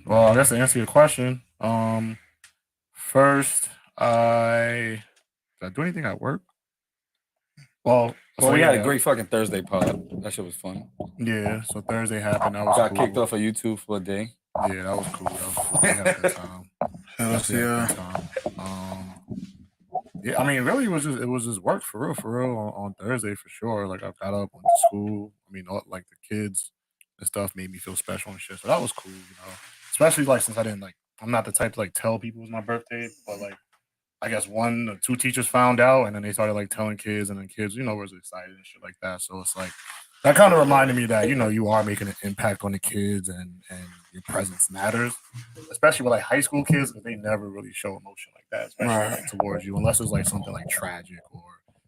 Well, I guess to answer your question, first, did I do anything at work? Well, Well, we had a great fucking Thursday pod. That shit was fun. Yeah, so Thursday happened. That was Got cool. kicked off of YouTube for a day. Yeah, that was cool. That was cool. We had a good time. Definitely had a good time. Yeah, I mean, really, it was just work for real on Thursday for sure. Like I got up, went to school. I mean, like the kids and stuff made me feel special and shit. So that was cool, Especially like since I didn't like, I'm not the type to like tell people it was my birthday, but like I guess one or two teachers found out, and then they started like telling kids, and then kids, was excited and shit like that. So it's like that kind of reminded me that you are making an impact on the kids, and your presence matters, especially with like high school kids because they never really show emotion like that, especially like towards you, unless it's like something like tragic or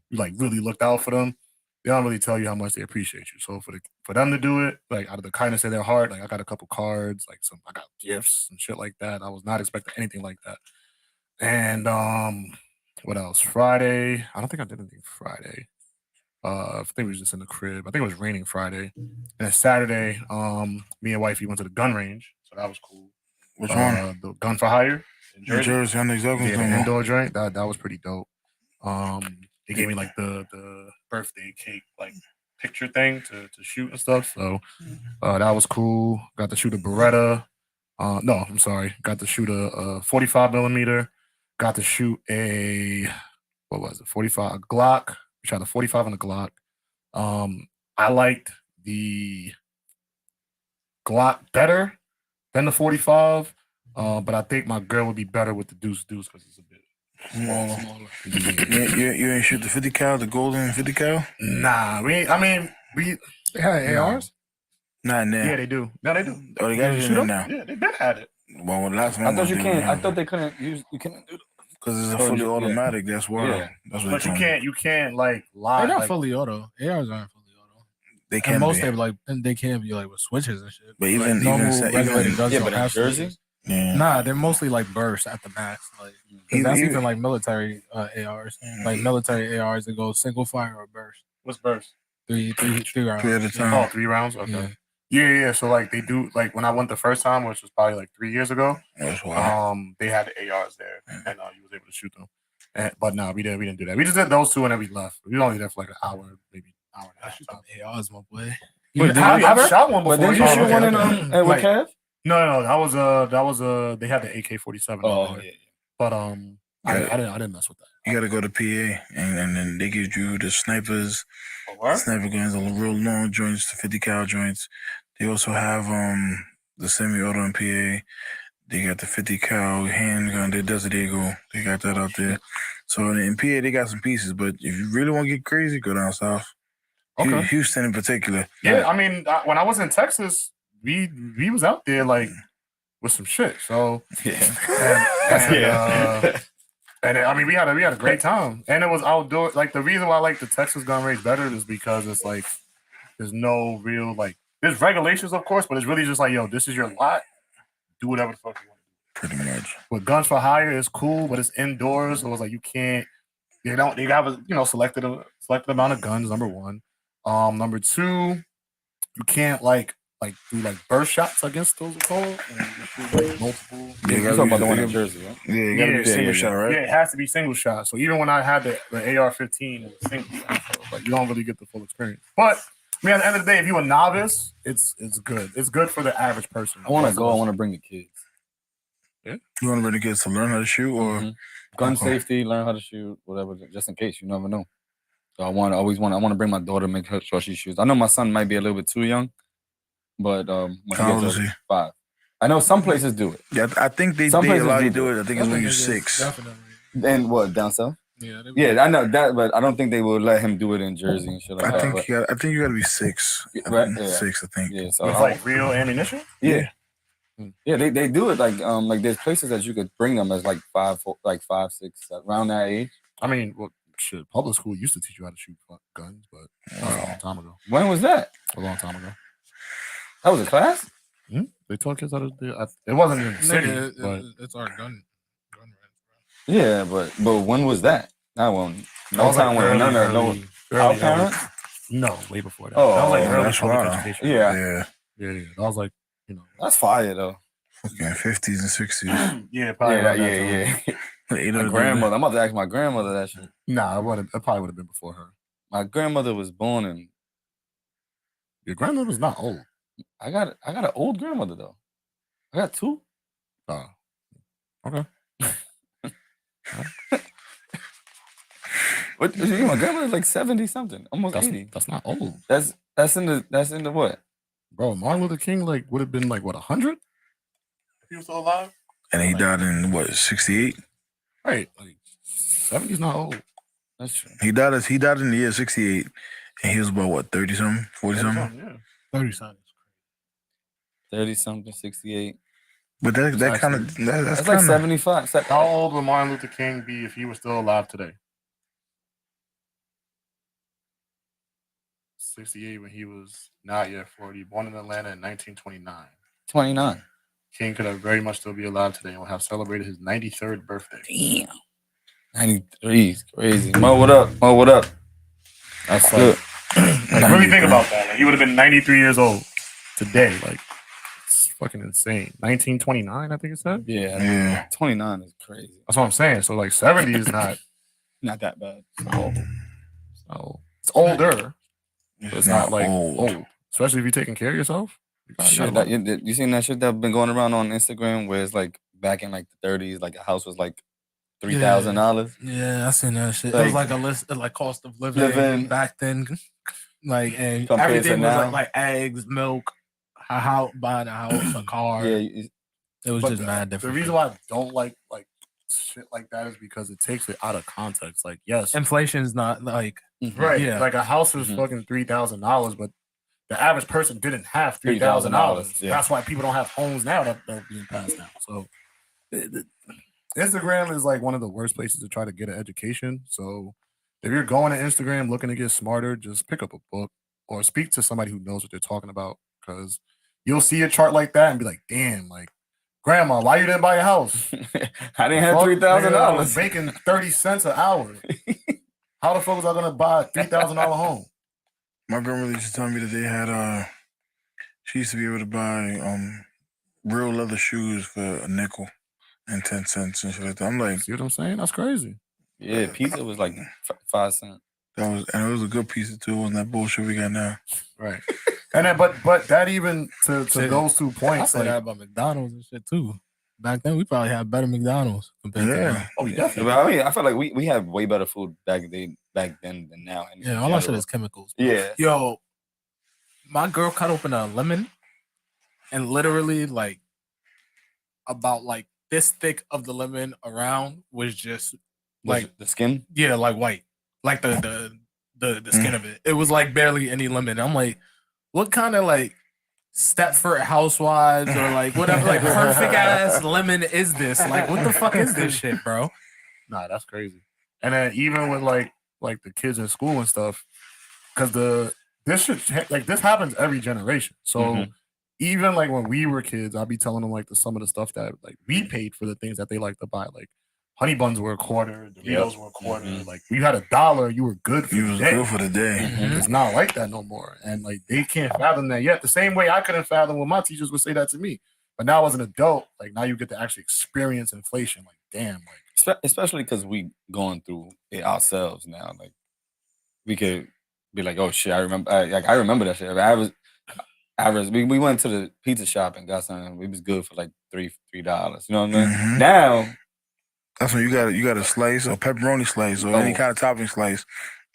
you like really looked out for them. They don't really tell you how much they appreciate you. So for them to do it, like out of the kindness of their heart, like I got a couple cards, like I got gifts and shit like that. I was not expecting anything like that. And what else? Friday. I don't think I did anything Friday. I think we was just in the crib. I think it was raining Friday. And then Saturday, me and wifey went to the gun range, so that was cool. Which one? The gun for hire in Jersey. I know exactly. Yeah, the indoor joint. That was pretty dope. They gave me like the birthday cake like picture thing to shoot and stuff. So that was cool. Got to shoot a Beretta. No, I'm sorry. Got to shoot a 45 millimeter. Got to shoot a what was it? 45 a Glock. We shot a 45 and a Glock. I liked the Glock better than the 45, but I think my girl would be better with the deuce because it's a bit smaller. You ain't shoot the 50 cal, the golden 50 cal? Nah, we had ARs. Not now. Yeah, they do. No, they do. Oh, they got it in there now. Yeah, they been had it. Well, the last one I thought you can't. I thought they couldn't use. You couldn't do because it's a fully automatic. That's why. Yeah. That's what But you can't like lie. They're not like, fully auto. ARs aren't fully auto. They can and most be. They like, and they can be like with switches and shit. But even regulated guns but in Jersey, nah, they're mostly like burst at the max. Like that's even like military ARs, like military ARs that go single fire or burst. What's burst? Three rounds. 3 at a time. Oh, 3 rounds. Okay. Yeah. So like they do like when I went the first time, which was probably like 3 years ago. That's why. They had the ARs there, and you was able to shoot them. But no, we didn't do that. We just did those two, and then we left. We only there for like an hour, maybe hour and a half. I shoot them ARs, my boy. I've shot one before. But did you shoot one in with Kev? No, that was they had the AK-47. Oh yeah. But I didn't mess with that. You gotta go to PA, and then they give you the snipers, sniper guns, all the real long joints, the 50 cal joints. They also have the semi-auto in PA. They got the 50 cal handgun, the Desert Eagle. They got that out there. So in PA, they got some pieces. But if you really want to get crazy, go down south. Okay. Houston in particular. Yeah, I mean, when I was in Texas, we was out there like with some shit. So and I mean, we had a great time, and it was outdoor. Like the reason why I like the Texas gun range better is because it's like there's no real like there's regulations, of course, but it's really just like this is your lot. Do whatever the fuck you want to do. Pretty much. With guns for hire is cool, but it's indoors, so it's like you can't. They have a selected amount of guns. Number one, number two, you can't like do like burst shots against those called. Multiple. Yeah, you're talking about the one in Jersey, right? Yeah, you gotta be single shot, right? Yeah, it has to be single shot. So even when I had the AR-15, it was single shot. So like you don't really get the full experience. But I mean, at the end of the day, if you're a novice, it's good. It's good for the average person. I want to go. I want to bring the kids. Yeah. You want to bring the kids to learn how to shoot or gun safety, learn how to shoot, whatever, just in case. You never know. So I want to bring my daughter, make sure she shoots. I know my son might be a little bit too young, but how old is he? 5. I know some places do it. Yeah, I think they allow you to do it. I think it's when you're 6. Definitely. And what, down south? Yeah, I know that, but I don't think they will let him do it in Jersey and shit like that. I think you got to be 6. Right? 6, I think. Yeah, so with like real ammunition. Yeah. Yeah, they do it like there's places that you could bring them as like 5, 6, around that age. I mean, well, shit, public school used to teach you how to shoot guns, but that was a long time ago. When was that? A long time ago. That was a class? Mm-hmm. They taught kids how to do it. It wasn't in the city, but it's our gun range. Yeah, but when was that? That one. No time when no our parents? No, way before that. Oh, that was like early that's public wild. education. Yeah. That was like, That's fire though. fucking 50s and 60s. Yeah, probably. Yeah, around that time. yeah. Eight My of grandmother. I'm about to ask my grandmother that shit. Nah, it probably would have been before her. My grandmother was born in. Your grandmother's not old. I got an old grandmother though. I got two. Oh, okay. What you mean? My grandmother's like 70 something, almost 80. That's not old, That's in the what? bro. Martin Luther King would have been what 100 if he was still alive. And he died in what 68? Right, 70's not old. That's true. He died in the year 68, and he was about what 30 something, 40 something. Yeah, 30 something. 30 something, 68. But that kind of That's like 75. How old would Martin Luther King be if he was still alive today? 68 when he was not yet 40. Born in Atlanta in 1929. 29. King could have very much still be alive today and would have celebrated his 93rd birthday. Damn. 93 is crazy. Mo, what up? Mo, what up? That's good. Really think about that. He would have been 93 years old today. It's fucking insane. 1929, I think it said. Yeah. 29 is crazy. That's what I'm saying. So 70 is not that bad. So it's older. But it's not old. old. Especially if you're taking care of yourself. Shit, you seen that shit that been going around on Instagram where it's back in the 30s, a house was $3,000. Yeah, I seen that shit. Like- It was a list of cost of living back then. And Compared to everything now. was like eggs, milk, buying a house, a car. Yeah, It was But just mad the different. reason why I don't like shit like that is because it takes it out of context. Yes. Inflation's not Right. Yeah. A house was fucking $3,000, but the average person didn't have $3,000. Yeah. That's why people don't have homes now that are being passed down. So Instagram is one of the worst places to try to get an education. So if you're going to Instagram looking to get smarter, just pick up a book or speak to somebody who knows what they're talking about, because you'll see a chart like that and be like, damn, grandma, why you didn't buy a house? I didn't have $3,000. Making 30 cents an hour. How the fuck was I gonna buy a $3,000 home? My grandmother used to tell me that they had she used to be able to buy real leather shoes for a nickel and 10 cents and shit like that. I'm like, See what I'm saying? That's crazy. Yeah, pizza was 5 cents. and it was a good pizza too. It wasn't that bullshit we got now. Right. And then but that even to those 2 I points, said that about McDonald's and shit too. Back then, we probably had better McDonald's compared to now. oh, definitely. But I mean, I feel like we had way better food back then than now. And Yeah, all that shit is chemicals. Yeah. Yo, my girl cut open a lemon and literally about this thick of the lemon around was just the skin. yeah, white, the skin of it. It was barely any lemon. I'm like, what kind of Stepford Housewives or whatever perfect ass lemon is this? What the fuck is this shit, bro? Nah, that's crazy. And then even with the kids in school and stuff, because this happens every generation. So even when we were kids, I'd be telling them some of the stuff that we paid for the things that they like to buy. Honey buns were $0.25, Doritos were $0.25. You had $1, you were good for the day. Good for the day. It's not like that no more. And they can't fathom that yet. The same way I couldn't fathom when my teachers would say that to me. But now as an adult, now you get to actually experience inflation. Damn. Especially because we going through it ourselves now. We could be like, oh shit, I remember. I remember that shit. We went to the pizza shop and got something. It was good for $3. You know what I mean? Now. That's when you got a slice or pepperoni slice or any kind of topping slice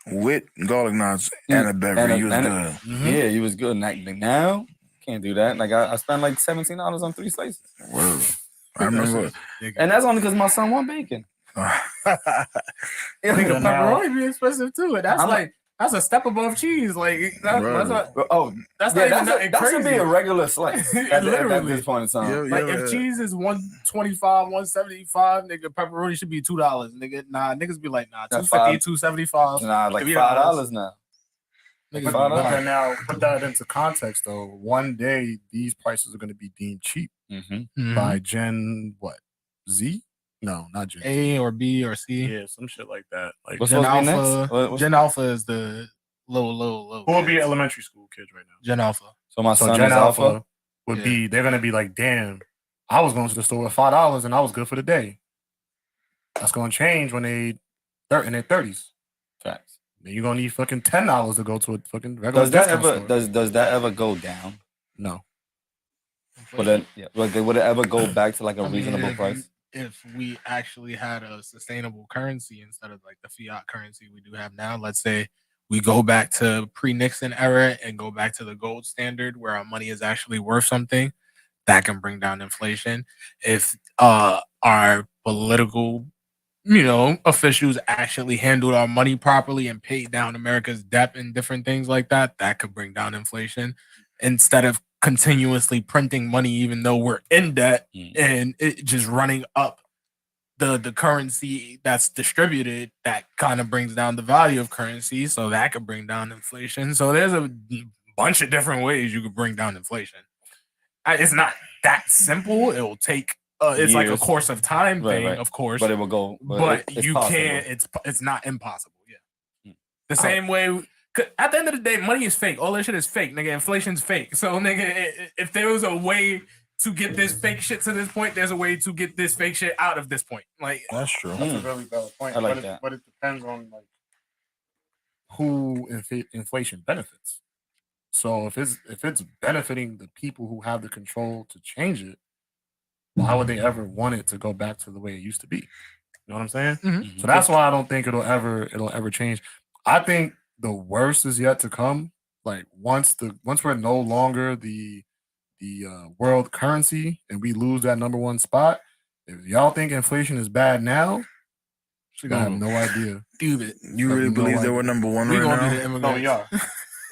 with garlic knots and a beverage. You was good. Yeah, you was good. Now can't do that. I spent $17 on 3 slices. Word. I remember, and that's only because my son want bacon. Pepperoni be expensive too, and that's a step above cheese. That's not. Oh, that's not even that crazy. should be a regular slice at this point in time. If cheese is $1.25, $1.75, nigga, pepperoni should be $2, nigga. Nah, niggas be like, nah, $2.50, $2.75. Nah, $5 now. But then now put that into context though. One day these prices are going to be deemed cheap by Gen Z? No, not Gen A or B or C. Yeah, some shit like that. What's Gen supposed to be Alpha. next? Gen Alpha is the low. Who will be elementary school kids right now? Gen Alpha. So my son Gen is Alpha Alpha. would be. They're going to be damn. I was going to the store with $5 and I was good for the day. That's going to change when in their 30s. Facts. Then you're gonna need fucking $10 to go to a fucking regular Does that discount ever store. does that ever go down? No. But then, would it ever go back to like a I mean, reasonable price? if we actually had a sustainable currency instead of like the fiat currency we do have now, let's say we go back to pre-Nixon era and go back to the gold standard where our money is actually worth something, that can bring down inflation. If our political officials actually handled our money properly and paid down America's debt and different things like that, that could bring down inflation instead of continuously printing money, even though we're in debt and it just running up the currency that's distributed. That kind of brings down the value of currency. So that could bring down inflation. So there's a bunch of different ways you could bring down inflation. It's not that simple. It will take it's like a Years. course of time thing, Right. of course. But it will go. But it's you possible. can't. It's not impossible. Yeah. The same way. At the end of the day, money is fake. All that shit is fake, nigga. Inflation's fake. So, nigga, if there was a way to get this fake shit to this point, there's a way to get this fake shit out of this point. Like, That's true. That's a really valid point. I like that. But it depends on like who inflation benefits. So if it's benefiting the people who have the control to change it, why would they ever want it to go back to the way it used to be? You know what I'm saying? Mhm. So that's why I don't think it'll ever change. I think the worst is yet to come. Like once we're no longer the world currency and we lose that number one spot, if y'all think inflation is bad now, you have no idea. dude, You really believe that we're number one we right gonna now? be the immigrants. No, we are.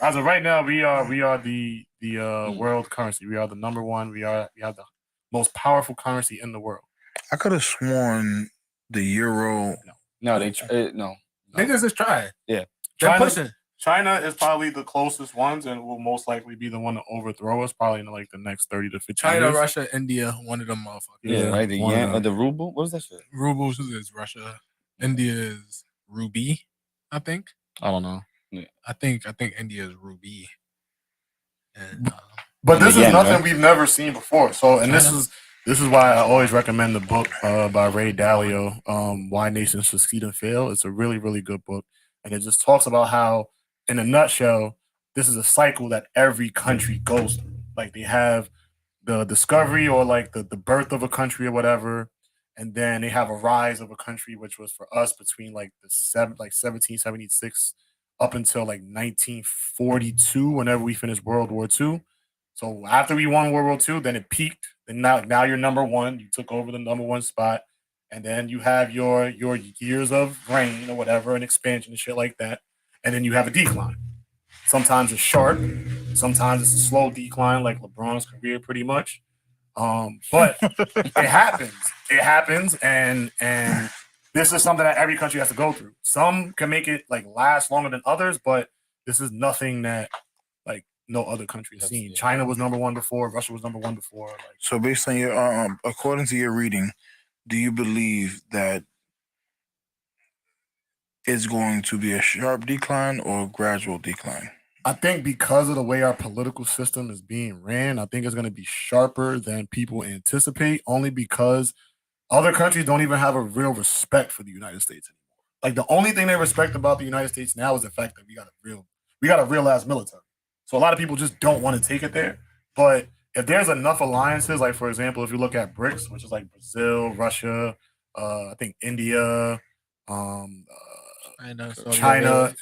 As of right now, we are the world currency. We are the number one. We have the most powerful currency in the world. I could have sworn the euro. No, no. Niggas is trying. Yeah. They're pushing. China is probably the closest ones and will most likely be the one to overthrow us probably in like the next 30 to 50 China, years. Russia, India, one of them motherfuckers. Yeah, right. The yen or the ruble. What is that shit? Rubles is Russia. India is Ruby, I think. I don't know. Yeah. I think India is Ruby. And, but this is yen, nothing right? we've never seen before. So, and this is why I always recommend the book by Ray Dalio, Why Nations Succeed and Fail. It's a really, really good book. And it just talks about how, in a nutshell, this is a cycle that every country goes through. Like they have the discovery or like the birth of a country or whatever. And then they have a rise of a country, which was for us between like 1776 up until like 1942, whenever we finished World War II. So after we won World War II, then it peaked. And now you're number one. You took over the number one spot. And then you have your years of reign or whatever and expansion and shit like that. And then you have a decline. Sometimes it's sharp. Sometimes it's a slow decline, like LeBron's career pretty much. But it happens. It happens. And this is something that every country has to go through. Some can make it like last longer than others, but this is nothing that like no other country has seen. China was number one before. Russia was number one before. Like, so based on your, according to your reading, do you believe that it's going to be a sharp decline or a gradual decline? I think because of the way our political system is being ran, I think it's going to be sharper than people anticipate, only because other countries don't even have a real respect for the United States anymore. Like the only thing they respect about the United States now is the fact that we got a real ass military. So a lot of people just don't want to take it there. But if there's enough alliances, like for example, if you look at BRICS, which is like Brazil, Russia, I think India, China,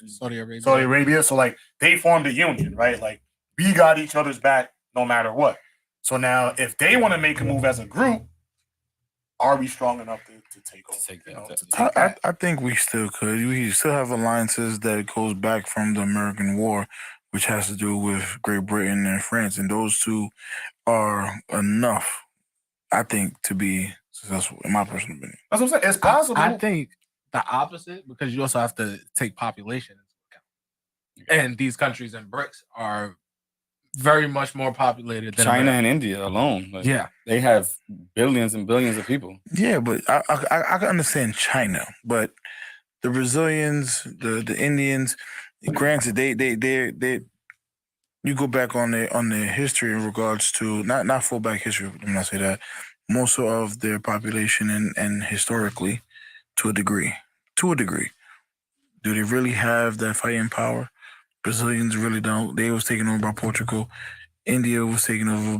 Saudi Arabia. So like they formed a union, right? Like we got each other's back no matter what. So now if they want to make a move as a group, are we strong enough to take over? I think we still could. We still have alliances that goes back from the American War, which has to do with Great Britain and France. And those two are enough, I think, to be successful, in my personal opinion. That's what I'm saying. It's possible. I think the opposite, because you also have to take population into account. And these countries in BRICS are very much more populated than China America. and India alone. Like, yeah. They have billions and billions of people. Yeah, but I can understand China, but the Brazilians, the Indians, granted, they you go back on their history in regards to not full back history. I'm not say that, most of their population and historically to a degree. To a degree. Do they really have that fighting power? Brazilians really don't. They was taken over by Portugal. India was taken over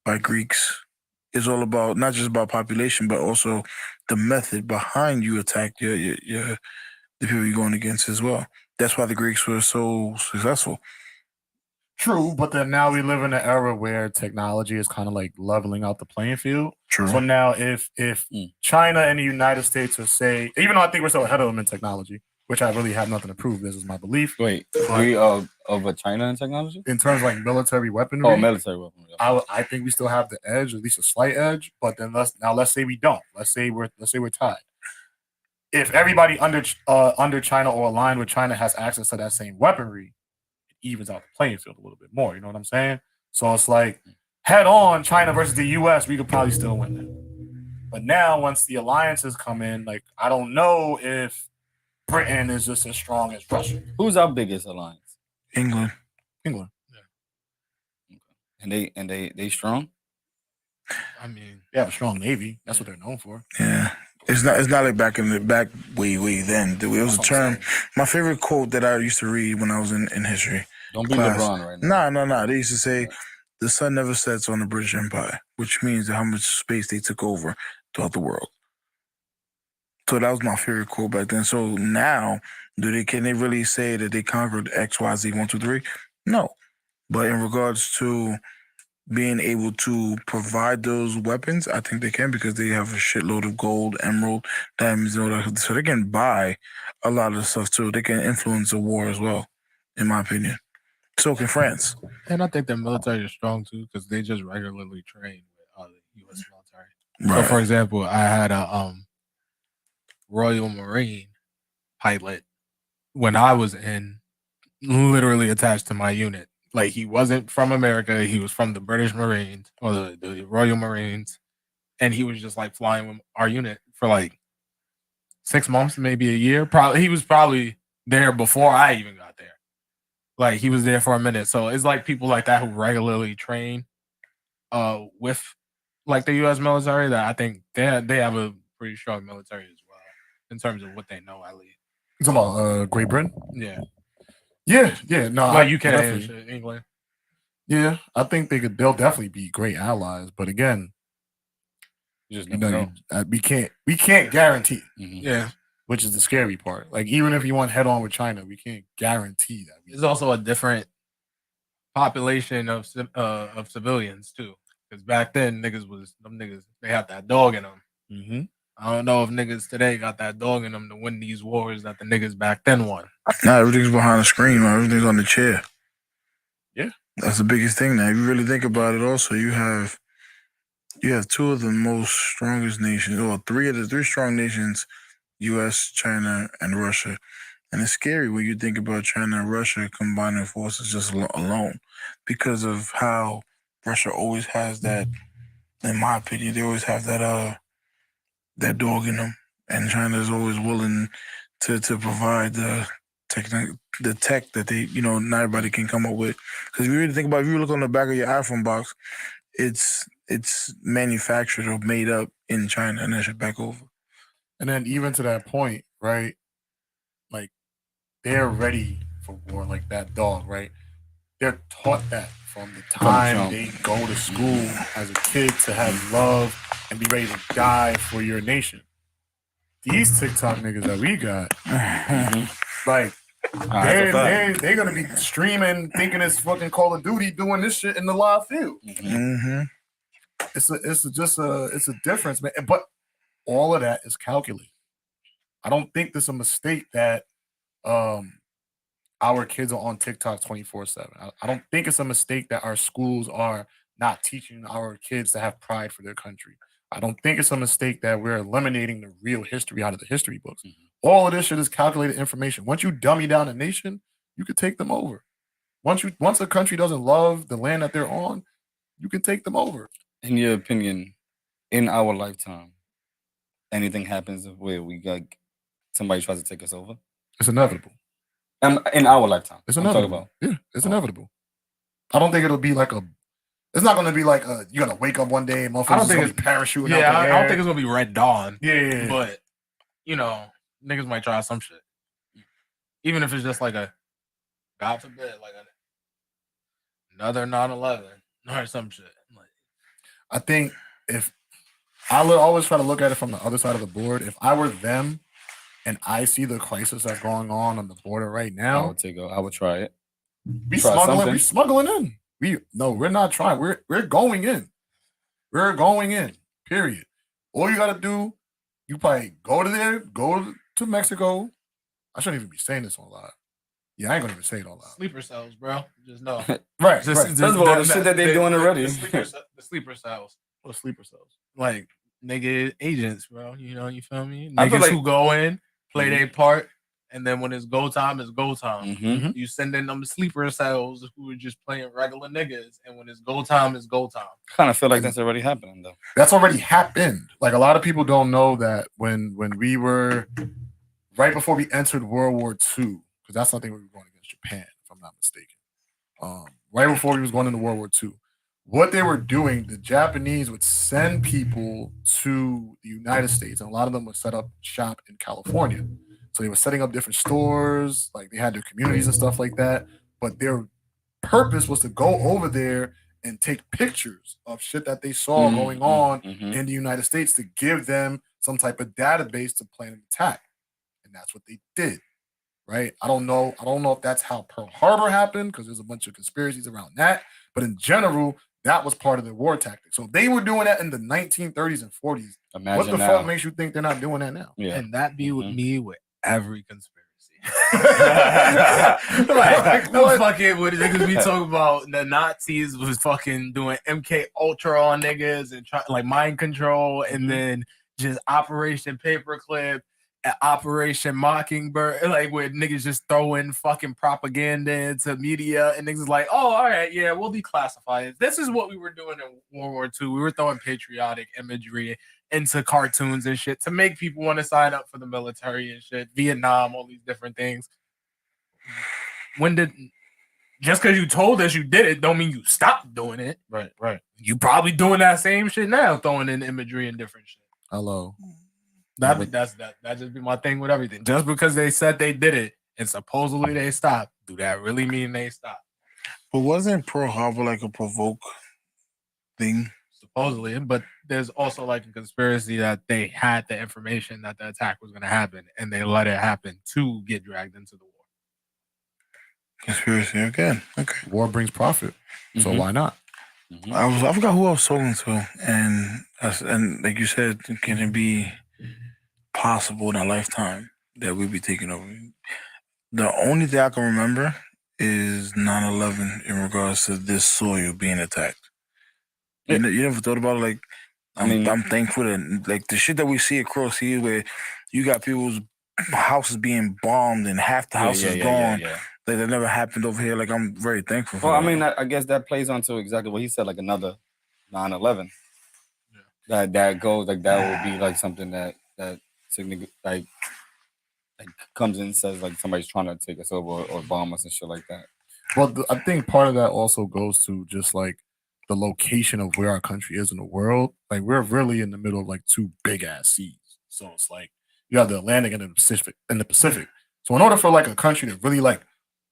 by Greeks. It's all about not just about population, but also the method behind you attack your the people you're going against as well. That's why the Greeks were so successful. True, but then now we live in an era where technology is kind of like leveling out the playing field. True. So now, if China and the United States are say, even though I think we're still ahead of them in technology, which I really have nothing to prove, this is my belief. Wait, But we over China in technology? in terms of like military weaponry, Oh, military weapons. I think we still have the edge, at least a slight edge. But then let's say we don't. Let's say we're tied. If everybody under China or aligned with China has access to that same weaponry, it evens out the playing field a little bit more. You know what I'm saying? So it's like head on China versus the U.S. We could probably still win that. But now once the alliances come in, like I don't know if Britain is just as strong as Russia. Who's our biggest alliance? England. England. And they strong? I mean, They have a strong navy. That's what they're known for. Yeah. It's not like back way then. It was a term. My favorite quote that I used to read when I was in history. Don't be class. LeBron right now. No. They used to say the sun never sets on the British Empire, which means how much space they took over throughout the world. So that was my favorite quote back then. So now, can they really say that they conquered X, Y, Z, 1, 2, 3? No. But in regards to being able to provide those weapons, I think they can because they have a shitload of gold, emerald, diamonds, so they can buy a lot of the stuff too. They can influence a war as well, in my opinion. So can France. and I think the military is strong too because they just regularly train with the U.S. military. Right. So, for example, I had a Royal Marine pilot when I was literally attached to my unit. Like he wasn't from America, he was from the British Marines or the Royal Marines, and he was just like flying with our unit for like 6 months, maybe a year. He was probably there before I even got there. Like he was there for a minute. So it's like people like that who regularly train with like the US military that I think they have a pretty strong military as well in terms of what they know at least. You talking about Great Britain? Yeah. Yeah. No, Like UK and definitely. shit, England. Yeah, I think they'll definitely be great allies. But again, You just you never know, know. we can't guarantee, Yeah. which is the scary part. Like even if you want head on with China, we can't guarantee that. There's also a different population of civilians too. Because back then, niggas they had that dog in them. Mm-hmm. I don't know if niggas today got that dog in them to win these wars that the niggas back then won. Now everything's behind the screen, man. Everything's on the chair. Yeah. That's the biggest thing now. If you really think about it, also you have two of the most strongest nations, or three strong nations, US, China, and Russia. And it's scary when you think about China and Russia combining forces just alone because of how Russia always has that, in my opinion, they always have that dog in them. And China is always willing to provide the tech that they, not everybody can come up with. Because if you really think about it, if you look on the back of your iPhone box, it's manufactured or made up in China and then shipped back over. And then even to that point, right? Like they're ready for war, like that dog, right? They're taught that from the time they go to school as a kid to have love and be ready to die for your nation. These TikTok niggas that we got, like they're gonna be streaming, thinking it's fucking Call of Duty, doing this shit in the live field. It's a difference, man. But all of that is calculated. I don't think there's a mistake that our kids are on TikTok 24/7. I don't think it's a mistake that our schools are not teaching our kids to have pride for their country. I don't think it's a mistake that we're eliminating the real history out of the history books. All of this shit is calculated information. Once you dummy down a nation, you can take them over. Once a country doesn't love the land that they're on, you can take them over. In your opinion, in our lifetime, anything happens where we got somebody tries to take us over? It's inevitable. In our lifetime. It's inevitable. Yeah, it's inevitable. I don't think it'll be like a It's not gonna be like you're gonna wake up one day and motherfuckers gonna be parachuting out the I air. don't think it's gonna be Red Dawn. Yeah. But you know, niggas might try some shit. Even if it's just like a, God forbid, like another 9/11 or some shit. Like, I think if I always try to look at it from the other side of the board. If I were them and I see the crisis that's going on the border right now, I would try it. We smuggling in. We're not trying. We're going in. We're going in. Period. All you gotta do, you probably go to Mexico. I shouldn't even be saying this on live. Yeah, I ain't gonna even say it all loud. Sleeper cells, bro. Just know. Right. First of all, the shit that they're doing already. The sleeper cells. What sleeper cells? Like nigga agents, bro. You feel me? I feel Niggas like- who go in, play their part, and then when it's go time, it's go time. Mm-hmm. You send in them sleeper cells who are just playing regular niggas, and when it's go time, it's go time. Kind of feel like that's already happening though. That's already happened. Like a lot of people don't know that when we were right before we entered World War II, because that's something we were going against Japan, if I'm not mistaken. Right before we was going into World War II, what they were doing, the Japanese would send people to the United States, and a lot of them would set up shop in California. So they were setting up different stores, like they had their communities and stuff like that. But their purpose was to go over there and take pictures of shit that they saw going on in the United States to give them some type of database to plan an attack. And that's what they did. Right? I don't know if that's how Pearl Harbor happened, because there's a bunch of conspiracies around that. But in general, that was part of their war tactic. So they were doing that in the 1930s and 40s. Imagine what the now. fuck makes you think they're not doing that now? Yeah. And that be with me with every conspiracy. Like, what fucking what niggas be talking about? The Nazis was fucking doing MK Ultra on niggas and trying like mind control, and then just Operation Paperclip, Operation Mockingbird, like where niggas just throwing fucking propaganda into media, and niggas is like, oh, all right, yeah, we'll declassify it. This is what we were doing in World War II. We were throwing patriotic imagery into cartoons and shit to make people want to sign up for the military and shit. Vietnam, all these different things. Just because you told us you did it, don't mean you stopped doing it. Right. You probably doing that same shit now, throwing in imagery and different shit. Hello. That just be my thing with everything. Just because they said they did it and supposedly they stopped, do that really mean they stopped? But wasn't Pearl Harbor like a provoke thing? Supposedly, but there's also like a conspiracy that they had the information that the attack was going to happen and they let it happen to get dragged into the war. Conspiracy again. Okay. War brings profit, so why not? I forgot who I was talking to, and like you said, can it be possible in our lifetime that we'd be taking over? The only thing I can remember is 9/11 in regards to this soil being attacked. You never thought about it? Like, I'm thankful that like the shit that we see across here, where you got people's houses being bombed and half the house is gone. Like that never happened over here. Like I'm very thankful for Well, that. I mean, I guess that plays onto exactly what he said, like another 9/11. That goes like that would be like something that like comes in and says like somebody's trying to take us over or bomb us and shit like that. Well, I think part of that also goes to just like the location of where our country is in the world. Like we're really in the middle of like two big ass seas. So it's like you have the Atlantic and the Pacific. So in order for like a country to really like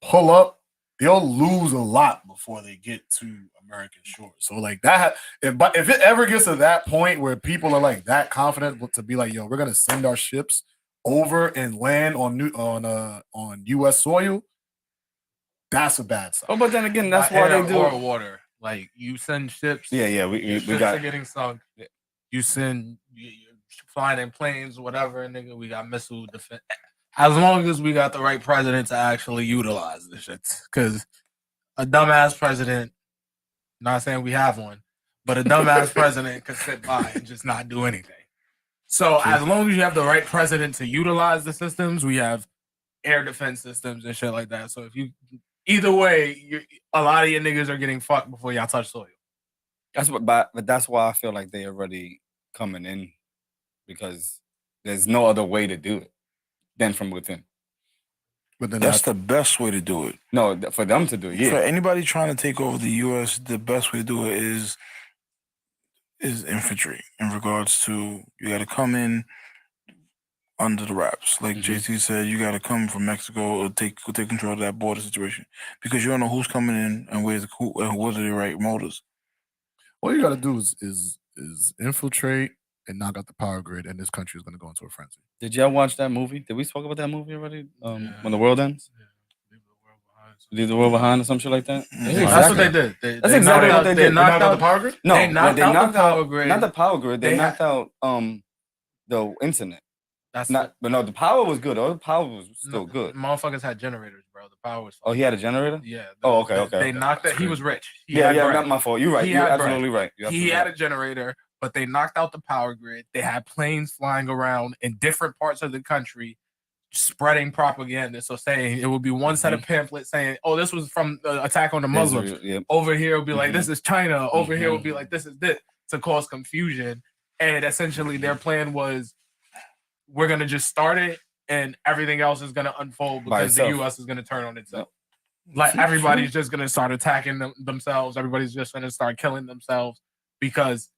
pull up, they'll lose a lot before they get to American shores. So like that, if it ever gets to that point where people are like that confident to be like, yo, we're gonna send our ships over and land on U.S. soil, that's a bad sign. Oh, but then again, that's why they do water. Like you send ships. Yeah, we got getting sunk. You send you flying in planes, whatever, nigga. We got missile defense. As long as we got the right president to actually utilize this shit, because a dumbass president. Not saying we have one, but a dumbass president could sit by and just not do anything. So as long as you have the right president to utilize the systems, we have air defense systems and shit like that. So if you either way, a lot of your niggas are getting fucked before y'all touch soil. but that's why I feel like they already coming in, because there's no other way to do it than from within. But then That's the best way to do it. No, for them to do it, For yeah. anybody trying to take over the U.S., the best way to do it is infantry. In regards to, you got to come in under the wraps, like JT said. You got to come from Mexico or take control of that border situation, because you don't know who's coming in and what are the right motives. All you got to do is infiltrate and knock out the power grid, and this country is going to go into a frenzy. Did y'all watch that movie? Did we talk about that movie already? When the world ends. Leave the world behind or some shit like that. That's what they did. That's exactly what they did. They knocked out the power grid. No, they knocked out the power grid. Not the power grid. They knocked out the internet. That's not. But no, the power was good. The power was still good. Motherfuckers had generators, bro. The power was. Oh, he had a generator. Yeah. Okay. They knocked it. He was rich. Not my fault. You're right. You're absolutely right. He had a generator, but they knocked out the power grid. They had planes flying around in different parts of the country, spreading propaganda. So saying it would be one set of pamphlets saying, "Oh, this was from the attack on the Muslims." Over here will be like, "This is China." Over here will be like, "This is this," to cause confusion. And essentially, their plan was, we're gonna just start it, and everything else is gonna unfold because the U.S. is gonna turn on itself. Like everybody's just gonna start attacking themselves. Everybody's just gonna start killing themselves because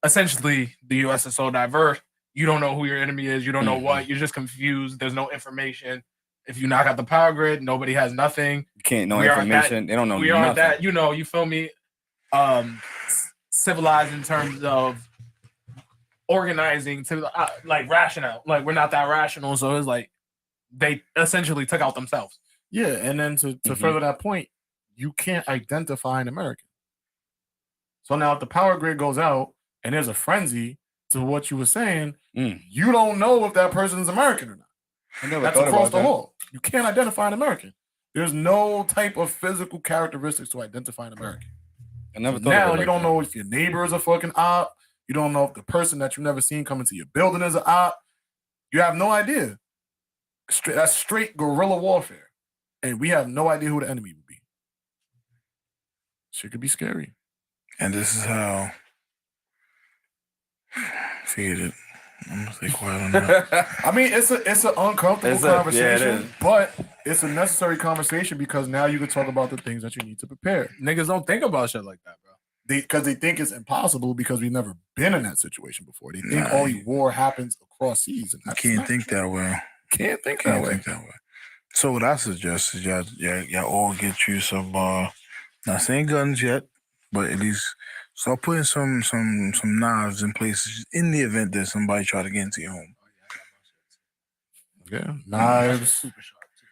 essentially the U.S. is so diverse. You don't know who your enemy is. You don't know what. You're just confused. There's no information. If you knock out the power grid, nobody has nothing. You can't know information. They don't know we nothing. aren't that, you feel me? Civilized in terms of organizing to like rational. Like we're not that rational. So it's like they essentially took out themselves. Yeah, and then to further that point, you can't identify an American. So now if the power grid goes out and there's a frenzy to what you were saying, you don't know if that person is American or not. That's across the hall. You can't identify an American. There's no type of physical characteristics to identify an American. I never thought now you don't know if your neighbor is a fucking op. You don't know if the person that you've never seen come into your building is an op. You have no idea. That's straight guerrilla warfare. And we have no idea who the enemy would be. Shit could be scary. And this is how. Forget it. I'm gonna stay quiet on that. I mean, it's an uncomfortable conversation, but it's a necessary conversation because now you can talk about the things that you need to prepare. Niggas don't think about shit like that, bro. Because they think it's impossible because we've never been in that situation before. They think only war happens across seas. And you can't think that way. Can't think that way. So what I suggest is y'all all get you some, not saying guns yet, but at least start putting some knives in places in the event that somebody try to get into your home. Yeah, knives. Super sharp too.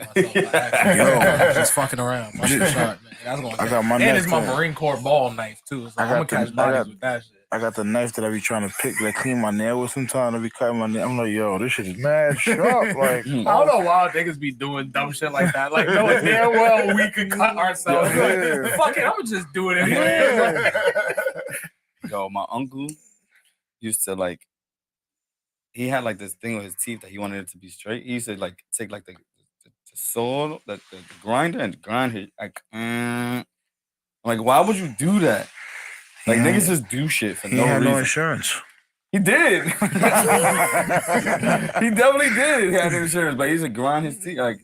I'll be cutting myself. Just fucking around. My shit sharp, man. That's gonna I got my and it's my Marine Corps ball knife too. So I'm gonna catch bodies with that shit. I got the knife that I be trying to pick, like clean my nail with sometimes. I be cutting my nail. I'm like, yo, this shit is mad sharp. Like, I don't know why niggas be doing dumb shit like that. Like, knowing damn well we could cut ourselves. Like, fuck it, I'm gonna just do it anyway. Yo, my uncle used to like. He had like this thing with his teeth that he wanted it to be straight. He used to like take like the saw, the grinder, and grind it. Like, why would you do that? Like niggas just do shit for no reason. He had no insurance. He did. He definitely did. He had insurance, but he used to grind his teeth like.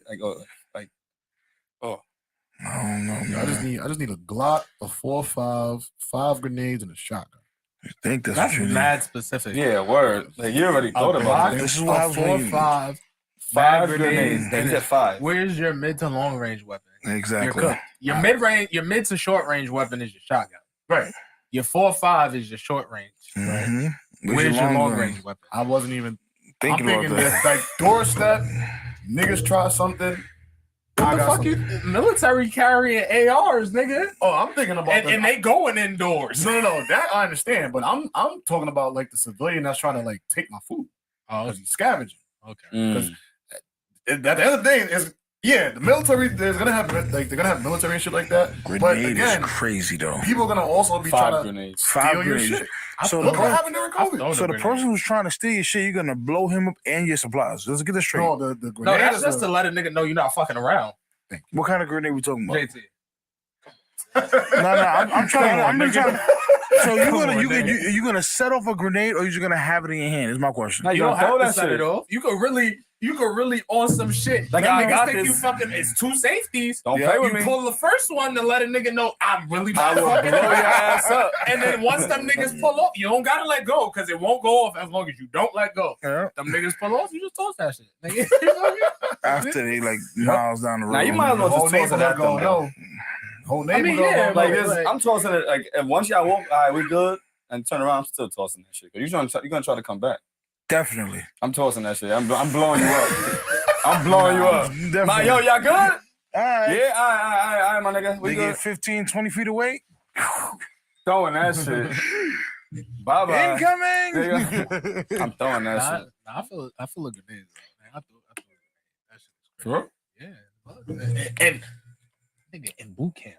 I don't know, man. I just need a Glock, a 4.5, 5 grenades, and a shotgun. I think that's mad specific. Yeah, word. Like you already thought about it. This is what I was 4.5, 5 grenades. They said 5. Where's your mid to long range weapon? Exactly. Your mid to short range weapon is your shotgun. Right. Your 4.5 is your short range. Right. Where's your long range weapon? I wasn't even thinking about that. Like doorstep, niggas try something. What the fuck you military carrying ARs, nigga? Oh, I'm thinking about and they going indoors. No, that I understand, but I'm talking about like the civilian that's trying to like take my food. Oh, he's scavenging. Okay. Because at the end of the day, is the military. They're gonna have military and shit like that. Grenade but again, is crazy though. People are gonna also be trying to steal your shit. So look what happened during COVID. So the person who's trying to steal your shit, you're gonna blow him up and your supplies. Let's get this straight. No, the grenade. No, that's just to let a nigga know you're not fucking around. What kind of grenade we talking about? JT. No, I'm trying. I'm trying. So you're gonna set off a grenade, or you're just gonna have it in your hand? Is my question. No, you don't have to set it off. You could really you could really on some shit. Like, I got think this. you fucking. It's 2 safeties. Don't play with You me. pull the first one to let a nigga know I'm really I will blow fucking your ass up. And then once them niggas pull off, you don't gotta let go because it won't go off as long as you don't let go. Yeah. Them niggas pull off, you just toss that shit. Nigga. After they like miles down the road. Now you might as well Whole just toss it neighborhood at them. gonna know. Whole neighborhood yeah, gonna know. Like but, this, I'm tossing it. Like, and once y'all walk, all right, we good, and turn around, I'm still tossing that shit. Cause you're gonna try to come back. Definitely. I'm tossing that shit. I'm blowing you up. I'm blowing you up. Definitely. My, yo, y'all good? All right. Yeah, all right, my nigga. We They good. get 15, 20 feet away. Throwing that shit. Bye bye. Incoming. I'm throwing that shit. I feel a grenade. Man. I feel a grenade. That shit is Sure. crazy. Yeah. And nigga in boot camp.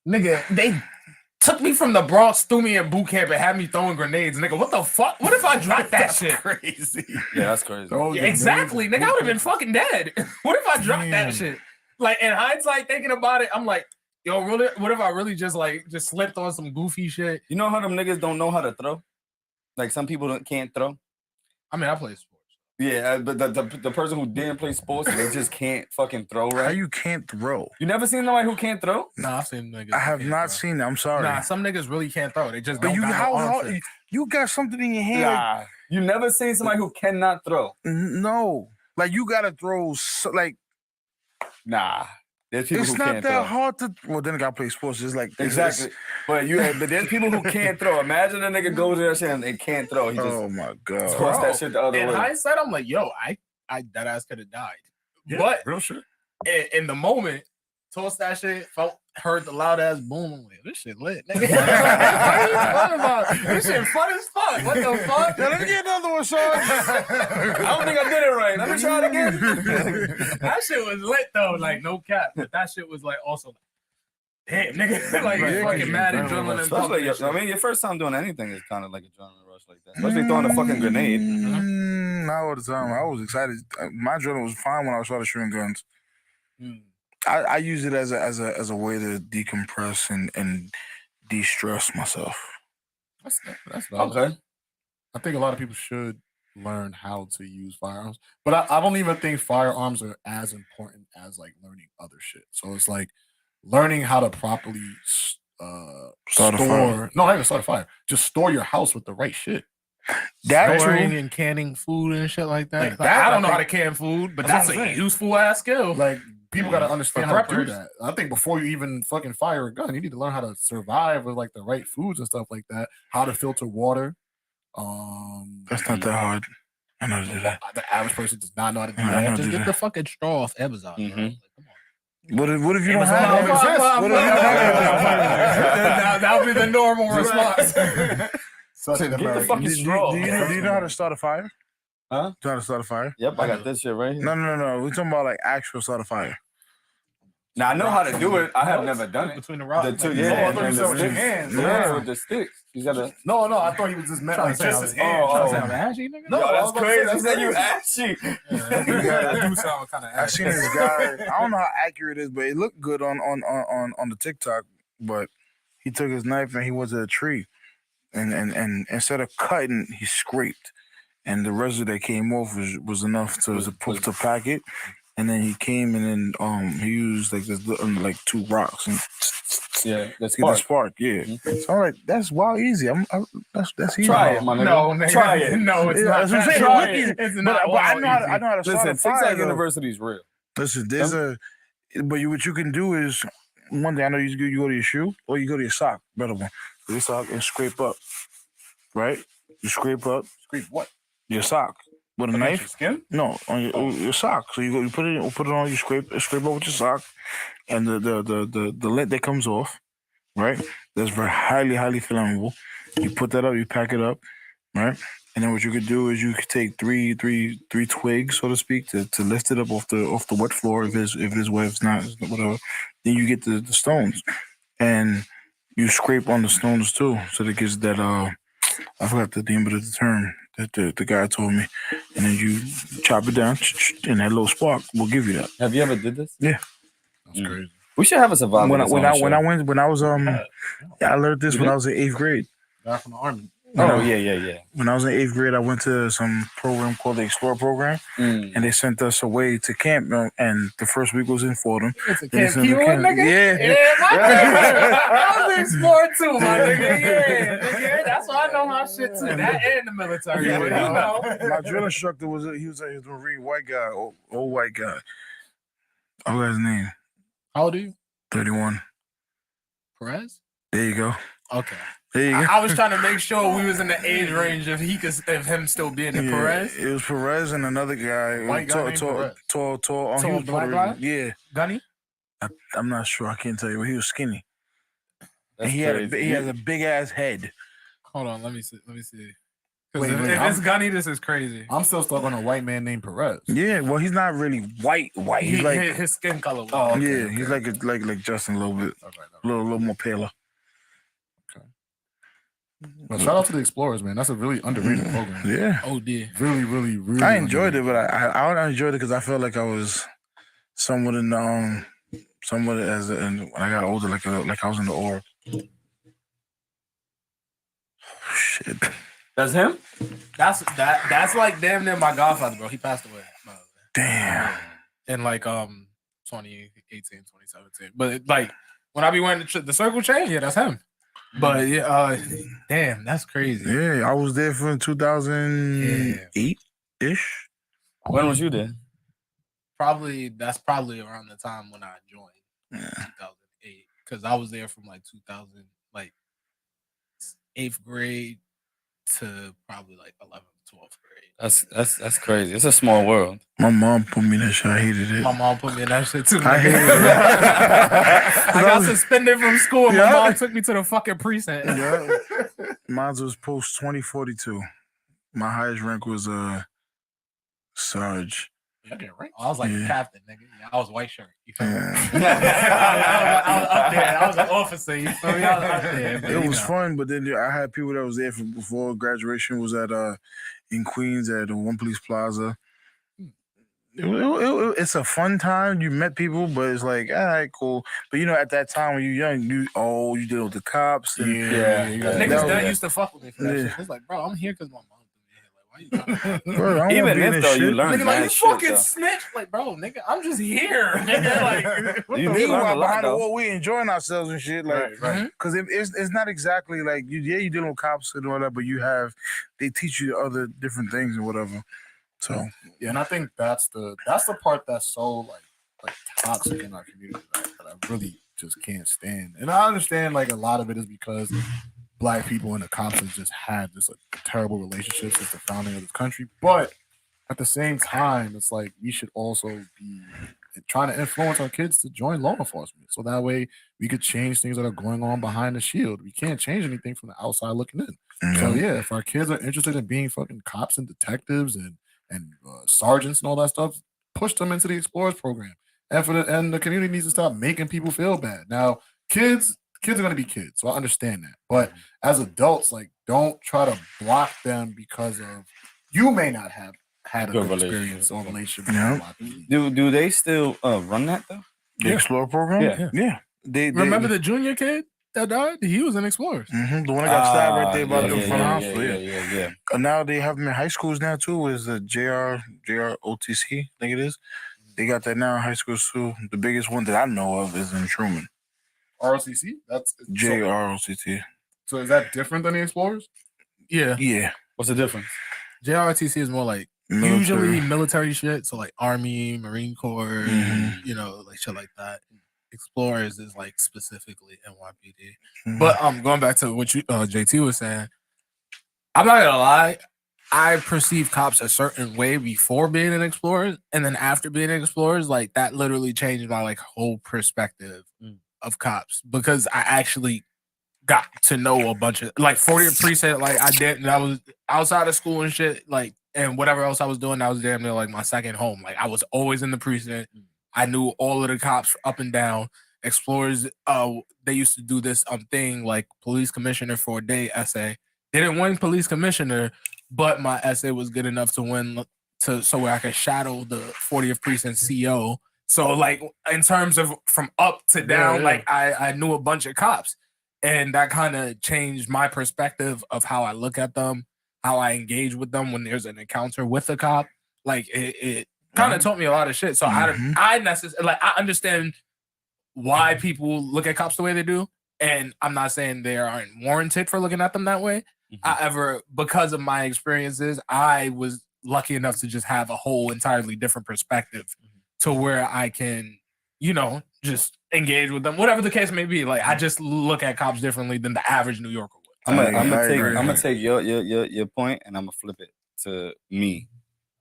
Nigga, they took me from the Bronx, threw me in boot camp, and had me throwing grenades. Nigga, what the fuck? What if I dropped that shit? Crazy. Yeah, that's crazy. Yeah, exactly. Nigga, I would have been fucking dead. What if I dropped that shit? Like, in hindsight, thinking about it, I'm like, yo, really? What if I really just slipped on some goofy shit? You know how them niggas don't know how to throw? Like some people can't throw. I mean, I play sports. Yeah, but the person who didn't play sports, they just can't fucking throw, How right? you can't throw? You never seen nobody who can't throw? Nah, I've seen niggas. I have who can't not throw. seen it. I'm sorry. Nah, some niggas really can't throw. They just But don't you got no how arm hard strength. you got something in your hand? Nah, you never seen somebody who cannot throw. No. Like you gotta throw like Nah, there's people it's who not can't that throw. hard to well then I gotta play sports. It's like Exactly, but there's people who can't throw. Imagine a nigga goes to that shit and they can't throw. He just Oh my god. toss that shit the other In way. hindsight, I'm like, yo, I that ass could have died. Yeah, But real shit. in the moment, tossed that shit, heard the loud ass boom. I'm like, this shit lit, nigga. What are you talking about? This shit fun as fuck. What the fuck? Yeah, let me get another one, Sean. I don't think I did it right. Let me try it again. That shit was lit though, like no cap. But that shit was like also, damn, nigga, like Yeah, fucking mad adrenaline adrenaline. rush. Especially, pumping I mean, your first time doing anything is kind of like a adrenaline rush like that. Especially throwing a fucking grenade. Not all the time. I was excited. My adrenaline was fine when I started shooting guns. shit. I use it as a way to decompress and de-stress myself. That's valid. Okay. I think a lot of people should learn how to use firearms, but I don't even think firearms are as important as like learning other shit. So it's like learning how to properly Start a fire. no, not even start a fire. Just store your house with the right shit. That Storing too. and canning food and shit like that. Like Like, that, I don't I know how to think- can food, but That's that's what I'm a saying. useful ass skill. Like people got to understand For how to do preppers. that. I think before you even fucking fire a gun, you need to learn how to survive with like the right foods and stuff like that. How to filter water. That's not that hard. I know how to do that. The average person does not know how to do I know that. how to Just do get that. the fucking straw off Amazon. Bro. Mhm. Like, come on. What if you don't Amazon have don't that? exist. What if you don't have That would be the normal Right. response. Such an Get the American. fucking Do straw. you know how to start a fire? Huh? Do you know how to start a fire? Yep, I got this shit right here. No. We're talking about like actual start a fire. Now I know how to do it. I have never done it. Between the rocks. The two, like, yeah, Oh, I thought you and said the with your sticks. hands. Yeah, with the sticks. You gotta. No, I thought he was just meant Trying like to just sound- his hands. oh, Trying to oh. sound ashy, nigga? No, Yo, I was that's about to crazy. say, You said you ashy. That do sound kind of I seen this guy. I don't know how accurate it is, but it looked good on the TikTok. But he took his knife and he went to a tree, and instead of cutting, he scraped, and the residue that came off was enough to pack it. And then he came and then he used like this like two rocks and Yeah, get the spark. Yeah. So I'm like, that's wild easy. That's easy. Try it, my nigga. No, nigga. Try it. No, it's Yeah, not. that's what I'm saying. Try It look easy. it. It's But not. I know wild how I know how to start Listen, a fire. TikTok though. University is real. Listen, there's what you can do is one day I know you go to your shoe or you go to your sock, better one. Your sock and scrape up, right? You scrape up Scrape what? your sock with a Against knife. your skin? No, on your sock. So you put it on. You scrape up with your sock, and the lint that comes off, right? That's very highly flammable. You put that up. You pack it up, right? And then what you could do is you could take three twigs, so to speak, to lift it up off the wet floor if it is wet, if it's not, whatever. Then you get the stones, and you scrape on the stones too, so that gives that I forgot the name of the term that the guy told me, and then you chop it down, and that little spark will give you that. Have you ever did this? Yeah. That's crazy. We should have a survival. When I was I learned this when I was in 8th grade. Guy from the army. Oh, yeah. When I was in 8th grade, I went to some program called the Explore Program, and they sent us away to camp. And the first week was in Fordham. It's a Then they Camp sent us to Keywood, camp. nigga. Yeah. my nigga. I was exploring too, my nigga. Yeah, nigga. That's why I know my shit too. That and the military. Yeah. But, you know. My drill instructor was he was a Marine white guy, old white guy. I forgot his name. How old are you? 31. Perez? There you go. Okay. There you go. I was trying to make sure we was in the age range of him still being in Perez. It was Perez and another guy. White guy named Perez. Tall. Tall, He was black Puerto guy? Rican. Yeah. Gunny? I'm not sure. I can't tell you, but he was skinny. That's And he has a big ass head. Hold on, let me see. Wait, If wait, it's Gunny, this is crazy. I'm still stuck on a white man named Perez. Yeah, well, he's not really white. He's like his skin color. Was okay, he's like Justin a little bit, Okay. a little more paler. But shout out to the Explorers, man. That's a really underrated program. Yeah. Oh dear. Really. I enjoyed it, but I enjoyed it because I felt like I was somewhat in when I got older, like I was in the org. Shit. That's him? That's like damn near my godfather, bro. He passed away. Damn. In like 2018, 2017. But like when I be wearing the circle chain, yeah, that's him. But yeah, damn, that's crazy. Yeah, I was there for 2008 ish. When was you there? That's probably around the time when I joined. Yeah. 2008. Because I was there from like 2000, like 8th grade to probably like 11th, 12th grade. That's crazy. It's a small world. My mom put me in that shit. I hated it. My mom put me in that shit too. I hated it. I got suspended from school. And my mom took me to the fucking precinct. Yeah. Mine was post 2042. My highest rank was Sarge. I was like a captain, nigga. Yeah, I was white shirt. You feel me? Yeah. I was up there. I was an officer. You feel me? I was up there. But, It was fun, but then I had people that was there from before graduation. Was at in Queens at One Police Plaza. It's a fun time. You met people, but it's like, all right, cool. But you know, at that time when you're young, you deal with the cops. And, Niggas that used to fuck with me for that shit. It's like, bro, I'm here because my mom put me here. Like, why you trying to Bro, I don't Even wanna be in if this though you shit. learn Nigga, like, you mad shit, fucking though. snitch. Like, bro, nigga, I'm just here. Nigga, like, what You the did learn a Meanwhile, lot, behind the though. wall, we enjoying ourselves and shit. Like, Right. because it's not exactly like you're dealing with cops and all that, but they teach you other different things and whatever. So Yeah, and I think that's the part that's so like toxic in our community that I really just can't stand. And I understand like a lot of it is because Black people and the cops have just had this terrible relationship since the founding of this country. But at the same time, it's like we should also be trying to influence our kids to join law enforcement, so that way we could change things that are going on behind the shield. We can't change anything from the outside looking in. So yeah, if our kids are interested in being fucking cops and detectives and sergeants and all that stuff, push them into the Explorers program. And the community needs to stop making people feel bad. Now, kids are going to be kids, so I understand that. But as adults, like, don't try to block them because of you may not have had a good experience or relationship. Do they still run that though? the Explorer program, yeah. They Remember the junior kid that died? He was in Explorers. the one that got stabbed right there by the front of the hospital. Yeah. And now they have them in high schools now too. Is the JROTC? I think it is. They got that now in high schools too. The biggest one that I know of is in Truman. ROTC? That's JROTC. So is that different than the Explorers? Yeah. Yeah. What's the difference? JRTC is more like usually military shit. So like Army, Marine Corps, you know, like shit like that. Explorers is like specifically NYPD. But going back to what you JT was saying, I'm not gonna lie. I perceive cops a certain way before being an Explorers, and then after being an Explorers, like that literally changed my like whole perspective of cops, because I actually got to know a bunch of like 40th precinct. Like I was outside of school and shit, like, and whatever else I was doing, I was damn near like my second home. Like I was always in the precinct. I knew all of the cops up and down. Explorers, they used to do this thing like police commissioner for a day essay. Didn't win police commissioner, but my essay was good enough to win so where I could shadow the 40th precinct CO. So like in terms of from up to down, like I knew a bunch of cops. And that kind of changed my perspective of how I look at them, how I engage with them when there's an encounter with a cop. Like it kind of taught me a lot of shit. So I necessarily like I understand why people look at cops the way they do, and I'm not saying they aren't warranted for looking at them that way. However, because of my experiences, I was lucky enough to just have a whole entirely different perspective to where I can, just engage with them, whatever the case may be. Like I just look at cops differently than the average New Yorker would. I'm gonna take your point and I'm gonna flip it to me.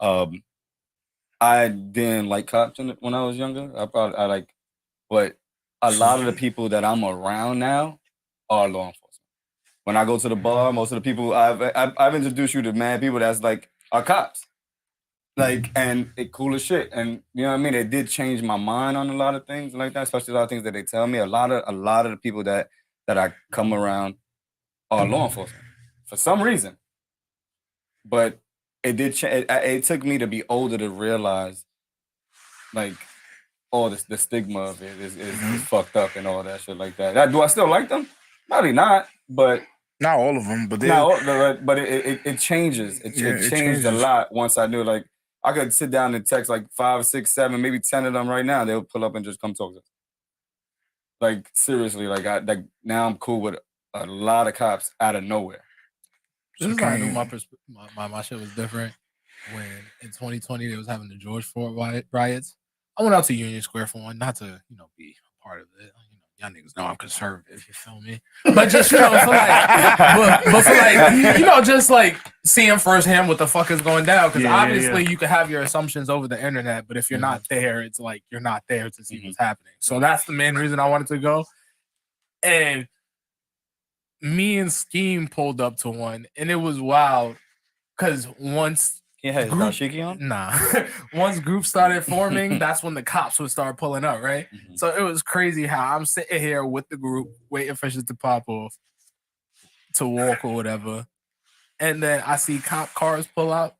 I didn't like cops when I was younger. But a lot of the people that I'm around now are law enforcement. When I go to the bar, most of the people I've introduced you to mad people that's like are cops. Like, and it cool as shit. And you know what I mean? It did change my mind on a lot of things like that, especially a lot of things that they tell me. A lot of the people that I come around are law enforcement for some reason. But it did it took me to be older to realize like the stigma of it is fucked up and all that shit like that. Do I still like them? Probably not, but not all of them, but it changes. It changed a lot once I knew. Like I could sit down and text like 5, 6, 7, maybe 10 of them right now. They'll pull up and just come talk to us. Like seriously, now I'm cool with a lot of cops out of nowhere. This is how I knew my shit was different. When in 2020 they was having the George Floyd riots, I went out to Union Square for one, not to be a part of it. Y'all niggas know I'm conservative, you feel me? But just for just like seeing firsthand what the fuck is going down. Because obviously you can have your assumptions over the internet, but if you're not there, it's like you're not there to see what's happening. So that's the main reason I wanted to go. And me and Scheme pulled up to one, and it was wild. Because once once groups started forming, that's when the cops would start pulling up, right? So it was crazy how I'm sitting here with the group waiting for shit to pop off to walk or whatever, and then I see cop cars pull up,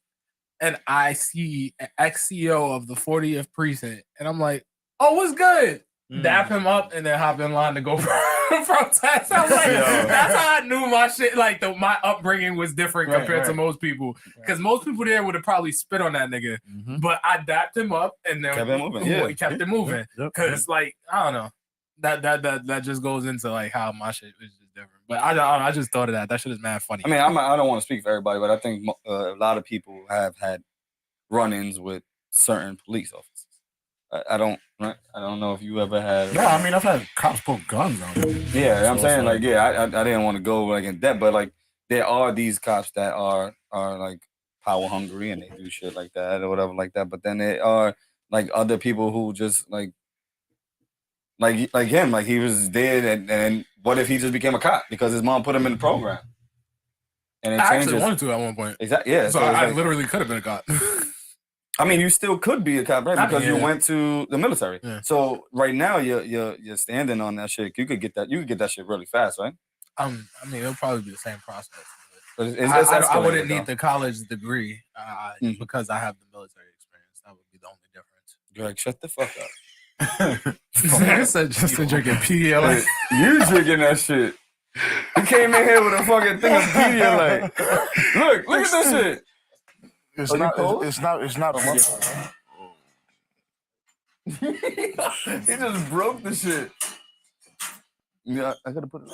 and I see an ex-CO of the 40th precinct, and I'm like, "Oh, what's good?" Dap him up and then hop in line to go protest. I was like, that's how I knew my shit. Like my upbringing was different compared to most people, because most people there would have probably spit on that nigga. But I dapped him up and then kept it moving. Because like I don't know, that just goes into like how my shit is just different. But I just thought of that. That shit is mad funny. I mean, I don't want to speak for everybody, but I think a lot of people have had run-ins with certain police officers. I don't know if you ever had. Yeah, I mean, I've had cops pull guns on me. Yeah, I'm saying like, I didn't want to go like in depth, but like there are these cops that are like power hungry and they do shit like that or whatever like that. But then there are like other people who just like him, like he was dead, and what if he just became a cop because his mom put him in the program? And I actually wanted to at one point. Exactly. Yeah. So I literally could have been a cop. I mean, you still could be a cop, right? Because you went to the military. Yeah. So right now, you're standing on that shit. You could get that shit really fast, right? I mean, it'll probably be the same process. But I wouldn't need the college degree because I have the military experience. That would be the only difference. Greg, shut the fuck up. I said just to drinking Pedialyte. You drinking that shit? You came in here with a fucking thing of Pedialyte. Look at this shit. It's not. He just broke the shit. Yeah, I gotta put it.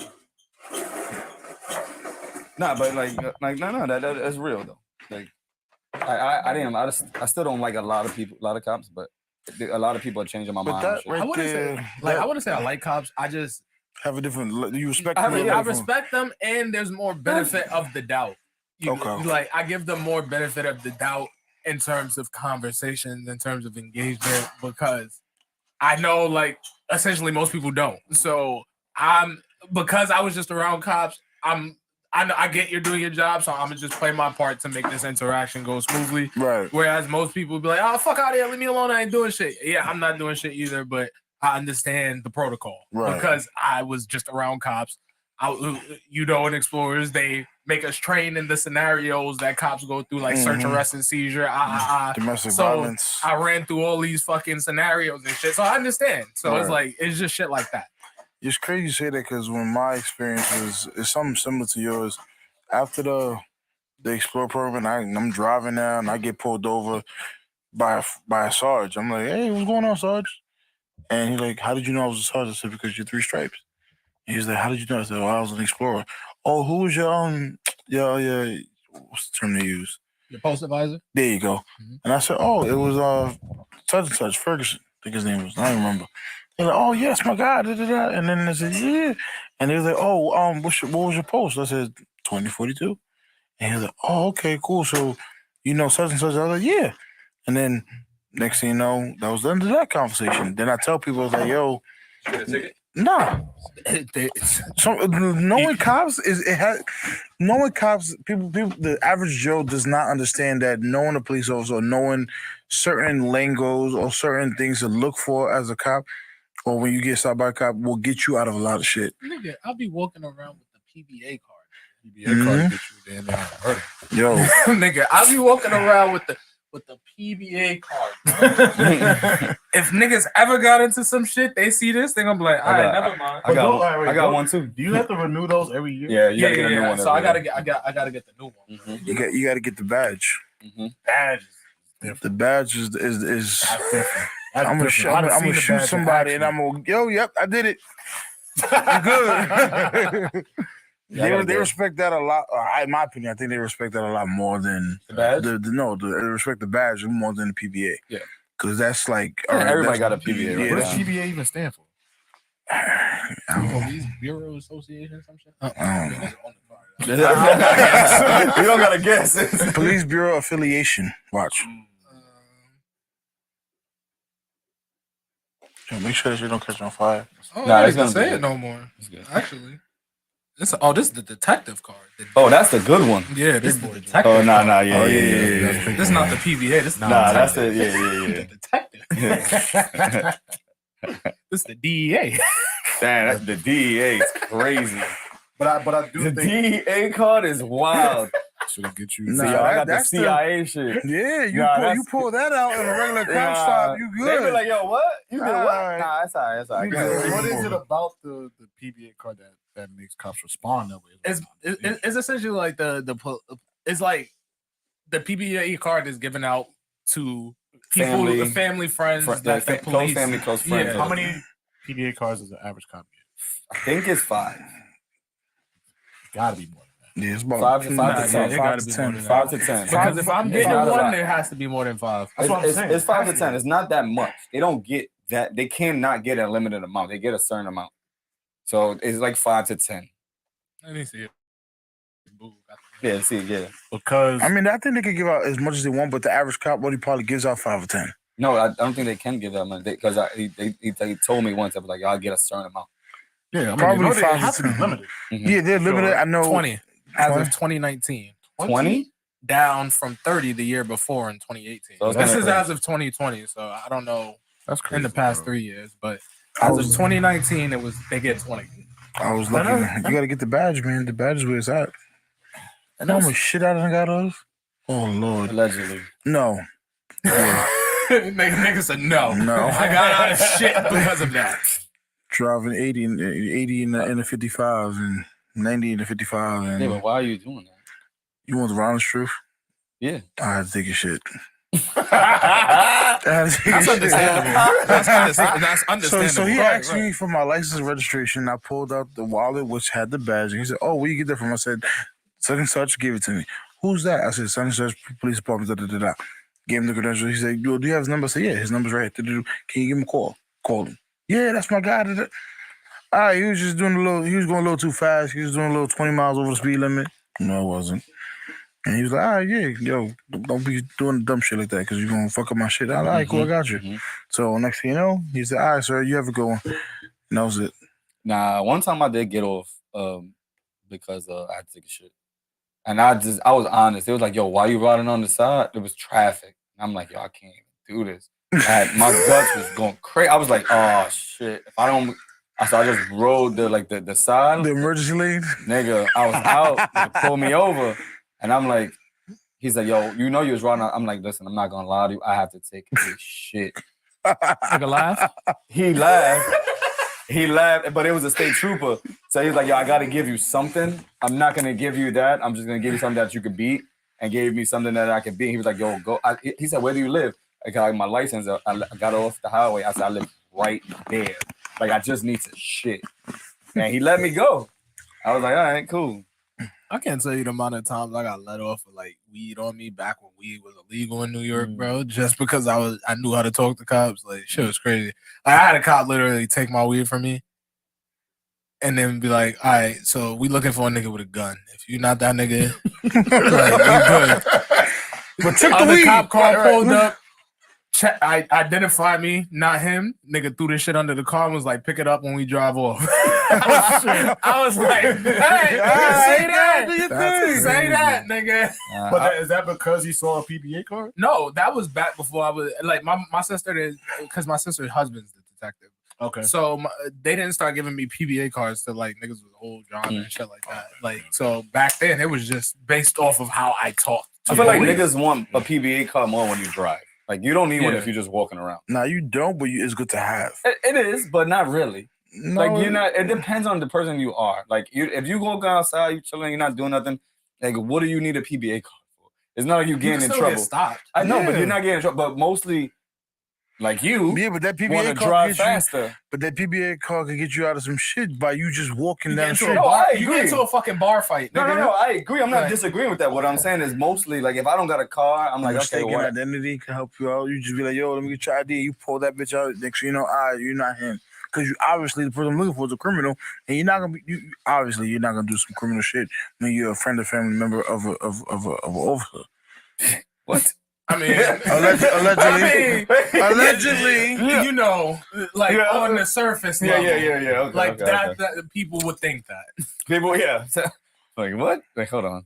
Nah, but no, that's real though. Like, I still don't like a lot of cops, but a lot of people are changing my mind. I wouldn't say I like cops. I just have a different. You respect them. I respect them, and there's more benefit of the doubt. Like I give them more benefit of the doubt in terms of conversations, in terms of engagement, because I know like essentially most people don't. So because I was just around cops, I get you're doing your job, so I'm gonna just play my part to make this interaction go smoothly. Right. Whereas most people would be like, "Oh, fuck out of here, leave me alone. I ain't doing shit." Yeah, I'm not doing shit either, but I understand the protocol because I was just around cops. In Explorers, they make us train in the scenarios that cops go through, like search, arrest, and seizure. Domestic violence. I ran through all these fucking scenarios and shit, so I understand. So it's like it's just shit like that. It's crazy you say that because when my experience is something similar to yours. After the Explore program, I'm driving now and I get pulled over by a Sarge. I'm like, hey, what's going on, Sarge? And he's like, how did you know I was a Sarge? I said, because you're 3 stripes. And he's like, how did you know? I said, oh, I was an Explorer. Oh, who was your yeah, what's the term they use? Your post advisor? There you go. Mm-hmm. And I said, oh, it was such and such, Ferguson, I think his name was. I don't remember. They're like, oh yes, my God, da, da, da. And then I said, yeah. And they was like, oh, what was your post? I said, 2042. And he was like, oh, okay, cool. So you know such and such. I was like, yeah. And then next thing you know, that was the end of that conversation. Then I tell people, I was like, yo, nah. So knowing cops knowing cops, people, the average Joe does not understand that knowing a police officer or knowing certain lingos or certain things to look for as a cop, or when you get stopped by a cop, will get you out of a lot of shit. Nigga, I'll be walking around with the PBA card. PBA card get you damn near murder. Yo, Nigga, I'll be walking around with the PBA card. If niggas ever got into some shit, they see this, they gonna be like, all right, never mind. I got one too. Do you have to renew those every year? Yeah, you gotta get a new one. So I gotta get the new one. Mm-hmm. you got to get the badge. Mm-hmm. Badge. The badge is I'm gonna shoot somebody and I'm gonna yep, I did it. You good? They respect that a lot. In my opinion, I think they respect that a lot more than the badge. They respect the badge more than the PBA. Yeah, because that's like everybody got a PBA. Yeah, what does PBA even stand for? Police Bureau Association or some shit. You don't gotta guess. Police Bureau Affiliation. Watch. Make sure that you don't catch on fire. Oh, nah, I can't say it no more. Actually, this is the detective card. That's the good one. Yeah, this is the detective. Oh no, card. yeah. This is not the PBA. This is that's it. The detective. This is the DEA. Damn, the DEA is crazy. But I do the think DEA card is wild. Should get you. Nah, See, I got the CIA shit. Yeah, you pull that out in a regular cop stop, you good. They be like, yo, what? You did what? Right. Nah, that's all right. What is it about the PBA card that makes cops respond that way? It's essentially like it's like the PBA card is given out to people, family friends, close family, close friends. Yeah. How many PBA cards does the average cop get? I think it's 5. Gotta be more. Yeah, it's about 5 to 10. 5 to 10. Because if I'm getting one, there has to be more than 5. That's what I'm saying. It's 5 to 10. It's not that much. They don't get that. They cannot get a limited amount. They get a certain amount. So it's like 5 to 10. Let me see it. Yeah, see, yeah. Because I think they could give out as much as they want, but the average cop probably gives out 5 or 10. No, I don't think they can give that much because they told me once I was like, y'all get a certain amount. Yeah, probably they 5 have to to be 10. limited. Mm-hmm. Yeah, they're limited. I know 20 as of 2019. 20? Down from 30 the year before in 2018. So this is as of 2020, so I don't know That's crazy, in the past 3 years, but as of 2019, they get 20. I was looking. You got to get the badge, man. The badge is where it's at. And how much shit I done got of? Oh Lord. Allegedly. No. Nigga said no. I got out of shit because of that. Driving 80 in the 55 and 90 in the 55. And Yeah, but why are you doing that? you want the honest truth? Yeah. I had to take a shit. That's understandable. That's understandable. So he asked me for my license and registration. I pulled out the wallet, which had the badge. And he said, oh, where you get that from? I said, such and such, give it to me. Who's that? I said, such and such, police department, da-da-da-da. Gave him the credentials. He said, yo, do you have his number? I said, yeah, his number's right. Can you give him a call? Called him. Yeah, that's my guy. All right, he was just doing he was going a little too fast. He was doing a little 20 miles over the speed limit. No, it wasn't. And he was like, all right, yeah, yo, don't be doing dumb shit like that because you're going to fuck up my shit. All right, cool, I got you. Mm-hmm. So next thing you know, he said, all right, sir, you have a good one. And that was it. Nah, one time I did get off because I had to take a shit. And I was honest. It was like, yo, why you riding on the side? There was traffic. And I'm like, yo, I can't even do this. My guts was going crazy. I was like, oh, shit. If I don't... So I just rode the side. The emergency lane? Nigga, I was out. They pulled me over. And I'm like, he's like, yo, you know you was riding. I'm like, listen, I'm not going to lie to you. I have to take a shit. Nigga laugh? He laughed. he laughed, but it was a state trooper. So he was like, yo, I got to give you something. I'm not going to give you that. I'm just going to give you something that you could beat, and gave me something that I could beat. He was like, yo, go. He said, where do you live? I got my license. I got off the highway. I said, I live right there. Like, I just need to shit. And he let me go. I was like, all right, cool. I can't tell you the amount of times I got let off of like weed on me back when weed was illegal in New York, bro. Just because I knew how to talk to cops. Like, shit was crazy. I had a cop literally take my weed from me and then be like, all right, so we looking for a nigga with a gun. If you're not that nigga, like, you good. But took the Other weed. cop car pulled up. I identified me, not him. Nigga threw this shit under the car and was like, pick it up when we drive off. I was like, hey, say that. Say that, nigga. But is that because he saw a PBA card? No, that was back before I was like my sister, because my sister's husband's the detective. Okay. So they didn't start giving me PBA cards to like niggas with old John and shit like that. Like, so back then it was just based off of how I talked. I feel like niggas want a PBA card more when you drive. Like, you don't need one if you're just walking around. Nah, you don't, but it's good to have. It is, but not really. No, Like, you're not. It depends on the person you are. Like, if you go outside, you chilling, you're not doing nothing. Like, what do you need a PBA card for? It's not like you getting in trouble. Get stopped. I know, but you're not getting in trouble. But mostly, like you, but that PBA want to card drive gets you, faster. but that PBA card can get you out of some shit by you just walking down the street. No, I agree. You get into a fucking bar fight. No, I agree. I'm not disagreeing with that. What I'm saying is mostly, like, if I don't got a car, I'm like, okay, mistaken what? identity can help you out. You just be like, yo, let me get your ID. You pull that bitch out. Next thing you know, you're not him. Because you obviously the person I'm looking for is a criminal, and you're not gonna be. Obviously, you're not gonna do some criminal shit when you're a friend or family member of an officer. What? I mean, allegedly, you know, like on the surface level. Yeah. Okay, like okay, that, okay. that people would think that. People, yeah. Like, what? Like, hold on.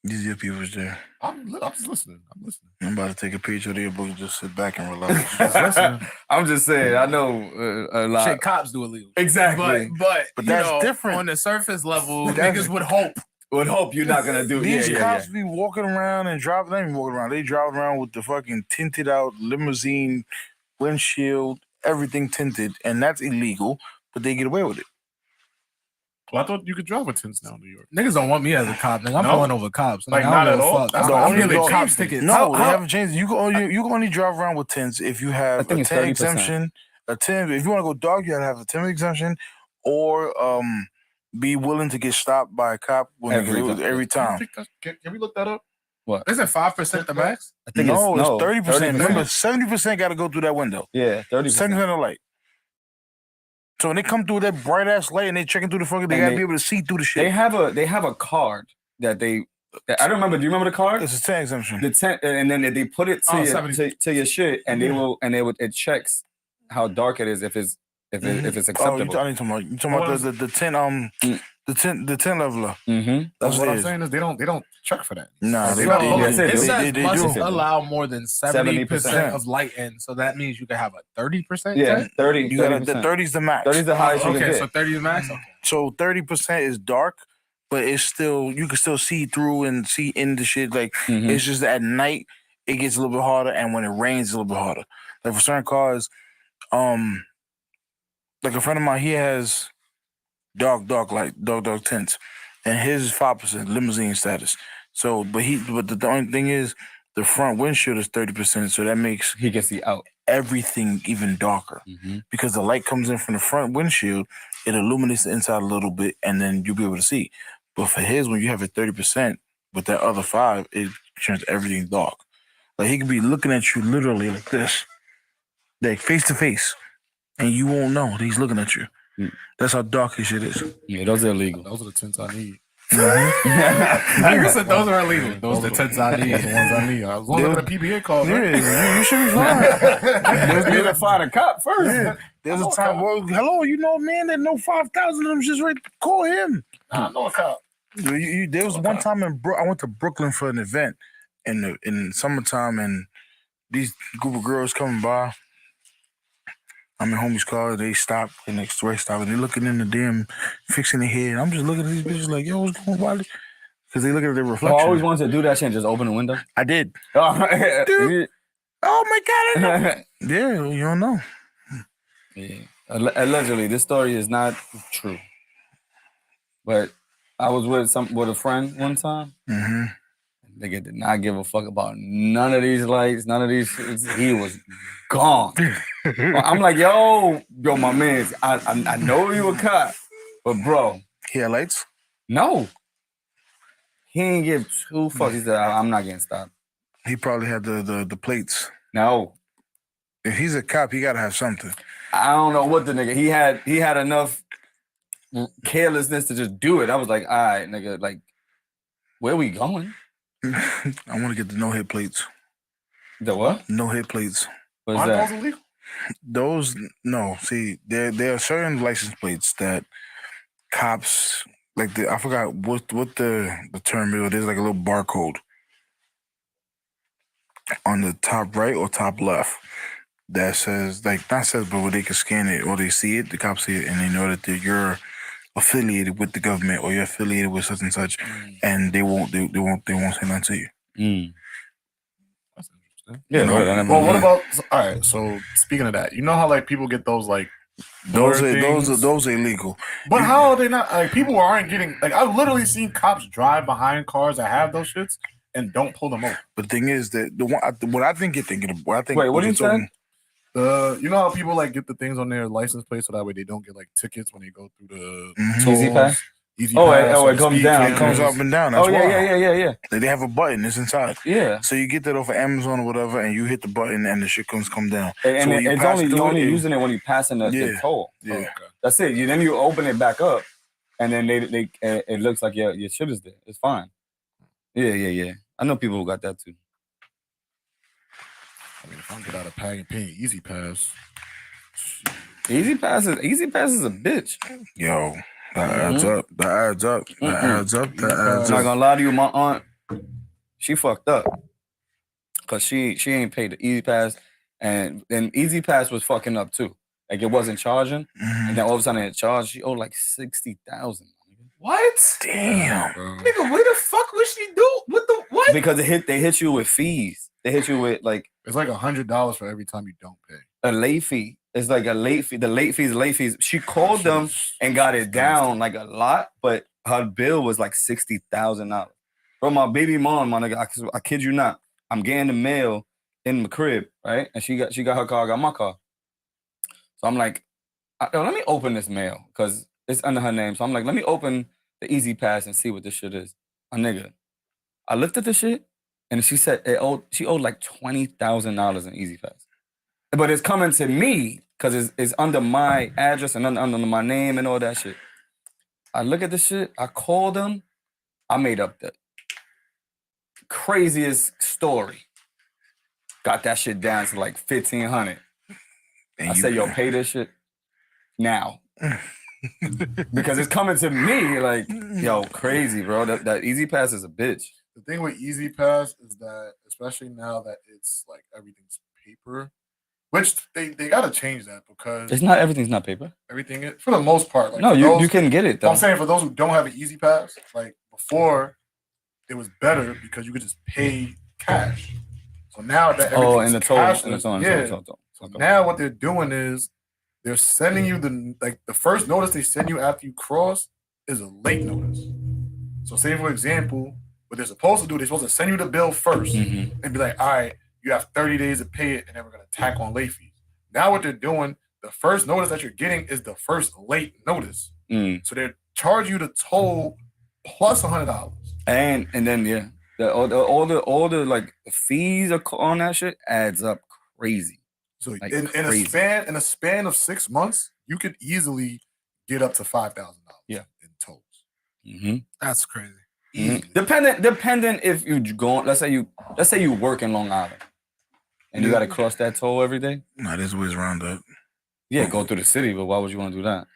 These are people's there. I'm just listening. I'm listening. I'm about to take a page of their book and just sit back and relax. I'm just saying, I know a lot. Shit, cops do illegal. Exactly. But that's different. On the surface level, niggas would hope. Would hope you're not gonna do it. These cops be walking around and driving. They ain't walking around. They drive around with the fucking tinted out limousine, windshield, everything tinted, and that's illegal. But they get away with it. Well, I thought you could drive with tints now in New York. Niggas don't want me as a cop. Nigga, I'm pulling over cops. Like, I not don't at give a all? fuck. That's the I'm only giving law- cops tickets. No, they haven't changed. You can only drive around with tints if you have I think a it's 10 30%. exemption. A 10. If you want to go dog, you gotta have a 10 exemption, or be willing to get stopped by a cop every time. Can we look that up? What? Isn't 5% the max? I think It's 30%. 30%. Remember, 70% got to go through that window. Yeah, 30%. 70% of the light. So when they come through that bright ass light and they checking through the fucking, they gotta be able to see through the shit. They have a card that I don't remember. Do you remember the card? It's a 10 exemption. The 10, and then they put it to your shit, and it checks how dark it is if it's acceptable. You talking about the 10 leveler. Mm-hmm. That's what I'm saying is they don't check for that. Nah, They It says do. must do. allow more than 70% 70%. of light in. So that means you can have a 30%? Yeah, tint? 30. You got the 30 is the max. 30 is the highest you can Okay, get. so 30 is max? Okay. So 30% is dark, but it's still, you can still see through and see into shit. Like, it's just at night it gets a little bit harder, and when it rains it's a little bit harder. Like for certain cars, like a friend of mine, he has dark tints, and his is 5% limousine status. So, but the only thing is, the front windshield is 30%, so that makes He can see out. everything even darker because the light comes in from the front windshield, it illuminates the inside a little bit, and then you'll be able to see. But for his, when you have it 30%, with that other 5, it turns everything dark. Like he could be looking at you literally like this, like face to face, and you won't know that he's looking at you. That's how dark his shit is. Yeah, those are illegal. Those are the tints I need. I said those are illegal. Those are the tints I need. The ones I need. I was looking at a PBA call. Yeah, you should be fine. You gotta find a cop first. Yeah. There's a time, well, hello, you know, man, that know 5,000 of them just right. Call him. I know a cop. There was one time I went to Brooklyn for an event in the summertime, and these group of girls coming by. I'm in homie's car. They stop the next rest stop, and they looking in the damn, fixing their head. I'm just looking at these bitches like, yo, what's going on? Because they look at their reflection. I always wanted to do that shit and just open the window. I did. Dude. Oh my god! I know. Yeah, you don't know. Yeah. Allegedly, this story is not true. But I was with a friend one time. Mm-hmm. Nigga did not give a fuck about none of these lights, none of these shits. He was gone. I'm like, yo, my man, I know you a cop, but bro. He had lights? No. He ain't give two fucks. He said, I'm not getting stopped. He probably had the plates. No. If he's a cop, he gotta have something. I don't know what the nigga, he had enough carelessness to just do it. I was like, all right, nigga, like, where we going? I want to get the no-hit plates. The what? No-hit plates. What is Aren't that? those illegal? Those, no. See, there are certain license plates that cops, like, I forgot what the term is. There's like a little barcode on the top right or top left that says, like, not says, but where they can scan it or they see it, the cops see it, and they know that you're affiliated with the government or you're affiliated with such and such, and they won't say nothing to you. That's interesting. Yeah. Well, what about? All right. So speaking of that, you know how like people get those like Those things? are illegal. But how are they not? Like people aren't getting. Like I've literally seen cops drive behind cars that have those shits and don't pull them over. But the thing is that what I think you're thinking of. What I think. Wait, what are you saying? You know how people like get the things on their license plate so that way they don't get like tickets when they go through the tolls? Easy Pass? Easy Oh, Pass, it comes down. It comes up and down. That's yeah. They have a button. It's inside. Yeah. So you get that off of Amazon or whatever, and you hit the button, and the shit come down. And so you're only using it when you're passing the toll. Yeah. Okay. That's it. Then you open it back up, and then it looks like your shit is there. It's fine. Yeah. I know people who got that too. I mean, if I'm get out of paying Easy Pass. Easy Pass is a bitch. Yo, that adds up. That adds up. I'm not gonna lie to you, my aunt, she fucked up. Cause she ain't paid the Easy Pass, and then Easy Pass was fucking up too. Like it wasn't charging, and then all of a sudden it charged. She owed like $60,000. What? Damn. Nigga, what the fuck was she do? What the what? Because they hit you with fees. They hit you with like It's like $100 for every time you don't pay. a late fee. It's like a late fee. The late fees. She called them and got it down like a lot, but her bill was like $60,000. From my baby mom, my nigga, I kid you not. I'm getting the mail in my crib, right? And she got her car, I got my car. So I'm like, let me open this mail because it's under her name. So I'm like, let me open the Easy Pass and see what this shit is. A nigga. I looked at the shit and she said she owed like $20,000 in Easy Pass. But it's coming to me because it's under my address and under my name and all that shit. I look at the shit. I called them. I made up the craziest story. Got that shit down to like $1,500. I said, yo, pay this shit now. Because it's coming to me like, yo, crazy, bro. That Easy Pass is a bitch. The thing with Easy Pass is that, especially now that it's like everything's paper, which they gotta change that because Everything's not paper. Everything is, for the most part. Like no, you can get it though. I'm saying for those who don't have an Easy Pass, like before, it was better because you could just pay cash. So now that in the toll, So now what they're doing is they're sending you the first notice they send you after you cross is a late notice. So say for example, what they're supposed to do, they're supposed to send you the bill first and be like, all right, you have 30 days to pay it, and then we're gonna tack on late fees. Now what they're doing, the first notice that you're getting is the first late notice. So they charge you the toll plus $100. And then all the like fees on that shit adds up crazy. So like in a span of 6 months, you could easily get up to $5,000. Yeah, in tolls. That's crazy. Dependent if you go. Let's say you work in Long Island, and you got to cross that toll every day. No, there's ways around that. Yeah, go through the city, but why would you want to do that?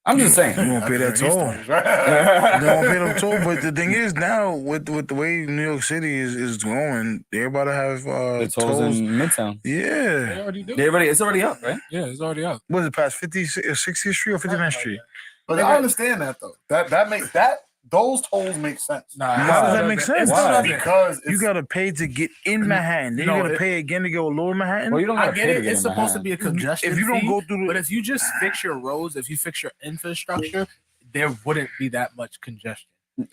I'm just saying. You won't pay that toll. You won't pay the toll. But the thing is, now with the way New York City is going, they're about to have the tolls in Midtown. Yeah, They already do. It's already up, right? Yeah, it's already up. Was it past 60th Street or 59th Street? But I understand that though. That those tolls make sense. Nah, How does that make sense? Why? Because You gotta pay to get in Manhattan. Then No, you gotta pay again to go lower Manhattan. Well, you don't I gotta get pay it. to get It's in supposed to Manhattan. be a congestion If you don't fee, go through the, but if you just fix your roads, if you fix your infrastructure, there wouldn't be that much congestion.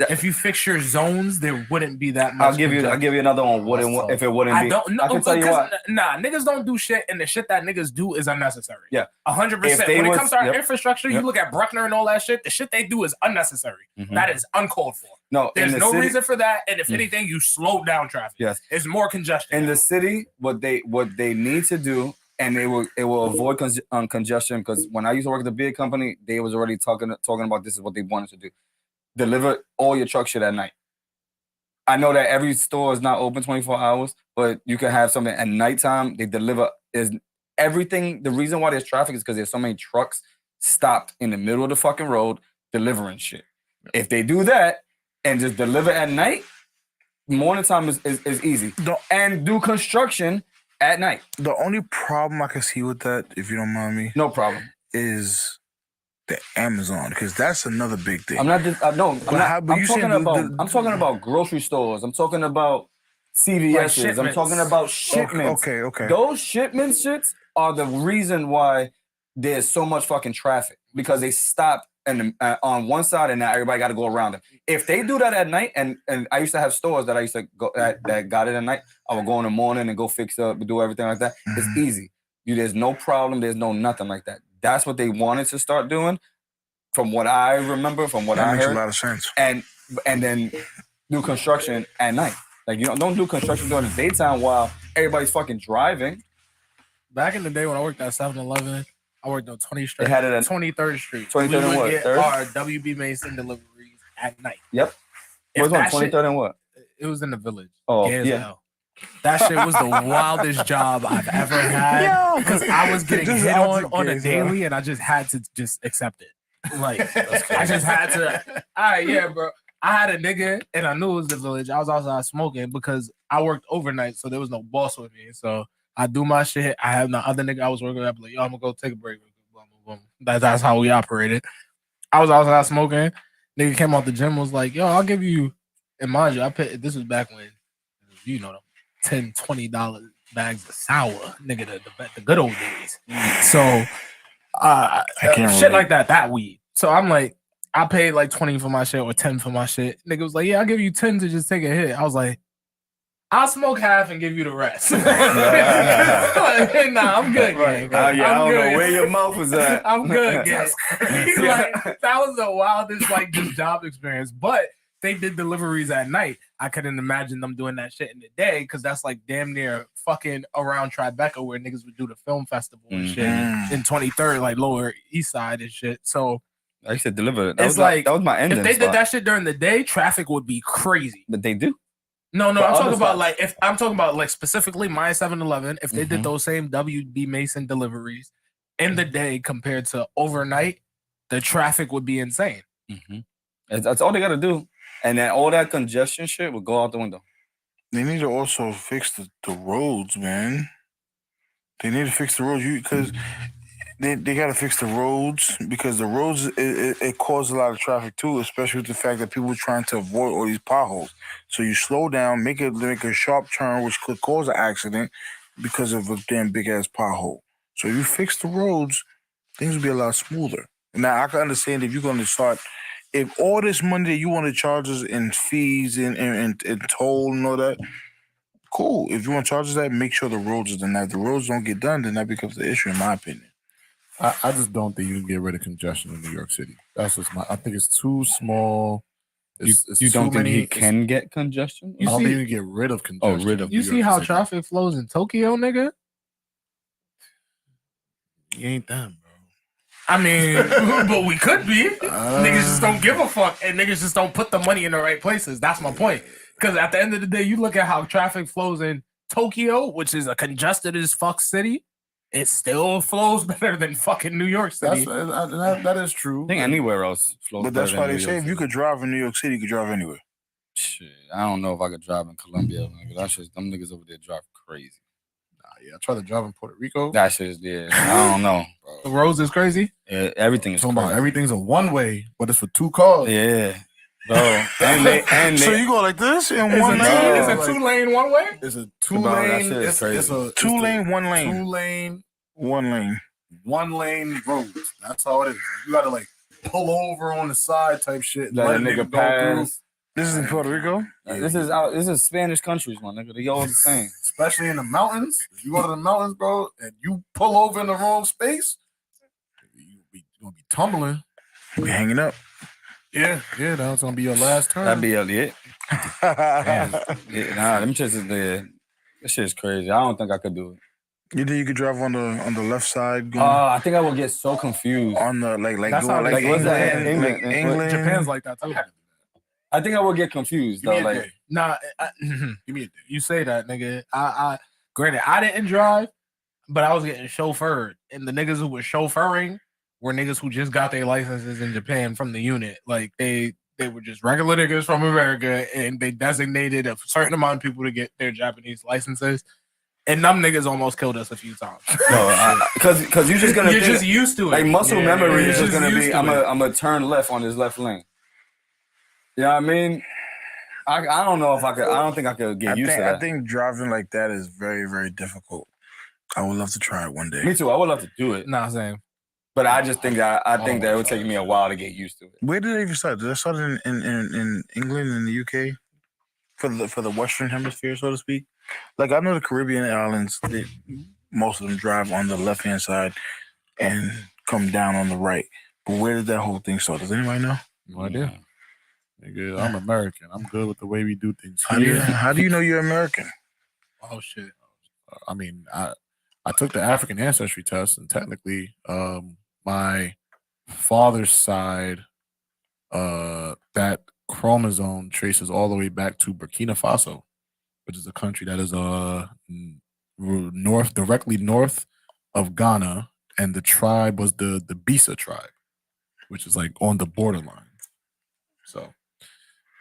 If you fix your zones, there wouldn't be that much. I'll give you another one. If it wouldn't be, I don't know. I can tell you what. Nah, niggas don't do shit, and the shit that niggas do is unnecessary. Yeah, 100%. When it comes to our infrastructure, you look at Bruckner and all that shit. The shit they do is unnecessary. Mhm. That is uncalled for. No, there's no city, reason for that. And if anything, you slow down traffic. Yes, it's more congestion in the city. What they need to do, and it will avoid congestion. Because when I used to work at the beer company, they was already talking about this is what they wanted to do: deliver all your truck shit at night. I know that every store is not open 24 hours, but you can have something at nighttime. They deliver is everything. The reason why there's traffic is because there's so many trucks stopped in the middle of the fucking road delivering shit. If they do that and just deliver at night, morning time is easy. And do construction at night. The only problem I can see with that, if you don't mind me, no problem, is the Amazon, because that's another big thing. I'm talking about grocery stores. I'm talking about CVS's. I'm talking about shipments. Okay. Those shits are the reason why there's so much fucking traffic, because they stop on one side and now everybody got to go around them. If they do that at night, and I used to have stores that I used to go that got it at night. I would go in the morning and go fix up, do everything like that. Mm-hmm. It's easy. There's no problem. There's no nothing like that. That's what they wanted to start doing, from what I remember, from what I heard. That makes a lot of sense. And then do construction at night. Like, don't do construction during the daytime while everybody's fucking driving. Back in the day when I worked at 7-Eleven, I worked on 20th Street. They had it at 23rd Street. 23rd we and would what? Get 3rd? our WB Mason deliveries at night. Yep. What's on 23rd and what? It was in the village. Oh, Zelle. yeah. That shit was the wildest job I've ever had, because I was getting hit on a daily, and I just had to just accept it. Like, I just had to. All right, yeah, bro. I had a nigga, and I knew it was the village. I was outside smoking because I worked overnight, so there was no boss with me. So I do my shit. I have my other nigga I was working with. I'm like, yo, I'm gonna go take a break. That's how we operated. I was outside smoking. Nigga came out the gym, was like, yo, I'll give you. And mind you, this was back when, you know, $10, $20 bags of sour, nigga, the good old days. So shit like that weed. So I'm like, I paid like 20 for my shit or 10 for my shit. Nigga was like, yeah, I'll give you 10 to just take a hit. I was like, I'll smoke half and give you the rest. Like, nah, I'm good, gang. I don't know where your mouth was at. I'm good, gang. Like, that was the wildest like just job experience. But they did deliveries at night. I couldn't imagine them doing that shit in the day, because that's like damn near fucking around Tribeca, where niggas would do the film festival and shit in 23rd, like Lower East Side and shit. So I used to deliver it. That was my ending. If they did that shit during the day, traffic would be crazy. But they do. No, I'm talking about like specifically my 7-Eleven. If they did those same WB Mason deliveries in the day compared to overnight, the traffic would be insane. Mm-hmm. That's all they got to do. And then all that congestion shit would go out the window. They need to also fix the roads, man. They need to fix the roads, because they got to fix the roads, because the roads, it causes a lot of traffic too, especially with the fact that people are trying to avoid all these potholes. So you slow down, make a sharp turn, which could cause an accident because of a damn big ass pothole. So if you fix the roads, things will be a lot smoother. Now I can understand if you're going to start. If all this money that you want to charge us in fees and toll and all that, cool. If you want to charge us that, make sure the roads are done. If the roads don't get done, then that becomes the issue, in my opinion. I just don't think you can get rid of congestion in New York City. That's just I think it's too small. You don't think he can get congestion? I don't think you can get rid of congestion. Oh, rid of. You see how traffic flows in Tokyo, nigga? You ain't them, bro. I mean, but we could be. Niggas just don't give a fuck, and niggas just don't put the money in the right places. That's my point. Because at the end of the day, you look at how traffic flows in Tokyo, which is a congested as fuck city. It still flows better than fucking New York City. That is true. I think anywhere else flows But that's better why than they New say York if you could drive in New York City, you could drive anywhere. Shit, I don't know if I could drive in Colombia. Nigga. That shit, them niggas over there drive crazy. Yeah, I tried to drive in Puerto Rico. That shit is there. I don't know, bro. The roads is crazy. Yeah, everything is crazy. Everything's a one way, but it's for two cars. Yeah. bro. And So they, you go like this in It's one a, lane? it's a Like- 2-lane one way. It's a Bro, that 2-lane. shit is It's crazy. a 2-lane, 1 lane. 2-lane, One lane. 1-lane roads. That's how it is. You gotta like pull over on the side type shit. And let a let nigga nigga go through. pass. This is in Puerto Rico? This is Spanish countries, my nigga. They all the same. Especially in the mountains. If you go to the mountains, bro, and you pull over in the wrong space, you're gonna be tumbling. We hanging up. Yeah, that's gonna be your last turn. That'd be it. Yeah, nah, them shits is there. This shit's crazy. I don't think I could do it. You think you could drive on the left side going I think I would get so confused. on the like That's going how like they- what's that? England, like England. England. Japan's like that too. I think I would get confused Give me though. a Like, day. Nah, Give me a day. you say that, nigga. I granted, I didn't drive, but I was getting chauffeured, and the niggas who were chauffeuring were niggas who just got their licenses in Japan from the unit. Like they were just regular niggas from America, and they designated a certain amount of people to get their Japanese licenses. And them niggas almost killed us a few times. because you're just gonna You're think, just used to it. like muscle memory you're is just gonna used be. to I'm it. gonna turn left on this left lane. You know what I mean? I don't know if I could. I don't think I could get used to that. I think driving like that is very, very difficult. I would love to try it one day. Me too. I would love to do it, Nah, same. but I just think that it would take me a while to get used to it. Where did they even start? Did they start in England and the UK for the Western Hemisphere, so to speak? Like I know the Caribbean islands, most of them drive on the left hand side and come down on the right. But where did that whole thing start? Does anybody know? No idea. Nigga, I'm American. I'm good with the way we do things How do here. you know you're American? Oh shit. I mean, I took the African ancestry test, and technically, my father's side, that chromosome traces all the way back to Burkina Faso, which is a country that is directly north of Ghana, and the tribe was the Bisa tribe, which is like on the borderline. So,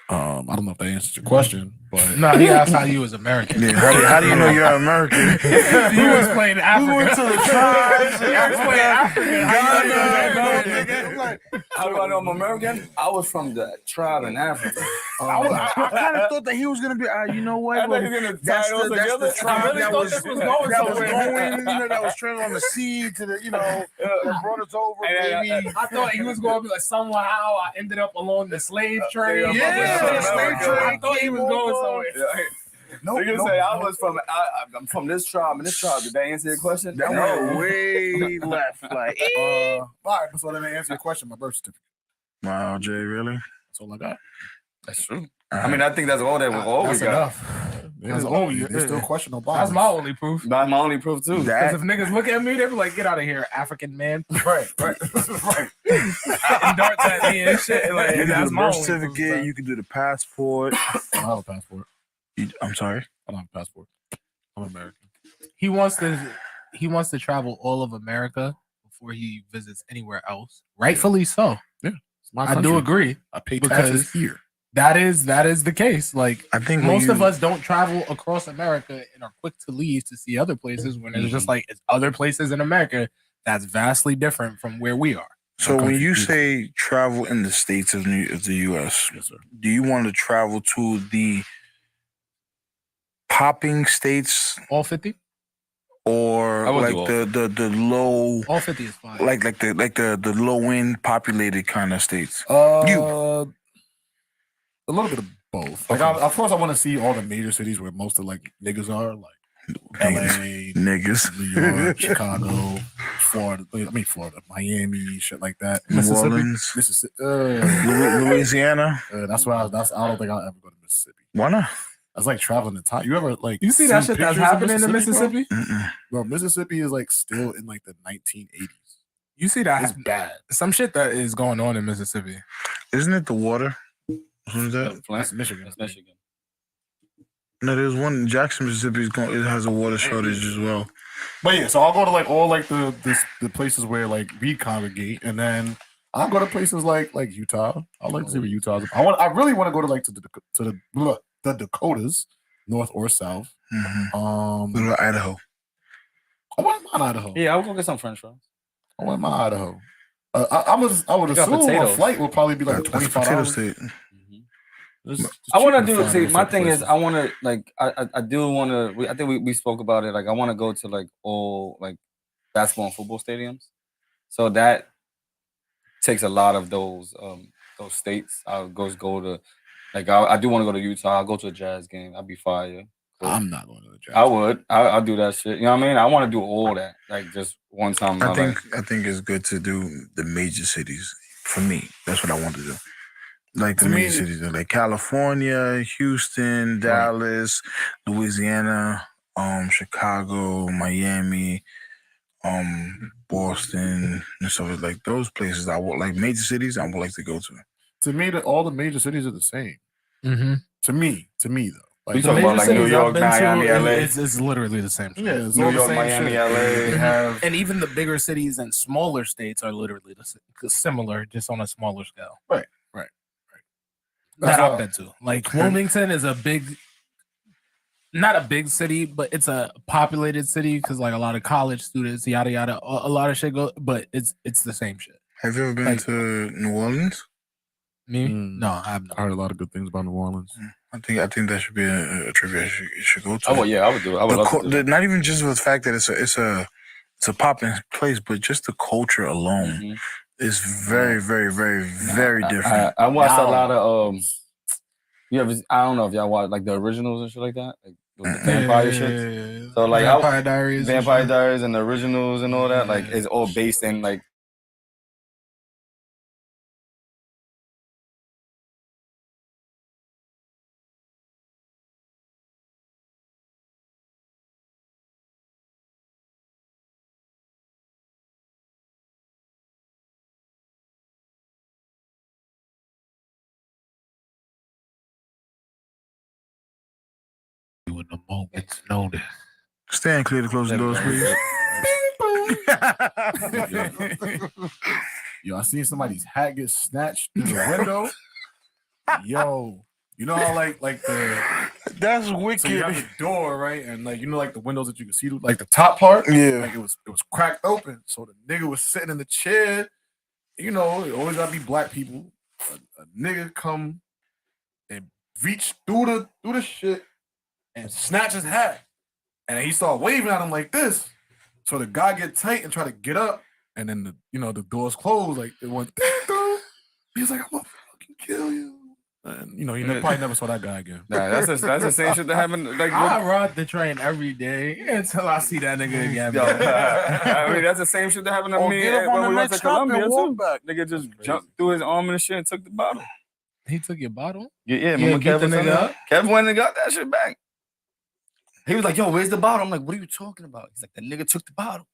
I don't know if that answers your question, but No, he asked how you was American. Yeah, how do you know you're American? You was playing Africa. We went to the tribes. You was playing Africa. How you know that, Ghana, nigga? like, How do I know I'm American? I was from the tribe in Africa. I kind of thought that he was gonna be. You know what? I thought he was gonna That's tie those the together. tribe I really that thought was this was going that was somewhere. going. That was trailing on the sea to the that brought us over. And, Maybe. I thought he was going to be like, somehow I ended up along the slave trade. Yeah, slave trade. I thought he was going somewhere. no, They're gonna say I was from. I'm from this tribe and this tribe. Did that answer your question? That went way left. Like, all right, so then to answer your question, my birth certificate. wow, Jay, really? That's all I got. That's true. I mean, I think that's all that we always That's got. enough. That's all There's still question no That's my only proof. That's my only proof too. That- Because if niggas look at me, they be like, get out of here, African man. right. And darts at me and shit. Like, You can do that's the my birth only proof, certificate. bro. You can do the passport. I don't have a passport. I'm sorry. I don't have a passport. I'm American. He wants to travel all of America before he visits anywhere else. Rightfully so. It's my I do country. agree. I pay because- taxes here. That is the case. Like I think most of us don't travel across America and are quick to leave to see other places when it's just like it's other places in America that's vastly different from where we are. So when you country. say travel in the states of the U.S., Yes, sir. do you want to travel to the popping states All 50? or I would like do the low, All 50 is fine. like the low end populated kind of states? A little bit of both. Like, Okay. of course, I want to see all the major cities where most of like niggas are, like LA, Niggas. New York, Chicago, Florida. I mean, Florida, Miami, shit like that. New Mississippi, Orleans. Mississippi. Louisiana. That's why I don't think I'll ever go to Mississippi. Why not? That's like traveling the time. You ever like you see that seen shit that's pictures of happening in Mississippi? Bro, Mississippi is like still in like the 1980s. You see that It's bad. some shit that is going on in Mississippi. Isn't it the water? Who's that? That's Michigan. That's Michigan. No, there's one in Jackson, Mississippi. It has a water shortage as well. But yeah, so I'll go to like all like the places where like we congregate, and then I'll go to places like Utah. I like to see what Utah is. I really want to go to like to the Dakotas, north or south. What about Idaho? I wouldn't mind Idaho. Yeah, I will go get some French fries. I wouldn't mind Idaho. I would You got assume a potatoes. flight will probably be like That's $25. potato state. I want to do. See, my thing is, I want to like. I do want to. I think we spoke about it. Like, I want to go to like all like basketball and football stadiums. So that takes a lot of those states. I'll go to like I do want to go to Utah. I'll go to a Jazz game. I'll be fire. Cool. I'm not going to the Jazz. I would. I'll do that shit. You know what I mean? I want to do all that like just one time. I think it's good to do the major cities. For me, that's what I want to do. Like the major cities, like California, Houston, Dallas, Louisiana, Chicago, Miami, Boston, and stuff like those places. I would like major cities. I would like to go to. To me, all the major cities are the same. Mm-hmm. To me though. Like, you talking about like New York, Miami, LA? It's literally the same shit. Yeah, it's New York, Miami, shit. LA. And even the bigger cities and smaller states are literally similar, just on a smaller scale. Right. That I've been to. Like Wilmington is not a big city, but it's a populated city because like a lot of college students, yada yada, a lot of shit go. But it's the same shit. Have you ever been to New Orleans? Me? No, I have not. I heard a lot of good things about New Orleans. I think that should be a trip you should go to. Oh well, yeah, I would do it. I would love to do it. Not even just with the fact that it's a popping place, but just the culture alone is very, very, very, very different. I watched a lot of I don't know if y'all watch like the originals and shit like that, like the vampire shit. So like Vampire Diaries, and the originals and all that, like it's all based in like. In the moment's notice. Stand clear to close the doors, please. Yo, I seen somebody's hat get snatched through the window. Yo, you know how like the that's wicked. So you have the door, right? And like like the windows that you can see, like the top part. Yeah, like it was cracked open. So the nigga was sitting in the chair. You know, it always gotta be black people. A nigga come and reach through the shit and snatch his hat. And he started waving at him like this. So the guy get tight and try to get up. And then the doors closed. Like it went through. He's like, I'm gonna fucking kill you. And you probably never saw that guy again. Nah, that's the same shit that happened. Like I ride the train every day until I see that nigga again. Yo, I mean, that's the same shit that happened to me when we went to Colombia too. Nigga just jumped through his arm and shit and took the bottle. He took your bottle? Yeah. Remember Kevin went and got that shit back. He was like, yo, where's the bottle? I'm like, what are you talking about? He's like, the nigga took the bottle.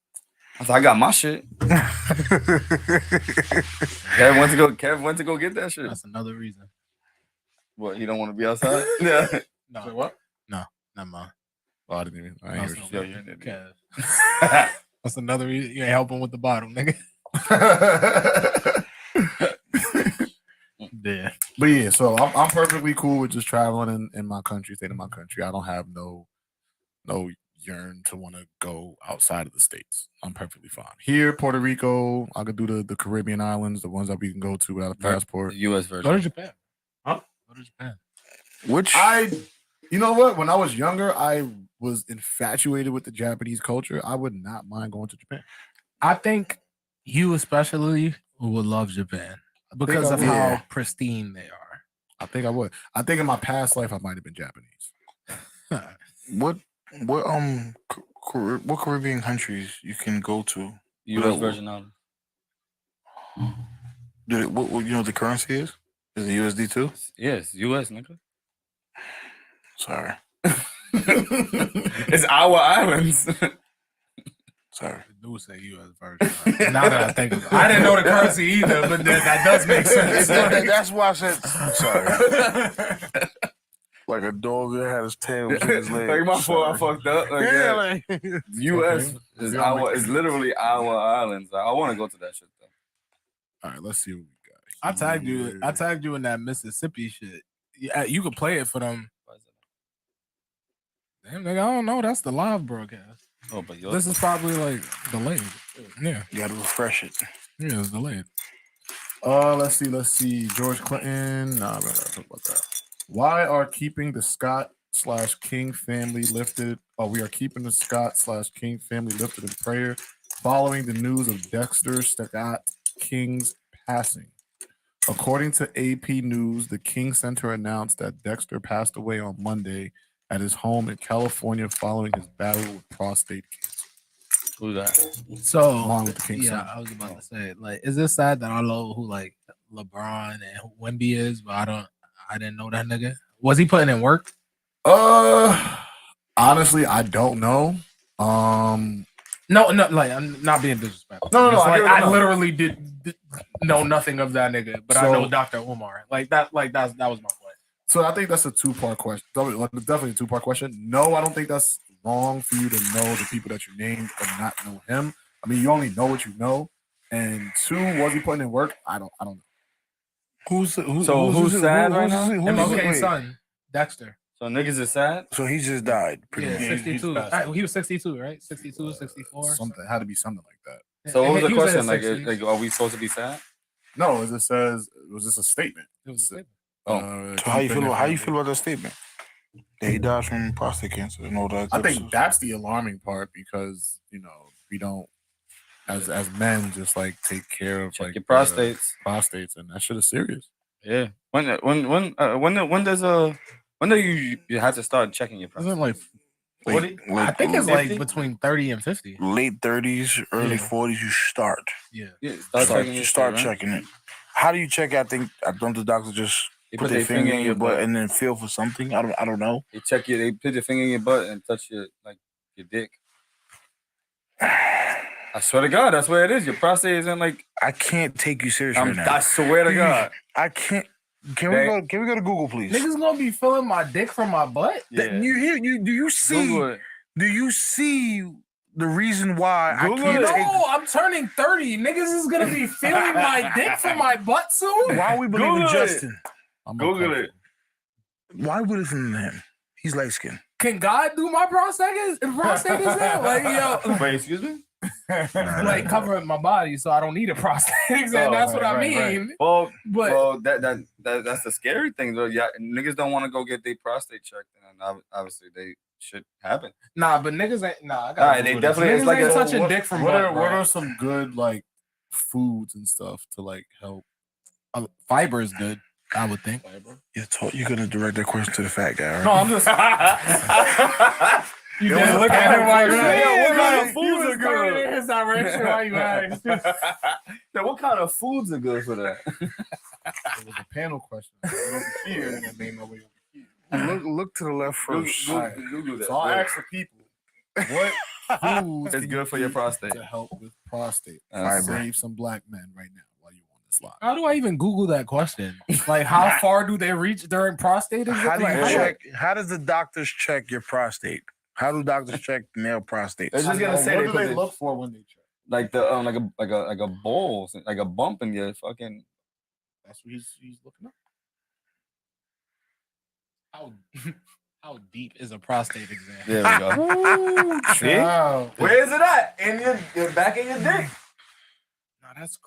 I was like, I got my shit. Kevin went to go get that shit. That's another reason. What, he don't want to be outside? Yeah. No. So what? No, not mine. Oh, I didn't even. I ain't hear you. That's another reason you ain't helping with the bottle, nigga. Yeah. But yeah, so I'm perfectly cool with just traveling in my country, staying in my country. I don't have no yearn to want to go outside of the States. I'm perfectly fine. Here, Puerto Rico, I could do the Caribbean islands, the ones that we can go to without a passport. The U.S. version. Go to Japan. Huh? Go to Japan. You know what? When I was younger, I was infatuated with the Japanese culture. I would not mind going to Japan. I think you especially would love Japan because of how pristine they are. I think I would. I think in my past life, I might have been Japanese. What Caribbean countries you can go to? U.S. Virgin Islands. What you know what the currency is? Is it USD too? Yes, U.S. nigga. Sorry. It's our islands. Sorry. I do say U.S. Virgin. Now that I think of it, I didn't know the currency either, but that does make sense. That's why I said sorry. Like a dog that had his tail between his legs. Like my fault, I fucked up. Like, U.S. is literally our islands. I want to go to that shit though. All right, let's see what we got. I tagged you in that Mississippi shit. Yeah, you could play it for them. Damn, nigga, I don't know. That's the live broadcast. Oh, but this is probably like delayed. Yeah, you gotta refresh it. Yeah, it's delayed. Let's see. George Clinton. Nah, I'm not gonna talk about that. Why are keeping the Scott/King family lifted? Oh, we are keeping the Scott/King family lifted in prayer following the news of Dexter Scott King's passing. According to AP News, the King Center announced that Dexter passed away on Monday at his home in California following his battle with prostate cancer. Who's that? So Martin Luther King yeah, son. I was about to say, like, is it sad that I know who like LeBron and who Wemby is, but I didn't know that nigga. Was he putting in work? Honestly, I don't know. No, like I'm not being disrespectful. No, It's like, I no. literally did know nothing of that nigga, but I know Dr. Umar. Like that was my point. So I think that's a two-part question. Definitely a two-part question. No, I don't think that's wrong for you to know the people that you named and not know him. I mean, you only know what you know. And two, was he putting in work? I don't know. Who's sad right now? MLK's son, Dexter. So niggas is sad? So he just died. Pretty much. 62. He was 62, right? 62, 64. Something had to be something like that. So what was the He was in question? his Like, 60s. are we supposed to be sad? No, as it says, it was just a statement. It was a statement. So how you feel about that statement? That he died from prostate cancer and all that. I think that's the alarming part because we don't, as men, just like take care of Check like your prostates. prostates, and that shit is serious. Yeah. When do you have to start checking your Isn't prostate? it like I think it's like between 30 and 50. late 30s, early 40s. You start. Yeah. Start Checking it. How do you check? I think don't the doctors just They put their finger in your butt and then feel for something? I don't know. They put your finger in your butt and touch your dick. I swear to God, that's where it is. Your prostate isn't like. I can't take you serious right now. I swear to God. I can't. Can we go to Google, please? Niggas gonna be feeling my dick from my butt? Yeah. Do you see? Google it. Do you see the reason why Google I can't it. take? No, I'm turning 30. Niggas is gonna be feeling my dick from my butt soon. Why we believe in Google it. Justin? Google it. Why we listen to him? He's light skinned. Can God do my prostate exam? Like, yo, Wait, excuse me? like covering my body so I don't need a prostate exam. That's what I mean. Right. But Well, that's the scary thing though. Yeah, niggas don't want to go get their prostate checked, and obviously they should happen. but niggas ain't. I got. Alright, they definitely- it's Niggas like ain't a- touching dick from what butt. are, bro. what are some good like foods and stuff to like help? Fiber is good, I would think. You're gonna direct that question to the fat guy, right? No, I'm just. You didn't look at him while you What kind of He foods was are turning good? in his direction while you asked. Now, what kind of foods are good for that? It was a panel question. Over here, and they know where you're Look to the left first. Google that. So I'll ask the people what foods It's can good you for your eat prostate. to help with prostate. Fiber. Save some black men right now while you on this live. How do I even Google that question? Like, how far do they reach during prostate? How do you Like, check? How does the doctors check your prostate? How do doctors check male prostates? They're just gonna say what they do put they the- look for when they check? like the like a bowl, like a bump in your fucking. That's what he's looking up. How deep is a prostate exam? There we go. See? Child. Where is it at? In your back of your dick. No, that's.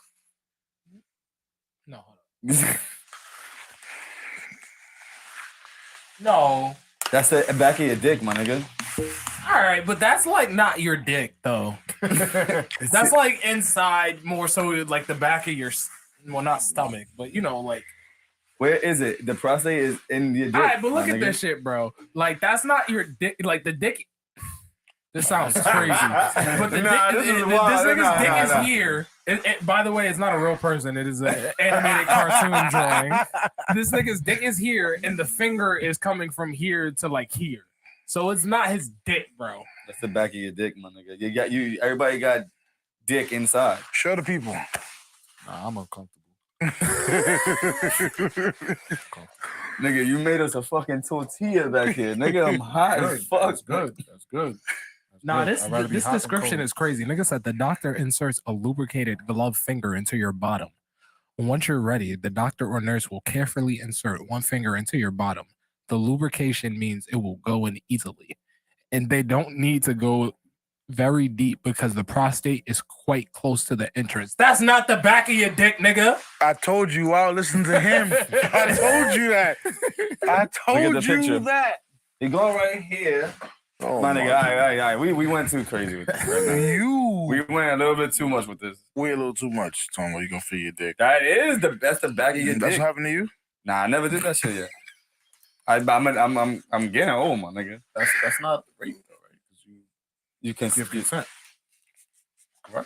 No, hold on. No. That's the back of your dick, my nigga. All right, but that's like not your dick though. That's like inside more so like the back of your, well, not stomach, but like. Where is it? The prostate is in your dick. All right, but look my at nigga. this shit, bro. Like that's not your dick. Like the dick. This sounds crazy, but the Nah, dick, this is this wild. nigga's Nah, dick nah, is nah. here. By the way, it's not a real person. It is an animated cartoon drawing. This nigga's dick is here, and the finger is coming from here to like here. So it's not his dick, bro. That's the back of your dick, my nigga. Everybody got dick inside. Show the people. Nah, I'm uncomfortable. Nigga, you made us a fucking tortilla back here. Nigga, I'm hot as fuck. That's good. That's good. Nah, I'd rather be this hot than description cold. is crazy. Nigga said the doctor inserts a lubricated glove finger into your bottom. Once you're ready, the doctor or nurse will carefully insert one finger into your bottom. The lubrication means it will go in easily, and they don't need to go very deep because the prostate is quite close to the entrance. That's not the back of your dick, nigga. I told you, I'll listen to him. I told you that. I told you picture. that. He going right here. Oh, my nigga, all right. We went too crazy with this right now. We went a little bit too much with this. Way a little too much. Talking about you gonna feel your dick. That's the back of your dick. That's what happened to you? Nah, I never did that shit yet. I'm getting old, my nigga. That's not rape though, right? Because You can give consent. Right?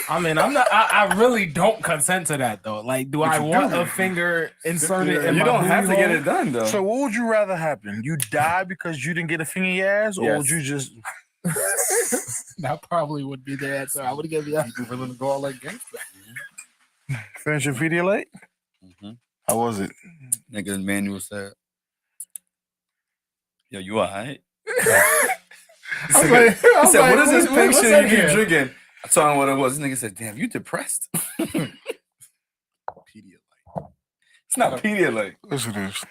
I mean, I really don't consent to that though. Like, do I want a finger inserted in You my don't have to booty get hole? it done though. So what would you rather happen? You die because you didn't get a finger in your ass, or would you just That probably would be the answer. I would give you. People willing to go out like gangsters. finish your video late? Mm-hmm. How was it? Nigga, Manuel said, "Yo, you alright?" He said, "What is this pink shit you keep drinking?" I told him what it was. This nigga said, "Damn, you depressed?" Pedialyte. It's not Pedialyte. Yes, it is.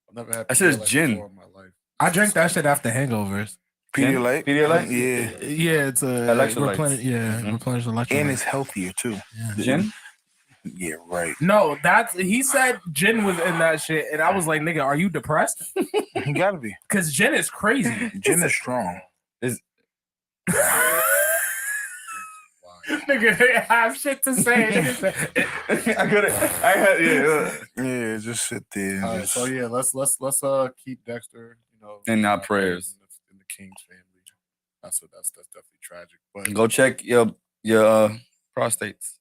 I've never had That shit is Pedialyte gin. before in my life. I drink that shit after hangovers. Pedialyte? Pedialyte? Yeah. Yeah, it's a Electrolytes. replenish electrolytes. And it's healthier too. Yeah. Gin? Yeah, right. No, he said gin was in that shit, and I was like, nigga, are you depressed? You gotta be. Because gin is crazy. Gin is strong. Nigga, they have shit to say. Yeah, just sit there. All right, so yeah, let's keep Dexter, In our prayers. in the King's family. That's definitely tragic. But Go check your prostates.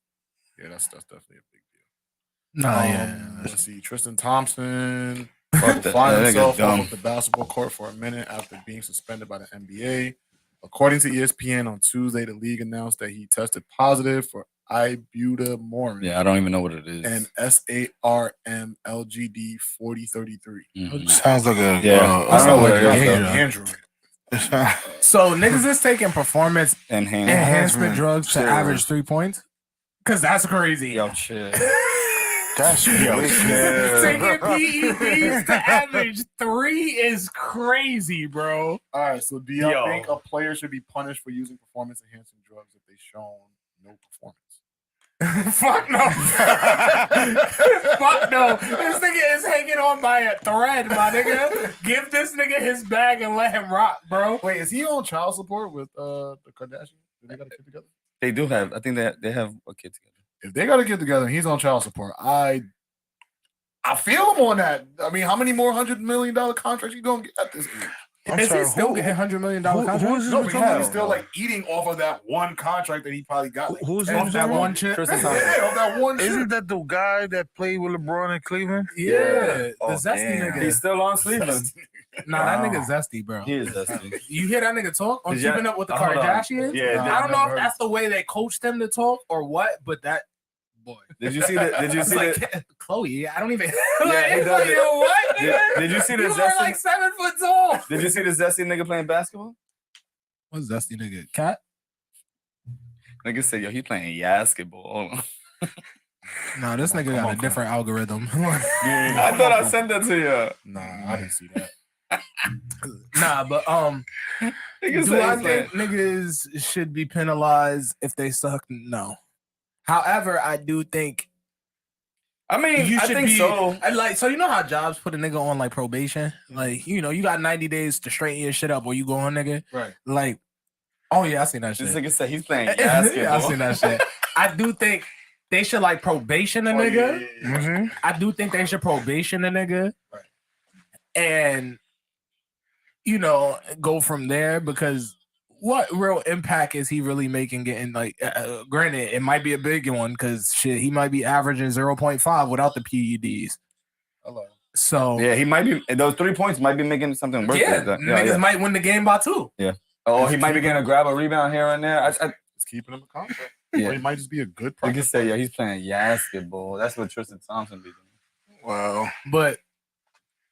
yeah, that's definitely a big deal. Nah, yeah. Let's see, Tristan Thompson Fuck that. find That himself nigga's dumb. off of the basketball court for a minute after being suspended by the NBA. According to ESPN on Tuesday, the league announced that he tested positive for ibutamoren Yeah, I don't even know what it is. and SARM LGD 4033. Mhm. Sounds like a I don't know what it is, though. Android. So niggas is taking performance Enhancement. enhancement drugs to Steroids. average 3 points? Because that's crazy. Yo, shit. That's Taking PEDs to average 3 is crazy, bro. All right, so do y'all Yo. think a player should be punished for using performance-enhancing drugs if they've shown no performance? Fuck no. Fuck no. This nigga is hanging on by a thread, my nigga. Give this nigga his bag and let him rock, bro. Wait, is he on child support with the Kardashians? Do they got a kid together? They do have. I think they have a kid together. If they got a kid together and he's on child support, I feel him on that. I mean, how many more $100 million contracts you gonna get at this age? Is he still getting $100 million contract? who is this No, we but somebody's have? still like eating off of that one contract that he probably got. Like, Who's Off this that we one have? chip? Tristan Thompson. yeah, off that one. Isn't shit. that the guy that played with LeBron in Cleveland? Yeah, the Oh, zesty damn. nigga. He's still on Cleveland. Nah, Wow. that nigga zesty, bro. He is zesty. You hear that nigga talk on Did ya- Keeping Up with the hold on. Kardashians? Yeah, I don't know never if that's the way they coached them to talk or what, but that boy. Did you see the? Did you It's see like, the? Chloe, I don't even. Yeah, he does it. What? Did you see the You are zesty? like 7 foot tall. Did you see the zesty nigga playing basketball? What's zesty nigga? Cat? Nigga said, "Yo, he playing basketball." No, this nigga got a different algorithm. I thought I sent that to you. Nah, I didn't see that. Nah, but Nigga do said I he think playing- niggas should be penalized if they suck? No. However, I do think I mean, you I should think be so. so you know how jobs put a nigga on like probation? Like, you know, you got 90 days to straighten your shit up or you go on, nigga. Right. Like, oh yeah, I seen that shit. This nigga said he's playing Yeah, basketball. I seen that shit. I do think they should like probation a nigga. Mm-hmm. I do think they should probation a nigga. Right. And you know, go from there because what real impact is he really making getting like granted it might be a big one because shit he might be averaging 0.5 without the PEDs. Hello. So Yeah, he might be. Those 3 points might be making something worth yeah, it. niggas might win the game by 2. Oh, he might be gonna grab a rebound here and there. It's keeping him a contract. Yeah. Or he might just be a good Nigga prospect. say, "Yo, he's playing basketball." That's what Tristan Thompson be doing. Wow. But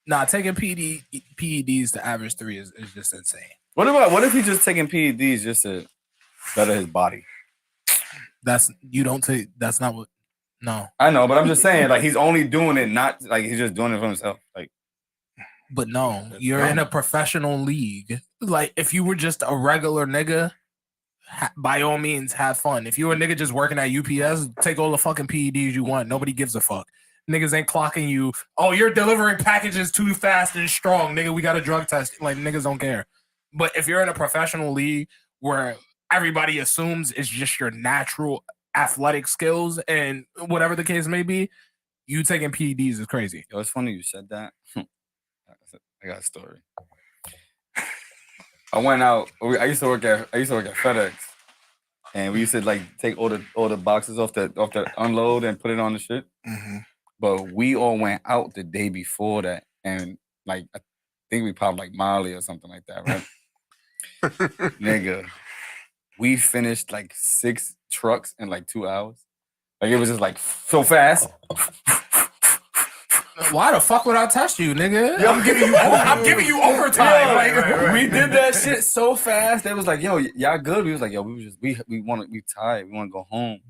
nah, taking PEDs to average 3 is just insane. What if he's just taking PEDs just to better his body? That's not what. No, I know, but I'm just saying, like he's only doing it, not like he's just doing it for himself. Like But no, you're in a professional league. Like, if you were just a regular nigga, by all means, have fun. If you're a nigga just working at UPS, take all the fucking PEDs you want. Nobody gives a fuck. Niggas ain't clocking you. Oh, you're delivering packages too fast and strong. Nigga, we got a drug test. Like, niggas don't care. But if you're in a professional league where everybody assumes it's just your natural athletic skills and whatever the case may be, you taking PEDs is crazy. Yo, it's funny you said that. I got a story. I went out. I used to work at FedEx, and we used to like take all the boxes off the unload and put it on the shit. Mm-hmm. But we all went out the day before that, and like I think we popped like Molly or something like that, right? Nigga, we finished like 6 trucks in like 2 hours. Like it was just like so fast. Why the fuck would I test you, nigga? I'm giving you overtime. Right. We did that shit so fast. They was like, "Yo, y'all good?" We was like, "Yo, we tired. We want to go home."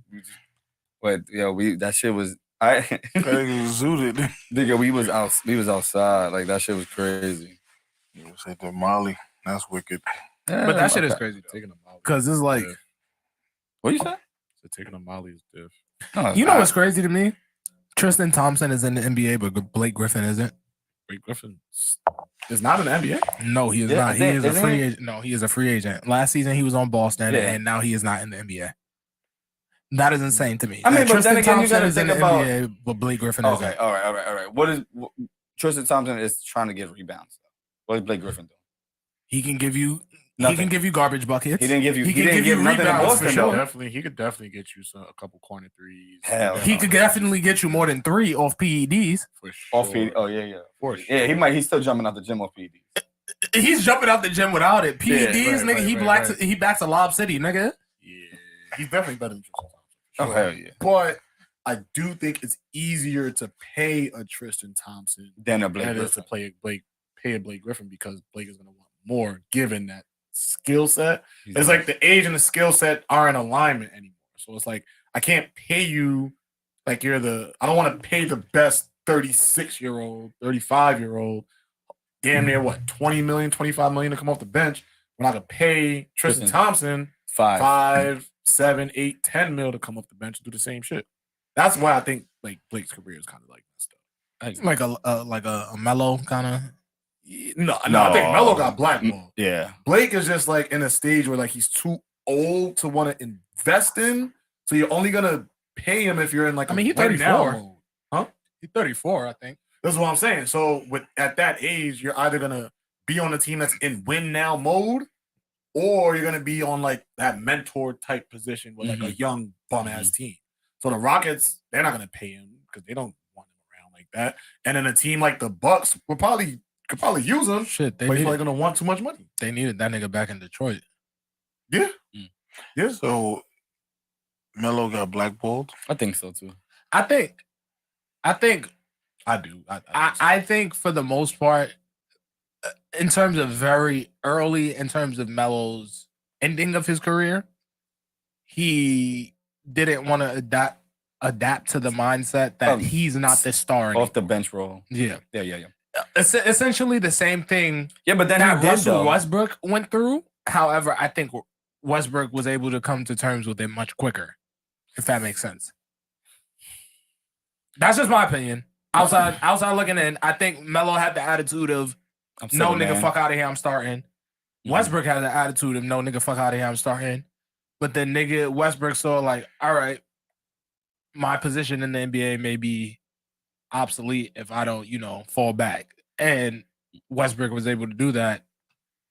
But yo, that shit was zooted. Nigga, we was outside. Like that shit was crazy. You said the Molly. That's wicked. Yeah, but that shit is crazy. Taking a Molly. Because it's like, what you say? So taking a Molly is diff. No, you know what's crazy to me? Tristan Thompson is in the NBA, but Blake Griffin isn't. Blake Griffin is not in the NBA? No, he is not. He is a free agent. No, he is a free agent. Last season, he was on Boston, and now he is not in the NBA. That is insane to me. I mean, but Tristan then again, Thompson you is in the NBA, but Blake Griffin isn't. Okay, all right. What is Tristan Thompson is trying to get rebounds? What is Blake Griffin doing? He can give you nothing. He can give you garbage buckets. He didn't give you. He can give you nothing in rebounds Boston, for sure. He could definitely get you a couple corner threes. Hell, he could definitely get you more than 3 off PEDs. For sure. Off PEDs. Oh yeah. For sure. Yeah, he's still jumping out the gym off PEDs. He's jumping out the gym without it. PEDs, nigga. He backs a Lob City, nigga. Yeah, he's definitely better than Tristan Thompson. Oh hell yeah. But I do think it's easier to pay a Tristan Thompson than a Blake Griffin. Griffin. To pay a Blake Griffin because Blake is going to want more given that skill set. It's like the age and the skill set are in alignment anymore. So it's like I can't pay you like I don't want to pay the best 36-year-old, 35-year-old, damn near what, 20 million, 25 million to come off the bench. We're not gonna pay Tristan Thompson 5, 7, 8, 10 mil to come off the bench and do the same shit. That's why I think like Blake's career is kind of like messed up. Like a Melo kind of. No, I think Melo got blackballed. Yeah, Blake is just like in a stage where like he's too old to want to invest in, so you're only gonna pay him if you're in like. He's 34. Huh? He's 34, I think. That's what I'm saying. So at that age, you're either gonna be on a team that's in win now mode, or you're gonna be on like that mentor type position with like a young bum ass team. So the Rockets, they're not gonna pay him because they don't want him around like that. And then a team like the Bucks could probably use him. Shit, but he's probably gonna want too much money. They needed that nigga back in Detroit. Yeah. Yeah. So Melo got blackballed. I think so too. I think I do. I think for the most part, in terms of very early, in terms of Melo's ending of his career, he didn't want to adapt to the mindset that he's not the star off the bench role. Yeah. It's essentially the same thing. Yeah, but then that Russell Westbrook went through. However, I think Westbrook was able to come to terms with it much quicker, if that makes sense. That's just my opinion. Outside looking in, I think Melo had the attitude of no nigga, fuck out of here, I'm starting. Westbrook had the attitude of no nigga, fuck out of here, I'm starting. But then nigga Westbrook saw like, all right, my position in the NBA may be obsolete if I don't, fall back. And Westbrook was able to do that.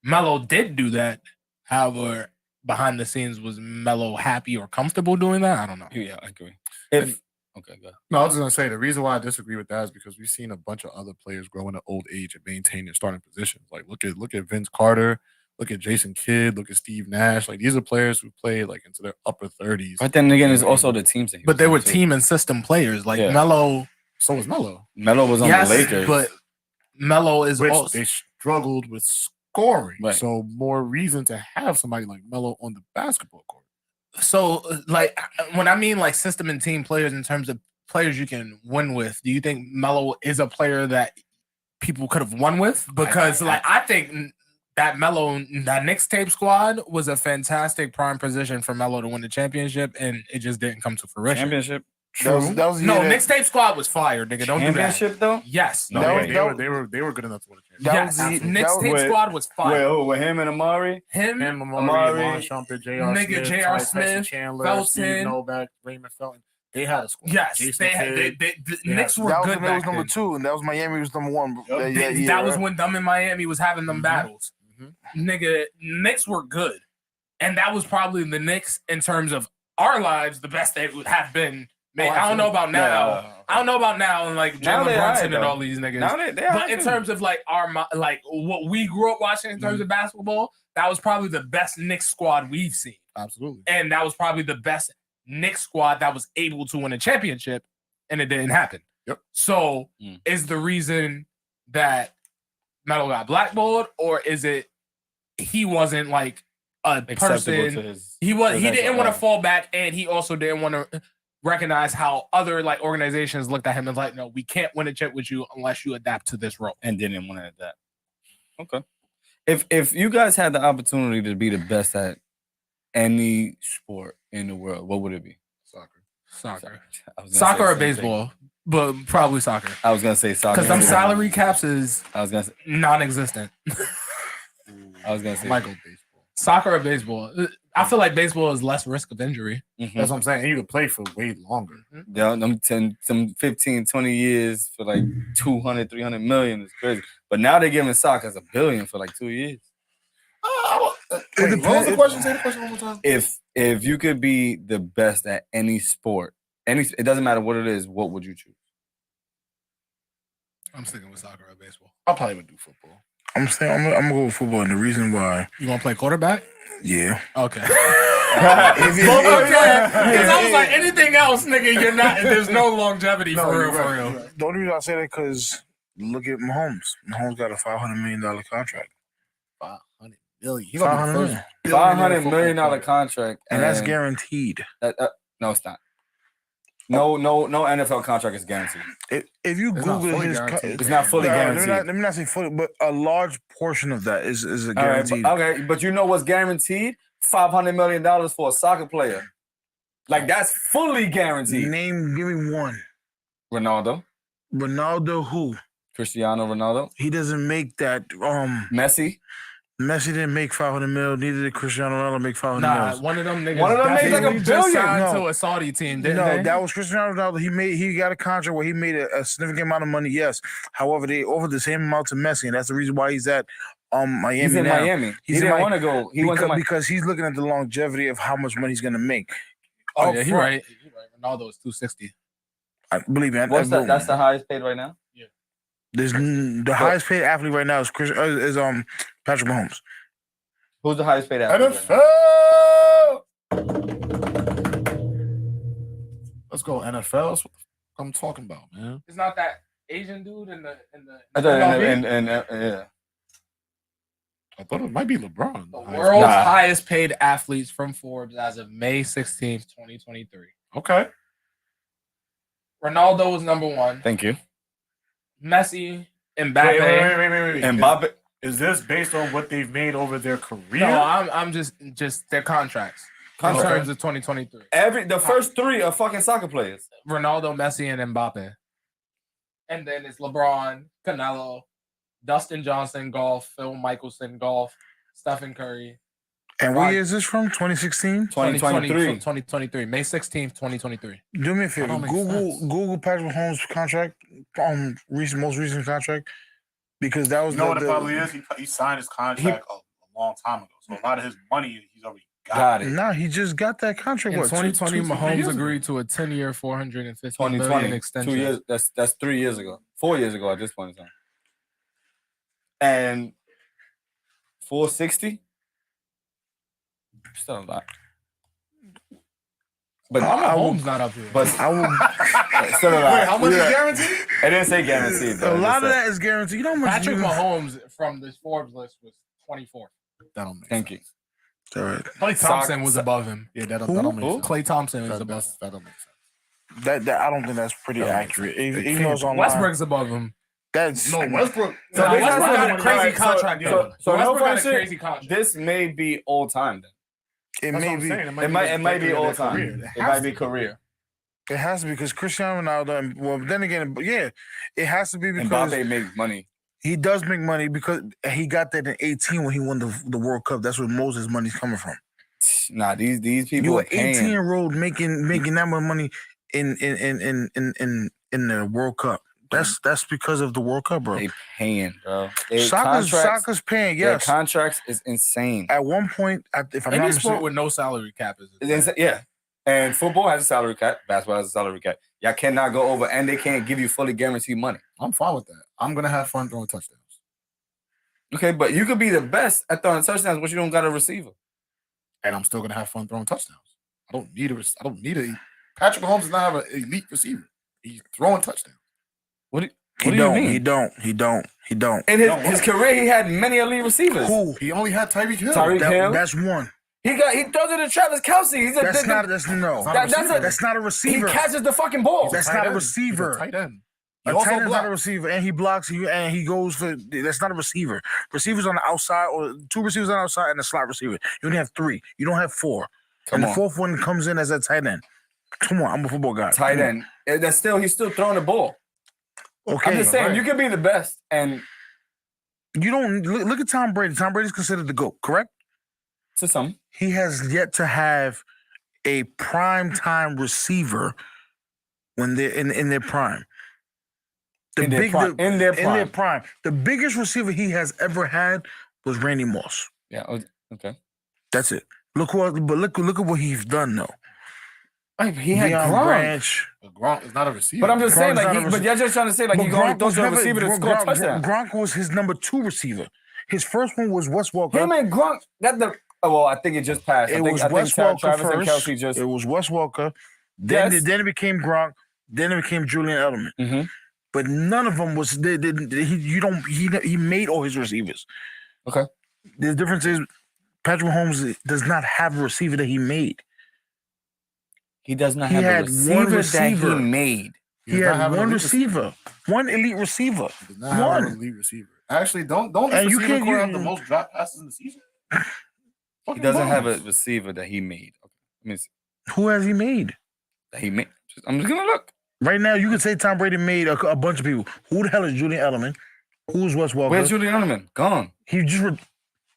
Melo did do that. However, behind the scenes, was Melo happy or comfortable doing that? I don't know. Yeah, I agree. Okay, go ahead. No, I was just gonna say the reason why I disagree with that is because we've seen a bunch of other players grow into old age and maintain their starting positions. Like look at Vince Carter, look at Jason Kidd, look at Steve Nash. Like these are players who played like into their upper 30s. But then again, it's also the teams that but they were team and system players. Like Melo. So was Melo. Melo was on the Lakers, but Melo is they struggled with scoring. Right. So more reason to have somebody like Melo on the basketball court. So, like, when I mean like system and team players in terms of players you can win with, do you think Melo is a player that people could have won with because I think that Knicks tape squad was a fantastic prime position for Melo to win the championship, and it just didn't come to fruition. Championship. That was No, Knicks tape squad was fire, nigga. Don't do that. Championship though. Yes. No, they were good enough to win a championship. Yes. Knicks tape squad was fire. Who? With him and Amari? Him, Amari, Lon Shumpert, J.R. nigga, Smith, J.R. Tyson Smith, Chandler, Felton. Steve Novak, Raymond Felton. They had a squad. Yes, Jason they had. Kidd. The Knicks were that good. was Back number then. 2, and that was Miami was number 1. That was when them in Miami was having them battles. Nigga, Knicks were good, and that was probably the Knicks in terms of our lives the best they would have been. Man, I don't know about now. I don't know about now and like Now Jalen they Brunson are, and though. all these niggas. Now they But in terms of like what we grew up watching in terms of basketball, that was probably the best Knicks squad we've seen. Absolutely. And that was probably the best Knicks squad that was able to win a championship, and it didn't happen. Yep. So is the reason that Melo got blackballed, or is it he wasn't like a acceptable to person? his. He didn't want to fall back, and he also didn't want to recognize how other like organizations looked at him and like, no, we can't win a chip with you unless you adapt to this role. And didn't want to adapt. Okay. If you guys had the opportunity to be the best at any sport in the world, what would it be? Soccer I was gonna Soccer say or the same baseball, thing. but probably soccer. I was gonna say soccer Because them salary caps is I was gonna say non-existent. Michael baseball. Soccer or baseball? I feel like baseball is less risk of injury. That's what I'm saying. And you could play for way longer. Yeah, them 15, 20 years for like 200, 300 million is crazy. But now they're giving soccer $1 billion for like 2 years. Wait, what was the question? Say the question one more time. If you could be the best at any sport, it doesn't matter what it is, what would you choose? I'm sticking with soccer or baseball. I probably would do football. I'm gonna go with football, and the reason why, You gonna play quarterback? yeah. Okay. If Because I was like, anything else, nigga, you're not. There's no longevity for real. The only reason I say that because look at Mahomes. Mahomes got a $500 million contract. $500 million. He's $500 million. $500 million contract, And that's guaranteed. No, it's not. No NFL contract is guaranteed. If you It's not Google fully his, guaranteed. It's not fully guaranteed. Let me not say fully, but a large portion of that is a All right, guaranteed. okay, but you know what's guaranteed? $500 million for a soccer player. Like that's fully guaranteed. Give me one. Ronaldo, Ronaldo, who? Cristiano Ronaldo, He doesn't make that. Messi. Messi didn't make $500 million. Neither did Cristiano Ronaldo make $500 Nah, million. one of them niggas. One of them made like definitely $1 just billion. signed No. to a Saudi team, didn't No, they? that was Cristiano Ronaldo. He got a contract where he made a significant amount of money. Yes, however, they offered the same amount to Messi, and that's the reason why he's at Miami He's in now. Miami. He He's in didn't Mi- want to go. He went to Miami. because he's looking at the longevity of how much money he's gonna make. Oh Up yeah, he front, right. Ronaldo is 260. I believe me. What's that? That's the highest paid right now. The highest paid athlete right now is Patrick Mahomes. Who's the highest paid athlete? NFL. Let's go NFL. That's what I'm talking about, man. It's not that Asian dude in the I thought, yeah. I thought it might be LeBron. the world's highest paid athletes from Forbes as of May 16th, 2023. Okay. Ronaldo was number 1. Thank you. Messi, Mbappe. Wait. Mbappe. Is this based on what they've made over their career? No, I'm just their contracts in terms of 2023. The first 3 are fucking soccer players. Ronaldo, Messi, and Mbappe. And then it's LeBron, Canelo, Dustin Johnson, golf, Phil Mickelson, golf, Stephen Curry. And what year is this from? 2016? 2023. 2023. May 16th, 2023. Do me a favor. That don't make sense. Google Patrick Mahomes' contract, most recent contract, because that was You know what it probably is? He signed his contract a long time ago. So a lot of his money he's already Got it. Nah, he just got that contract. In What? 2020, 2-3 Mahomes years ago? agreed to a 10-year, $450 million 2020. extension. 2 years. That's 3 years ago. 4 years ago at this point in time. And 460. Still a lot. But Mahomes not up here. But I will. still a lot. Wait, how much is guaranteed? It didn't say guaranteed. A Though. lot of that is guaranteed. You know how much Patrick you- Mahomes from this Forbes list was 24th. That don't make Thank you. sense. All right. Clay Thompson was above him. Yeah, that Who? don't make sense. Clay Thompson was That above him. don't make sense. That I don't think that's pretty That makes accurate. sense. Even though it's online. Westbrook's above him. That's No, Westbrook. So Nah, this Westbrook has got to a be- crazy alright, contract. So no Westbrook got a funny shit, crazy contract. this may be all time then. it That's may what I'm be. saying. It might be all time. Career. It might be career. It has to be because Cristiano Ronaldo. Well, then again, yeah, it has to be because Mbappe makes money. he does make money because he got that in 18 when he won the World Cup. That's where most of his money's coming from. Nah, these people You're are an paying. 18-year-old making that much money in the World Cup. That's because of the World Cup, bro. They paying, bro. Soccer's paying. Their Yes, contracts is insane. at one point, if I'm Any not sport mistaken, with no salary cap is It's insane. Yeah. And football has a salary cap. Basketball has a salary cap. Y'all cannot go over, and they can't give you fully guaranteed money. I'm fine with that. I'm gonna have fun throwing touchdowns. Okay, but you could be the best at throwing touchdowns, but you don't got a receiver. And I'm still gonna have fun throwing touchdowns. I don't need a. Patrick Mahomes does not have an elite receiver. He's throwing touchdowns. What do he you don't. mean? He don't. In his career, he had many elite receivers. Who? He only had Tyreek Hill. Tyreek Hill. That's one. He throws it to Travis Kelce. He's That's not a He receiver. catches the fucking ball. That's not a receiver. He's a tight end. A He also tight end's not a blocks. receiver, and he blocks you, and he goes for. That's not a receiver. Receivers on the outside, or two receivers on the outside, and a slot receiver. You only have three. You don't have four. Come and on. the fourth one comes in as a tight end. Come on, I'm a football guy. Tight Come on. end. He's still throwing the ball. Okay, I'm just saying, right. you can be the best, and you don't look at Tom Brady. Tom Brady's considered the GOAT, correct? to some, He has yet to have a prime time receiver when they're in their prime. in their prime. The biggest receiver he has ever had was Randy Moss. Yeah. Okay. That's it. Look at what he's done though. He had Deion Gronk. Branch. Gronk is not a receiver. But I'm just saying, Gronk's not a but y'all just trying to say, like, he only throws to a receiver to score a touchdown. Gronk was his number 2 receiver. His first one was Wes Walker. Him and Gronk got the. Oh, well, I think it just passed. It was I think Wes Walker Travis and first. Kelce just. It was Wes Walker. Then it became Gronk. Then it became Julian Edelman. Mm-hmm. But none of them was. He made all his receivers. Okay. The difference is Patrick Mahomes does not have a receiver that he made. He does not He have had a one receiver that he receiver. made. He had one receiver, one elite receiver. He does not have an elite receiver. Actually, don't this And you receiver can't core have use- the most drop passes in the season? He doesn't have a receiver that he made. Okay. Let me see. Who has he made? That he made. I'm just gonna look. Right now, you could say Tom Brady made a bunch of people. Who the hell is Julian Edelman? Who's Wes Walker? Where's Julian Edelman? Gone. He just.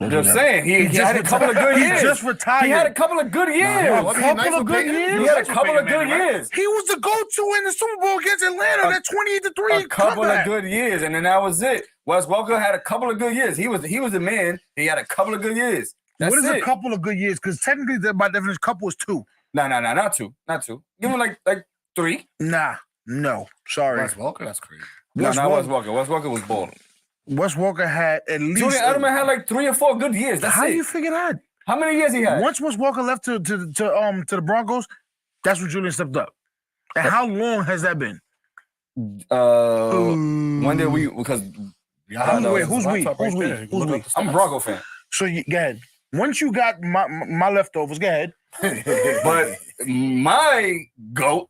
I'm just saying he had a couple of good He years. just retired. He had a couple of good years. wasn't he nice with Peyton? He had a couple of good years. He was the go-to in the Super Bowl against Atlanta. That 28-3 A couple comeback. of good years, and then that was it. Wes Welker had a couple of good years. He was the man. He had a couple of good years. That's What is it. a couple of good years? Because technically, by definition, couple is 2. No, not two. Give him like 3. Nah, no, sorry. Wes Walker, that's crazy. Wes Welker. Wes Welker was balling. Wes Walker had at least. Julian Edelman had like 3 or 4 good years. That's How it. do you figure that? How many years he had? Once Wes Walker left to the Broncos, that's when Julian stepped up. And how long has that been? When did we? Because Who's we? I'm a Bronco fan. So go ahead. Once you got my leftovers, go ahead. But my GOAT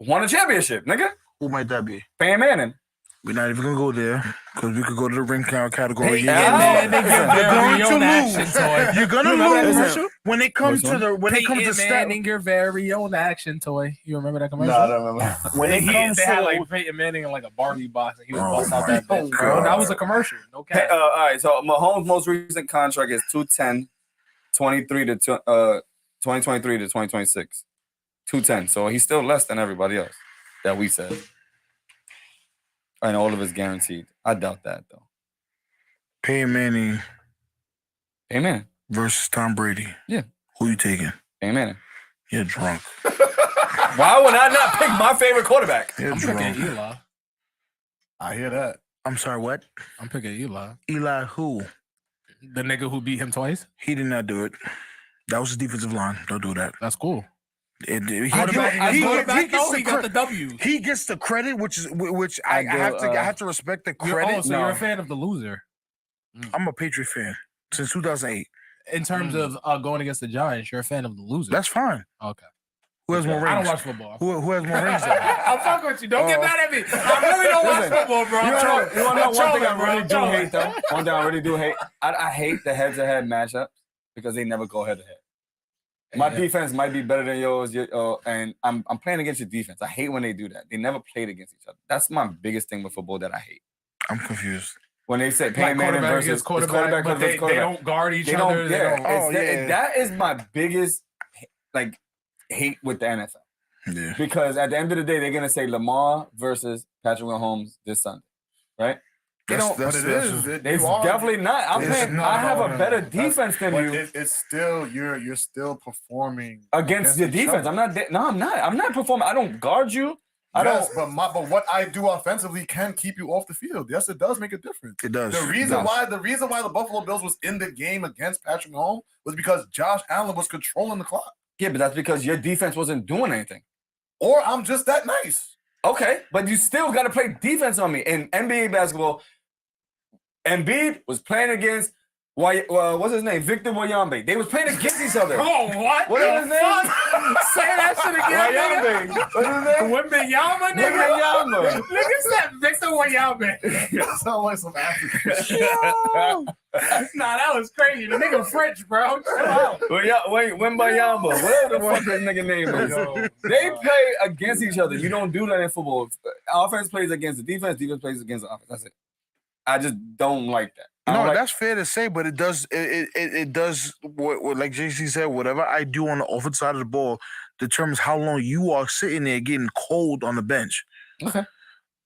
won a championship, nigga. Who might that be? Peyton Manning. We're not even gonna go there because we could go to the ring count category. Hey, You're man, going your to own action lose. toy. You're gonna You remember that lose commercial? when it comes to the Peyton stat. Manning, your very own action toy. You remember that commercial? No, I don't remember. When it comes they had to like Peyton Manning in like a Barbie box, and he was Oh bust out my that bitch. God. That was a commercial. No Hey, cap. all right, so Mahomes' most recent contract is 2023 to 2026. 210. So he's still less than everybody else that we said. And all of it's guaranteed. I doubt that though. Peyton Manning Amen. versus Tom Brady. Yeah. Who you taking? Amen. You're drunk. Why would I not pick my favorite quarterback? You're I'm drunk. picking Eli. I hear that. I'm sorry, what? I'm picking Eli. Eli who? The nigga who beat him twice. He did not do it. That was his defensive line. Don't do that. That's cool. He got the W. He gets the credit, which I have to respect the credit. You're a fan of the loser I'm a Patriot fan since 2008. in terms of going against the Giants. You're a fan of the loser. That's fine. Okay. Who has more I don't rings? watch football. Who has more rings? I'm fucking with you. Don't get mad at me. I really don't watch football, bro. You want to know one thing I bro. really do hate, though? One thing I really do hate. I hate the head-to-head matchups because they never go head-to-head. My defense might be better than yours, and I'm playing against your defense. I hate when they do that. They never played against each other. That's my biggest thing with football that I hate. I'm confused. When they say Peyton Manning versus quarterback, but they don't guard each other. That is my biggest hate with the NFL. Yeah. Because at the end of the day, they're gonna say Lamar versus Patrick Mahomes this Sunday, right? It's definitely not. I have a better defense than you. It's still you're still performing against your defense. I'm not. I'm not performing. I don't guard you. But what I do offensively can keep you off the field. Yes, it does make a difference. It does. The reason why the Buffalo Bills was in the game against Patrick Mahomes was because Josh Allen was controlling the clock. Yeah, but that's because your defense wasn't doing anything. Or I'm just that nice. Okay, but you still got to play defense on me. In NBA basketball, Embiid was playing against what's his name? Victor Wembanyama. They was playing against each other. Oh, what? What is his name? Say that shit again, nigga. What's his name? Wembanyama, nigga. Wembanyama. Nigga said Victor Wembanyama. That sounds like some African shit. Nah, that was crazy. The nigga French, bro. Chill out. Wait, Wembanyama. Whatever the fuck his nigga name is. They play against each other. You don't do that in football. Offense plays against the defense. Defense plays against the offense. That's it. I just don't like that. No, that's fair to say, but it does. It does what like JC said. Whatever I do on the offensive side of the ball determines how long you are sitting there getting cold on the bench. Okay,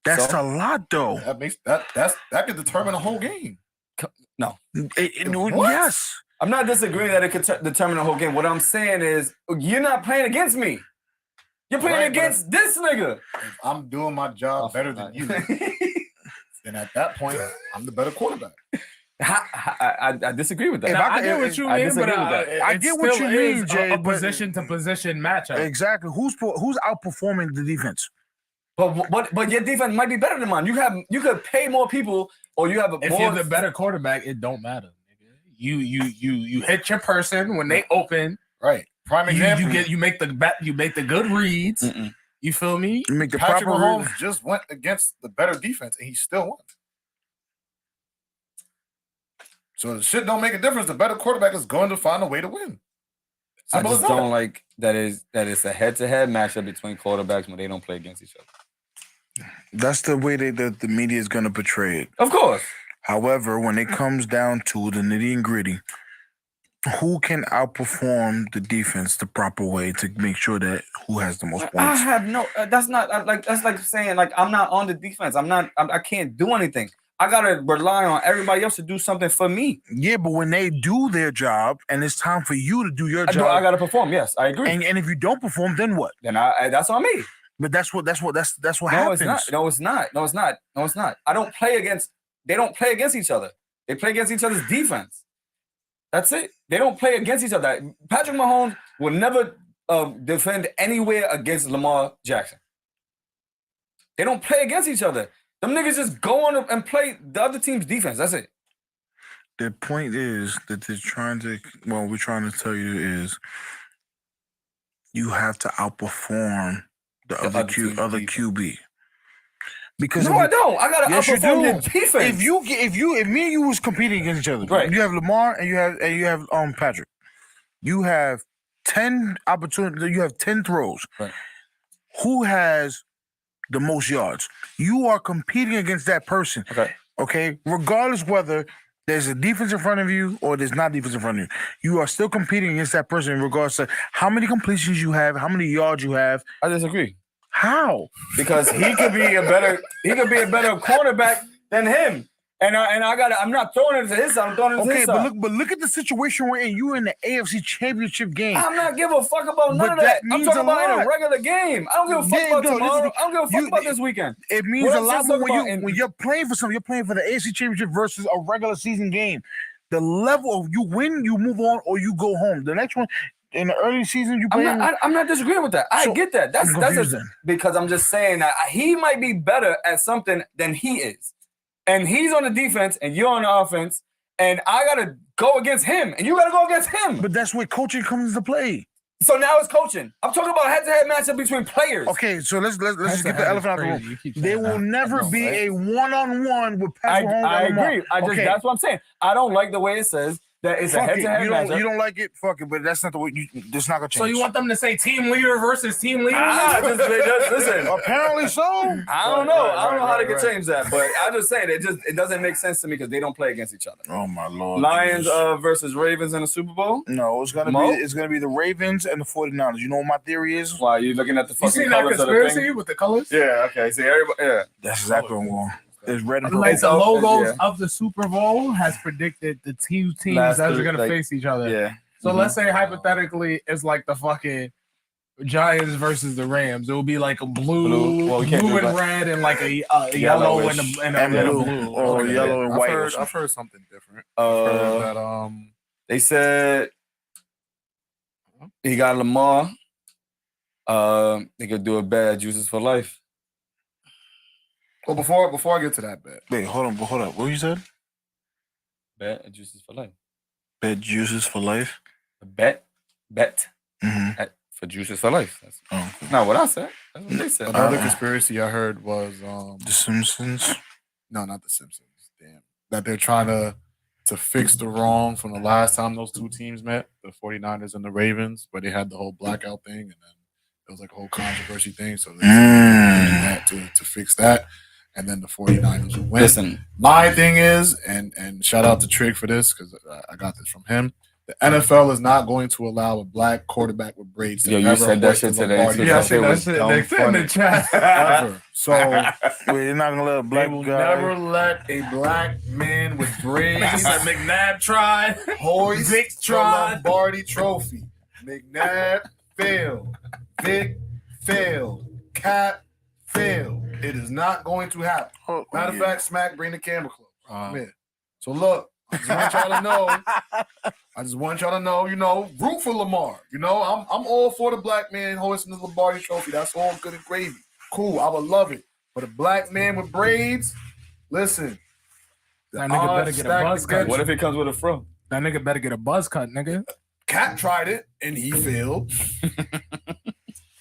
that's a lot, though. That could determine the whole game. No, yes. I'm not disagreeing that it could determine the whole game. What I'm saying is, you're not playing against me. You're playing against this nigga. If I'm doing my job better than you, then at that point, I'm the better quarterback. I disagree with that. I get what you mean, but I get what you mean, Jay. A position-to-position matchup. Exactly. Who's outperforming the defense? But your defense might be better than mine. You could pay more people, or you have a. If you're the better quarterback, it don't matter. You hit your person when they open. Right. Prime example. You make the good reads. Mm-mm. You feel me? You make the Patrick proper Mahomes just went against the better defense, and he still won. So the shit don't make a difference. The better quarterback is going to find a way to win. I just don't like that it's a head-to-head matchup between quarterbacks when they don't play against each other. That's the way the media is going to portray it. Of course. However, when it comes down to the nitty and gritty, who can outperform the defense the proper way to make sure that who has the most points? I have no. That's not that's like saying like I'm not on the defense. I can't do anything. I gotta rely on everybody else to do something for me. Yeah, but when they do their job and it's time for you to do your job, I gotta perform. Yes, I agree. And if you don't perform, then what? Then that's on me. But that's what no, happens. No, it's not. I don't play against. They don't play against each other. They play against each other's defense. That's it. They don't play against each other. Patrick Mahomes will never defend anywhere against Lamar Jackson. They don't play against each other. Them niggas just go on and play the other team's defense. That's it. The point is that we're trying to tell you is you have to outperform the other QB. Because I don't. I gotta outperform your defense. If me and you was competing against each other, right? You have Lamar and you have Patrick. You have 10 opportunities. You have 10 throws. Right. Who has the most yards? You are competing against that person. Okay. Regardless whether there's a defense in front of you or there's not defense in front of you, you are still competing against that person in regards to how many completions you have, how many yards you have. I disagree. How? Because he could be a better cornerback than him. And I'm not throwing it to his side, I'm throwing it to his side. But look at the situation we're in. You in the AFC Championship game. I'm not giving a fuck about none of that. I'm talking about in a regular game. I don't give a fuck about tomorrow. I don't give a fuck about this weekend. It means a lot more when you're playing for something. You're playing for the AFC Championship versus a regular season game. The level of you win, you move on, or you go home. The next one, in the early season, you play. I'm not disagreeing with that. I get that. That's because I'm just saying that he might be better at something than he is. And he's on the defense, and you're on the offense, and I gotta go against him, and you gotta go against him. But that's where coaching comes into play. So now it's coaching. I'm talking about head-to-head matchup between players. Okay, so let's just get the elephant out the room. There will never be a one-on-one with Patrick Mahomes. I agree. Okay. That's what I'm saying. I don't like the way it says that it's a head-to-head matchup. You don't like it? Fuck it, but that's not the way. It's not gonna change. So you want them to say team leader versus team leader? Listen. Apparently so. I don't know. I don't know how they can change that, but I'm just saying it doesn't make sense to me because they don't play against each other. Oh my Lord. Lions versus Ravens in the Super Bowl? No, it's gonna be the Ravens and the 49ers. You know what my theory is? Why are you looking at the fucking you seen that colors conspiracy with the colors? Yeah, okay. See everybody That's exactly what I'm going. There's red and purple. Like the logos of the Super Bowl has predicted the two teams that are going to face each other. Yeah. So let's say hypothetically it's like the fucking Giants versus the Rams. It will be like a blue and red, and like a yellow and a blue. Or yellow and white. I've heard something different. I've heard that they said he got Lamar. They could do a bet at Juices for Life. Well, before I get to that bet. Wait, hold up. What you said? Bet at Juices for Life. Bet Juices for Life? Bet. Mm-hmm. For Juices for Life. That's not what I said. That's what they said. Another conspiracy I heard was The Simpsons. No, not The Simpsons. Damn. That they're trying to fix the wrong from the last time those two teams met, the 49ers and the Ravens, where they had the whole blackout thing, and then it was like a whole controversy thing. So they that to fix that. And then the 49ers will win. Listen, my thing is, and shout out to Trig for this because I got this from him. The NFL is not going to allow a black quarterback with braids. Yo, you said that shit today. Yeah, I said that shit. They said in the chat. Ever. So they're not gonna let a black they will guy. never let a black man with braids. McNabb tried. Hoist Vic the tried. Lombardi Trophy. McNabb failed. Vic failed. Cat failed. It is not going to happen. Matter of fact, Smack, bring the camera close. So look, I just want y'all to know, root for Lamar. I'm all for the black man hoisting the Lombardi Trophy. That's all good and gravy. Cool, I would love it. But a black man with braids, listen. That nigga better get a buzz cut. What if it comes with a fro? That nigga better get a buzz cut, nigga. Cat tried it and he failed.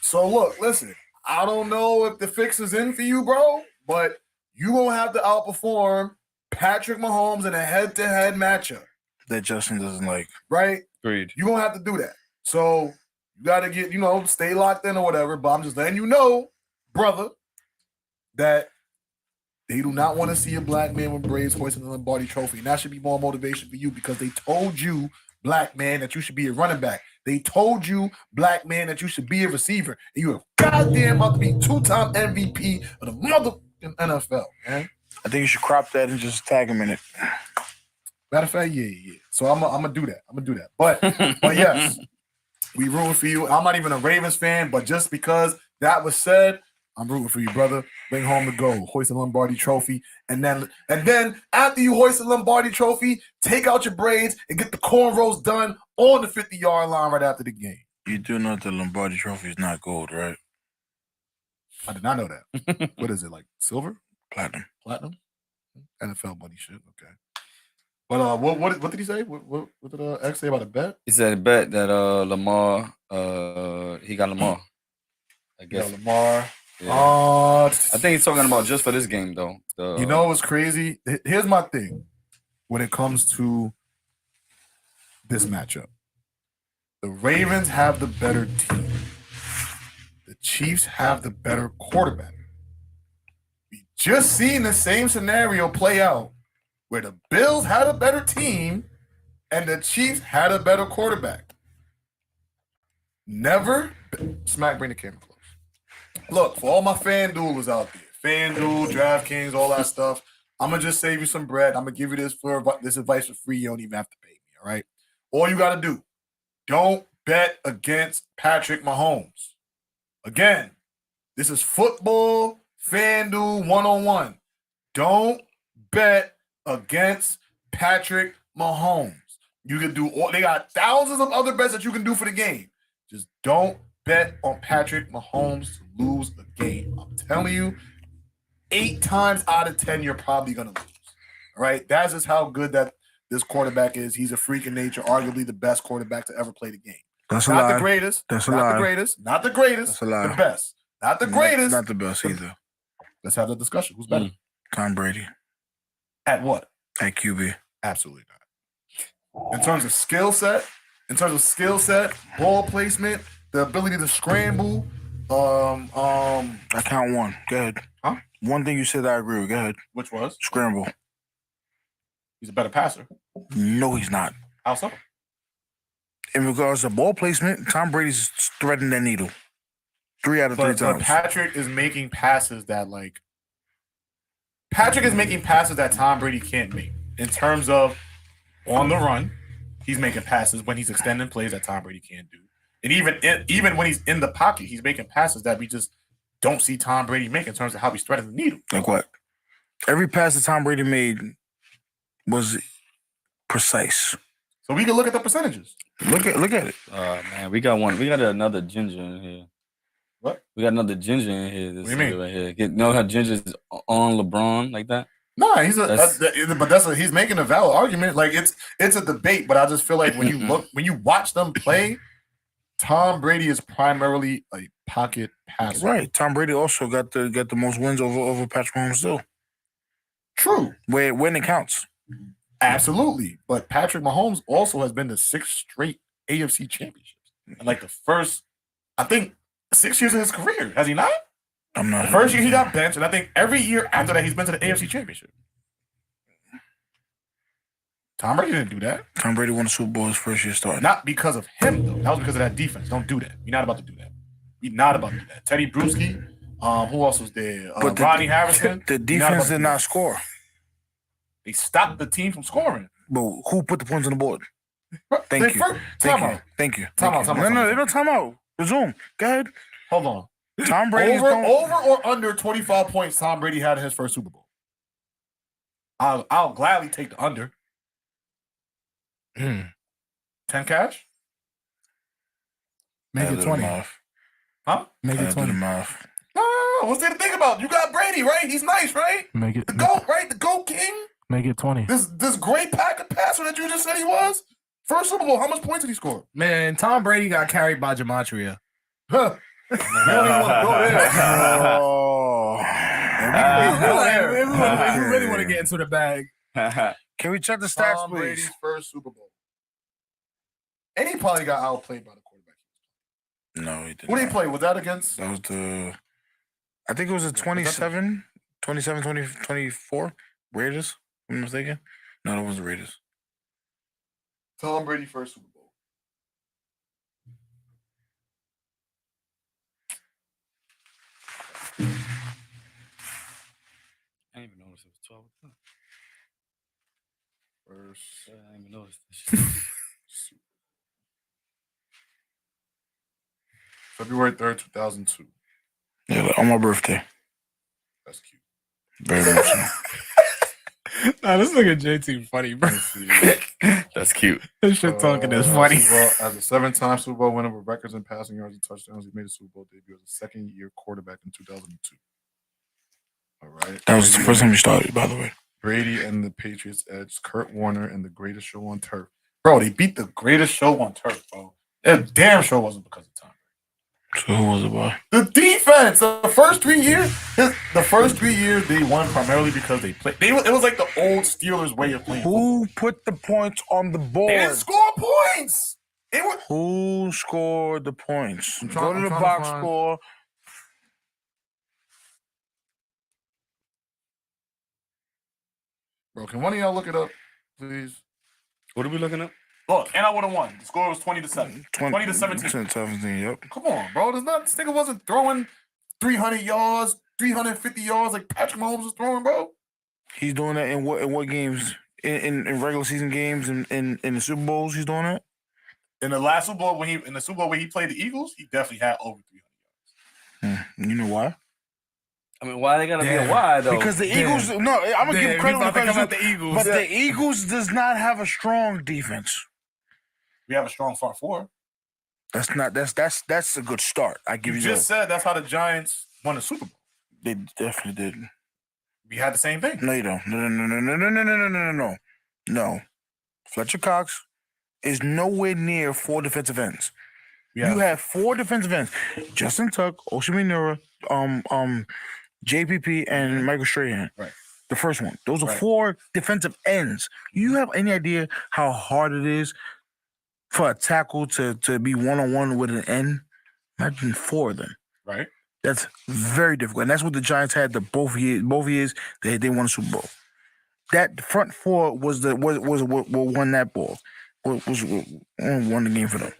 So look, listen. I don't know if the fix is in for you, bro, but you gonna have to outperform Patrick Mahomes in a head-to-head matchup that Justin doesn't like. Right? Agreed. You're gonna have to do that. So you gotta get, stay locked in or whatever. But I'm just letting you know, brother, that they do not want to see a black man with braids hoisting the Lombardi Trophy. And that should be more motivation for you because they told you, black man, that you should be a running back. They told you, black man, that you should be a receiver. And you are goddamn about to be two-time MVP of the motherfucking NFL, man. I think you should crop that and just tag him in it. Matter of fact, yeah. So I'm gonna do that. But yes, we rooting for you. I'm not even a Ravens fan, but just because that was said, I'm rooting for you, brother. Bring home the gold, hoist the Lombardi Trophy, and then after you hoist the Lombardi Trophy, take out your braids and get the cornrows done on the 50-yard line right after the game. You do know the Lombardi Trophy is not gold, right? I did not know that. What is it, like silver? Platinum? NFL money shit. Okay. But what did he say? What did X say about a bet? He said a bet that Lamar he got Lamar. I guess Lamar. Yeah. I think he's talking about just for this game though. You know what's crazy? Here's my thing when it comes to this matchup. The Ravens have the better team. The Chiefs have the better quarterback. We just seen the same scenario play out where the Bills had a better team and the Chiefs had a better quarterback. Never. Smack, bring the camera close. Look, for all my FanDuelers out there, FanDuel, DraftKings, all that stuff, I'm going to just save you some bread. I'm going to give you this advice for free. You don't even have to pay me, all right? All you got to do, don't bet against Patrick Mahomes. Again, this is football, FanDuel 101. Don't bet against Patrick Mahomes. You can do they got thousands of other bets that you can do for the game. Just don't bet on Patrick Mahomes to lose a game. I'm telling you, 8 times out of 10, you're probably gonna lose. All right, that's just how good that this quarterback is. He's a freak in nature, arguably the best quarterback to ever play the game. That's a Not the lie. greatest. That's a Not lie. the greatest. Not the greatest. That's a lie. The best. Not the greatest. Not the best either. Let's have the discussion. Who's better? Tom Brady At what? at QB. Absolutely not. In terms of skill set, ball placement, the ability to scramble. I count one. Go ahead. Huh? One thing you said I agree with. Go ahead. Which was? Scramble. He's a better passer. No, he's not. How so? In regards to ball placement, Tom Brady's threading that needle 3 out of 3 But times. Patrick is making passes that Tom Brady can't make. In terms of on the run, he's making passes when he's extending plays that Tom Brady can't do. And even when he's in the pocket, he's making passes that we just don't see Tom Brady make in terms of how he's threading the needle. Like what? Every pass that Tom Brady made was precise. So we can look at the percentages. Look at it. Man, we got another ginger in here. What? We got another ginger in here. This What do you mean? right here. You know how ginger's on LeBron like that? No, he's making a valid argument. Like it's a debate, but I just feel like when you watch them play, Tom Brady is primarily a pocket passer. Right. Tom Brady also got the most wins over Patrick Mahomes too. True. When it counts. Absolutely. But Patrick Mahomes also has been to 6 straight AFC championships. And like the first, I think, 6 years of his career. Has he not? I'm not. The first year he got benched, and I think every year after that he's been to the AFC championship. Tom Brady didn't do that. Tom Brady won the Super Bowl his first year starting. Not because of him, though. That was because of that defense. Don't do that. We're not about to do that. We're not about to do that. Teddy Bruschi. Who else was there? Ronnie Harrison. The defense did not score. They stopped the team from scoring. But who put the points on the board? Thank you. Thank you. Time out. No, time out. Resume. Go ahead. Hold on. Tom Brady over or under 25 points Tom Brady had in his first Super Bowl. I'll gladly take the under. 10 cash? Make it 20. Huh? Make it 20. No, what's there to think about? You got Brady, right? He's nice, right? Make it the GOAT, right? The GOAT king. Make it 20. This great packet passer that you just said he was. First Super Bowl, how much points did he score? Man, Tom Brady got carried by Gematria. Huh. You don't even want to go there. If we really want to get into the bag. Can we check the stats, Tom please? Brady's first Super Bowl. And he probably got outplayed by the quarterback. No, he didn't. Who did he play? Was that against? That was I think it was a 27, 24 Raiders, if I'm mistaken. No, that was the Raiders. Tom Brady first Super Bowl. I didn't even notice it was 12 o'clock. First. I didn't even notice this shit. February 3rd, 2002. Yeah, on my birthday. That's cute. Very much so. Nah, this nigga JT funny, bro. That's cute. This shit talking is funny. As a 7-time Super Bowl winner with records in passing yards and touchdowns, he made a Super Bowl debut as a second-year quarterback in 2002. All right. That was the first time you started, by the way. Brady and the Patriots edged Kurt Warner and the greatest show on turf. Bro, they beat the greatest show on turf, bro. That damn show wasn't because of Tom. So who was it by? The defense. The first 3 years, they won primarily because they played. It was like the old Steelers way of playing. Who put the points on the board? They didn't score points. Who scored the points? Go to the box score. Bro, can one of y'all look it up, please? What are we looking at? Look, and I would have won. The score was 20-7. 20 to 17. 17, yep. Come on, bro. This nigga wasn't throwing 300 yards, 350 yards like Patrick Mahomes was throwing, bro. He's doing that in what games? In regular season games and in the Super Bowls, he's doing that? In the last Super Bowl, when he played the Eagles, he definitely had over 300 yards. You know why? I mean, why they gotta be a why though? Because the Eagles, I'm gonna give him credit when the Eagles. But the Eagles does not have a strong defense. We have a strong front four. That's a good start. I give you just said that's how the Giants won the Super Bowl. They definitely did. We had the same thing. No, you don't. No. Fletcher Cox is nowhere near 4 defensive ends. You You have 4 defensive ends: Justin Tuck, Oshie Minura, JPP, and Michael Strahan. Right. The first one. Those are Right. 4 defensive ends. You have any idea how hard it is for a tackle to be one-on-one with an end? Imagine 4 of them. Right. That's very difficult, and that's what the Giants had the both years they won a Super Bowl. That front 4 was what won that ball. Won the game for them.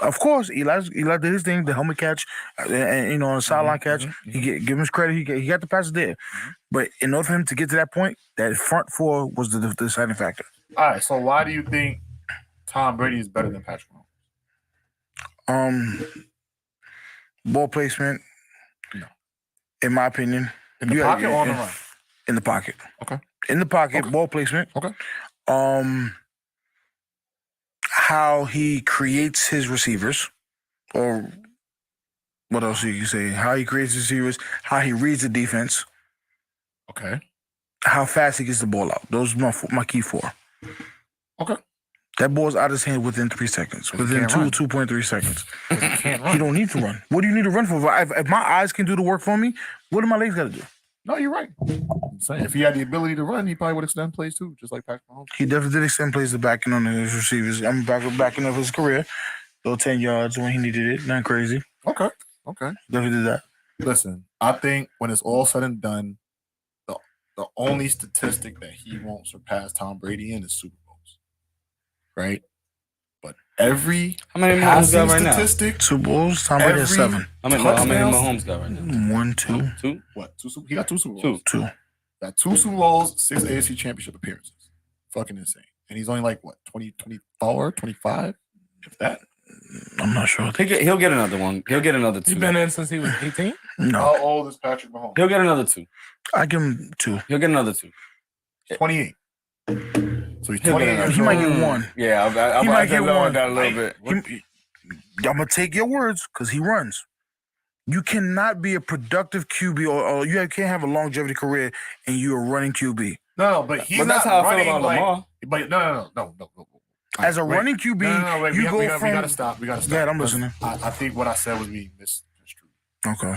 Of course, Eli did his thing, the helmet catch, and on the sideline catch. He give him his credit. He got the passes there, but in order for him to get to that point, that front 4 was the deciding factor. All right. So why do you think Tom Brady is better than Patrick Mahomes? Ball placement. No. In my opinion, in the pocket or on the run? In the pocket. Okay. In the pocket, ball placement. Okay. How he creates his receivers, or what else you can say? How he creates his receivers, how he reads the defense. Okay. How fast he gets the ball out. Those are my key 4. Okay. That ball's out of his hand within 3 seconds. Within 2.3 seconds. He can't run. He don't need to run. What do you need to run for? If my eyes can do the work for me, what do my legs got to do? No, you're right. I'm saying if he had the ability to run, he probably would extend plays too, just like Patrick Mahomes. He definitely did extend plays to backing on his receivers. I'm backing up his career. Those 10 yards when he needed it. Nothing crazy. Okay. Definitely did that. Listen, I think when it's all said and done, the only statistic that he won't surpass Tom Brady in is Super Bowls. Right? But every How many Mahomes got right now? statistic, Super Bowls, Tom Brady has 7. How many Mahomes got right now? 1, 2. 2? What? He got 2 Super Bowls. 2. Got 2 Super Bowls, 6 AFC Championship appearances. Fucking insane. And he's only like, what, 24, 25? If that. I'm not sure. He'll get another one. He'll get another 2. He's been in since he was 18? No. How old is Patrick Mahomes? He'll get another 2. I give him 2. He'll get another 2. 28. So he's He'll 28 get years He old. might get 1. Yeah, He might get one. that a little bit. I'm going to take your words because he runs. You cannot be a productive QB or you can't have a longevity career and you're a running QB. No, but he's But that's not how I feel running about like, Lamar. But no. As a Wait. running QB, Wait, you we go from... gotta stop. We gotta stop. Yeah, I'm listening. I think what I said was being misconstrued. Okay.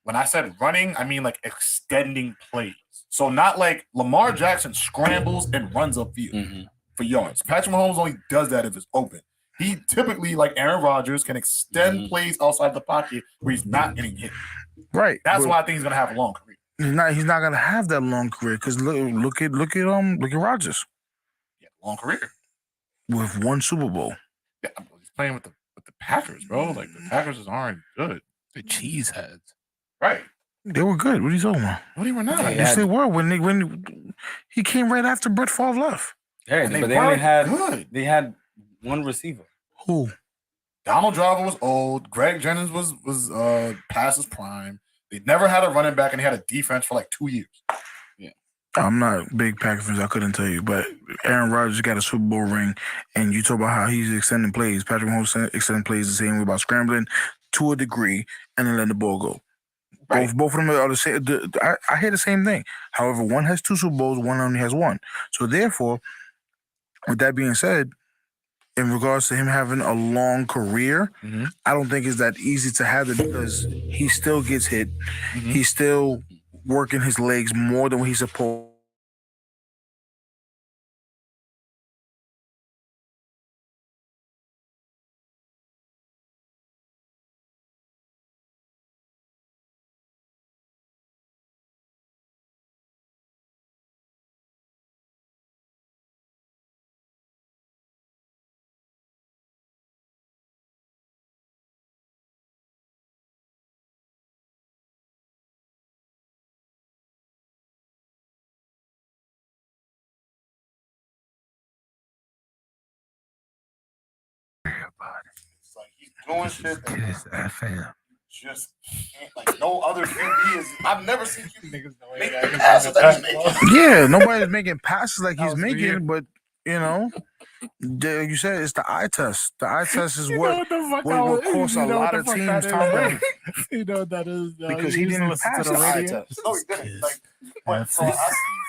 When I said running, I mean like extending plays. So not like Lamar Jackson scrambles and runs upfield for yards. Patrick Mahomes only does that if it's open. He typically, like Aaron Rodgers, can extend plays outside the pocket where he's not getting hit. Right. That's why I think he's gonna have a long career. He's not gonna have that long career because look at Rodgers. Yeah, long career. With 1 Super Bowl. Yeah, he's playing with the Packers, bro. Like the Packers aren't good. The cheeseheads. Right. They were good. What are you talking about? What do you not? Yes, they were. When he came right after Brett Favre left. Yeah, And but they only had good. They had 1 receiver. Who? Donald Driver was old. Greg Jennings was past his prime. They never had a running back, and they had a defense for like 2 years. I'm not a big Packers fan, I couldn't tell you, but Aaron Rodgers got a Super Bowl ring, and you talk about how he's extending plays. Patrick Mahomes extending plays the same way about scrambling to a degree and then letting the ball go. Right. Both of them are the same. I hear the same thing. However, one has 2 Super Bowls, one only has 1. So therefore, with that being said, in regards to him having a long career, I don't think it's that easy to have it because he still gets hit. He's still working his legs more than what he's supposed. It's like he's doing shit that just can't, like no other QB is. I've never seen QB niggas make passes that he's making. Yeah, nobody's making passes like he's was making, weird. but you know, like you said, it's the eye test. The eye test is what costs a lot of teams Tom Brady. You know what that is? Because he didn't pass the eye test. No, he didn't. Like, but, so I see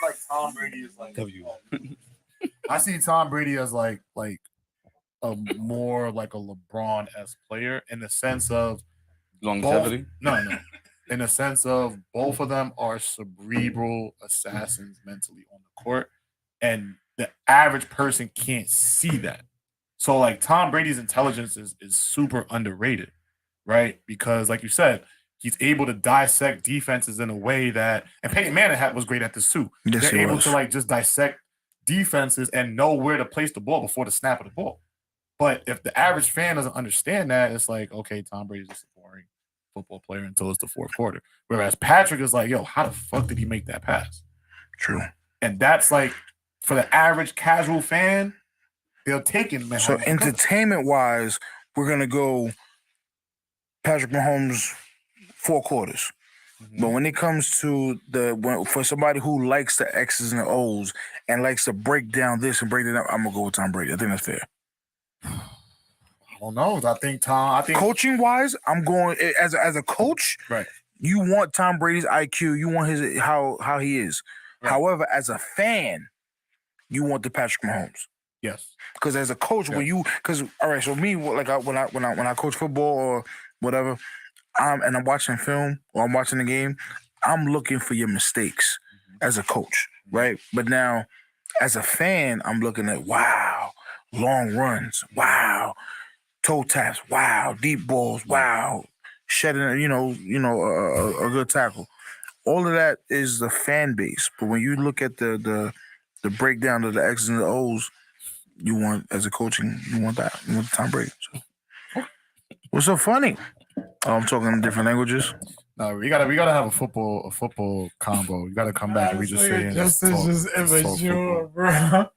like Tom Brady is like. I see Tom Brady as like more like a LeBron-esque player in the sense of Longevity. No. In the sense of both of them are cerebral assassins mentally on the court, and the average person can't see that. So like Tom Brady's intelligence is super underrated, right? Because like you said, he's able to dissect defenses in a way that, and Peyton Manning was great at this too. Yes, They're he able was. to like just dissect defenses and know where to place the ball before the snap of the ball. But if the average fan doesn't understand that, it's like, okay, Tom Brady's just a boring football player until it's the fourth quarter. Whereas Patrick is like, yo, how the fuck did he make that pass? True. And that's like, for the average casual fan, they'll take it, man. So entertainment-wise, we're going to go Patrick Mahomes 4 quarters. But when it comes to for somebody who likes the X's and the O's and likes to break down this and break it down, I'm gonna go with Tom Brady. I think that's fair. I don't know. I think coaching wise, I'm going as a coach. Right. You want Tom Brady's IQ. You want his how he is. Right. However, as a fan, you want the Patrick Mahomes. Yes. Because as a coach, all right. So me, like when I coach football or whatever. And I'm watching film or I'm watching the game, I'm looking for your mistakes as a coach, right? But now, as a fan, I'm looking at, wow, long runs, wow, toe taps, wow, deep balls, wow, shedding, a good tackle. All of that is the fan base. But when you look at the breakdown of the X's and the O's, you want, as a coaching, you want that. You want Tom Brady. So. What's so funny? I'm talking in different languages. No, we gotta have a football combo. You gotta come back and we just say Justin's just immature, bro.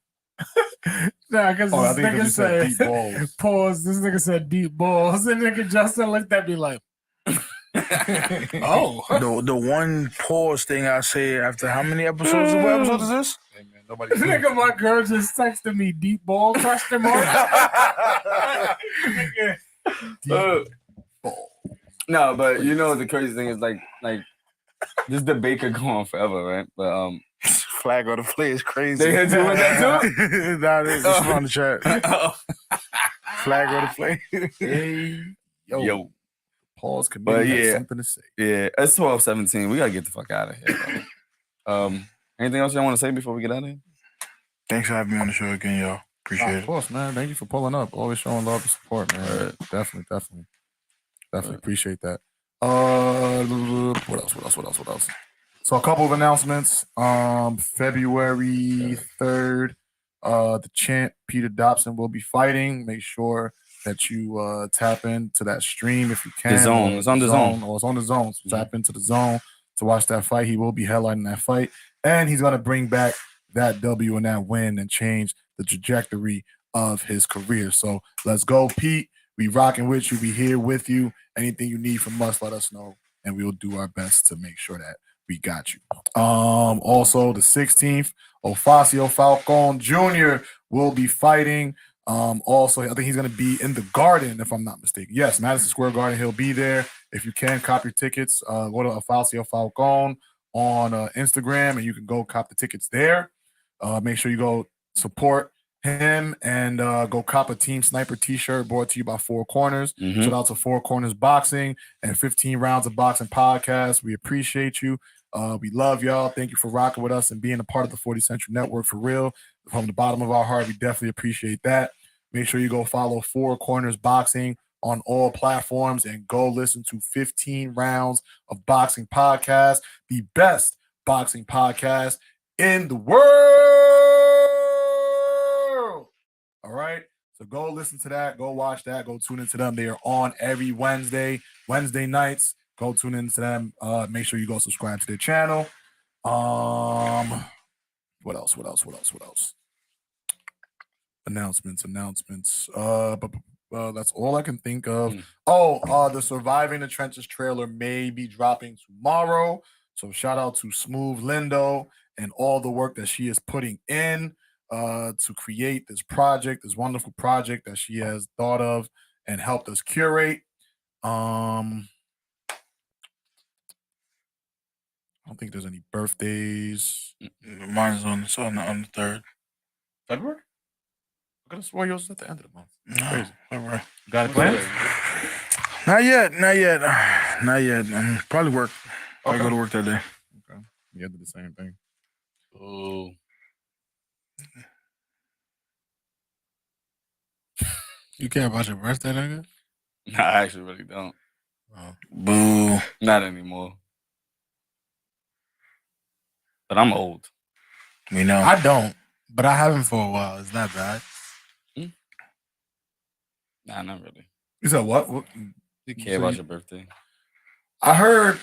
Nah, because this nigga said deep balls. Pause. This nigga said deep balls, and nigga Justin looked at me like, oh. The one pause thing I say after how many episodes? What episode is this? Hey man, nobody. Nigga, my girl just texted me deep ball question mark. Deep. No, but you know the crazy thing is like this debate could go on forever, right? But flag on the play is crazy. They had doing that too? Nah, this is on the chat. Flag on the play. Hey, yo. Pause committee has something to say. Yeah, it's 12:17. We gotta get the fuck out of here, bro. Anything else y'all want to say before we get out of here? Thanks for having me on the show again, y'all. Appreciate it. Of course, man. Thank you for pulling up. Always showing love and support, man. Definitely. Appreciate that. What else? So a couple of announcements. February 3rd, the champ Peter Dobson will be fighting. Make sure that you tap into that stream if you can. The Zone. It's on the Zone. It's on the Zone. So tap into the Zone to watch that fight. He will be headlining that fight. And he's going to bring back that W and that win and change the trajectory of his career. So let's go, Pete. We rocking with you. We here with you. Anything you need from us, let us know, and we will do our best to make sure that we got you. Also, the 16th, Ofacio Falcon Jr. will be fighting. Also, I think he's going to be in the Garden, if I'm not mistaken. Yes, Madison Square Garden. He'll be there. If you can, cop your tickets. Go to Ofacio Falcon on Instagram, and you can go cop the tickets there. Make sure you go support him and go cop a Team Sniper t-shirt brought to you by Four Corners. Shout out to Four Corners Boxing and 15 Rounds of Boxing podcast. We appreciate you. We love y'all. Thank you for rocking with us and being a part of the 40 Central Network for real. From the bottom of our heart, we definitely appreciate that. Make sure you go follow Four Corners Boxing on all platforms and go listen to 15 Rounds of Boxing podcast, the best boxing podcast in the world. All right. So go listen to that. Go watch that. Go tune into them. They are on every Wednesday nights. Go tune into them. Make sure you go subscribe to their channel. What else? Announcements. That's all I can think of. The Surviving the Trenches trailer may be dropping tomorrow. So shout out to Smooth Lindo and all the work that she is putting in to create this wonderful project that she has thought of and helped us curate. I don't think there's any birthdays. Mine's on the 3rd. February? I could have swore yours was at the end of the month. No, Crazy. all right. Got it planned? Not yet. Probably work. Probably Okay. go to work that day. Okay. Yeah, did the same thing. Oh, You care about your birthday, nigga? nah, I actually really don't. Oh. Boo. Not anymore. But I'm old. We know. I don't, but I haven't for a while. Is that bad? Nah, not really. You said what? You care about your birthday? I heard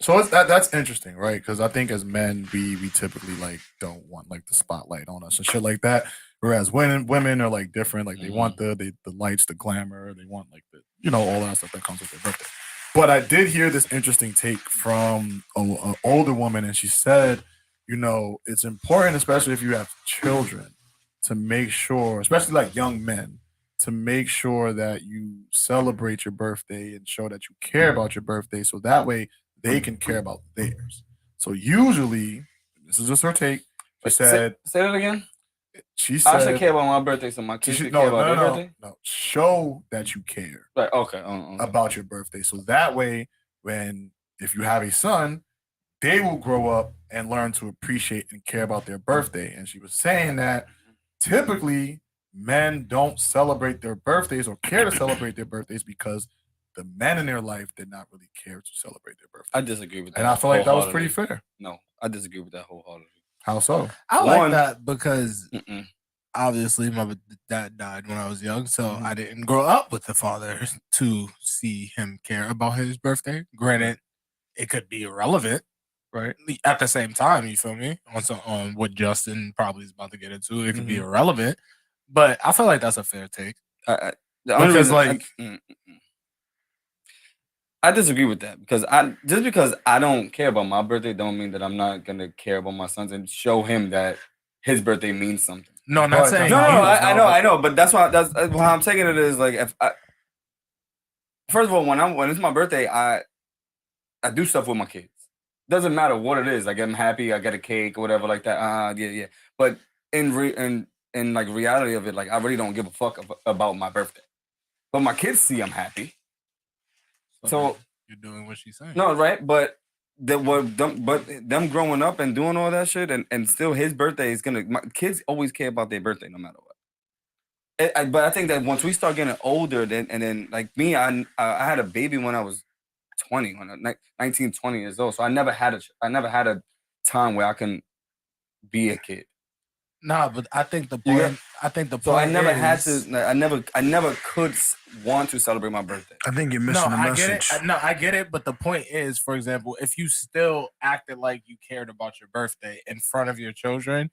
so that's interesting, right? Because I think as men we typically like don't want like the spotlight on us and shit like that. Whereas women are like different, like they want the lights, the glamour, they want like the all that stuff that comes with their birthday. But I did hear this interesting take from an older woman, and she said, it's important, especially if you have children, to make sure, especially like young men, to make sure that you celebrate your birthday and show that you care about your birthday, so that way they can care about theirs. So usually, this is just her take. She said, say that again. She said, I should care about my birthday, so my kids should care about their birthday. No, show that you care. Right. Okay. About your birthday, so that way, if you have a son, they will grow up and learn to appreciate and care about their birthday. And she was saying that typically men don't celebrate their birthdays or care to celebrate their birthdays because the men in their life did not really care to celebrate their birthday. I disagree with that. And I feel like that was pretty fair. No, I disagree with that wholeheartedly. How so? I like that because obviously my dad died when I was young, so I didn't grow up with the father to see him care about his birthday. Granted, it could be irrelevant, right? At the same time, you feel me? On what Justin probably is about to get into, it could be irrelevant, but I feel like that's a fair take. I disagree with that because because I don't care about my birthday don't mean that I'm not gonna care about my son's and show him that his birthday means something. No, not saying. No, I know, but that's why how I'm taking it is like first of all, when it's my birthday, I do stuff with my kids. Doesn't matter what it is. I get them happy. I get a cake or whatever like that. Yeah. But in like reality of it, like I really don't give a fuck about my birthday. But my kids see I'm happy. So you're doing what she's saying. No, right? But them growing up and doing all that shit and still his birthday is my kids always care about their birthday no matter what. But I think that once we start getting older, then like me, I had a baby when I was 20, when I 19, 20 years old. So I never had a time where I can be a kid. Nah, but I think the point. So I never had to. I never could want to celebrate my birthday. I think you're missing the message. I get it. But the point is, for example, if you still acted like you cared about your birthday in front of your children,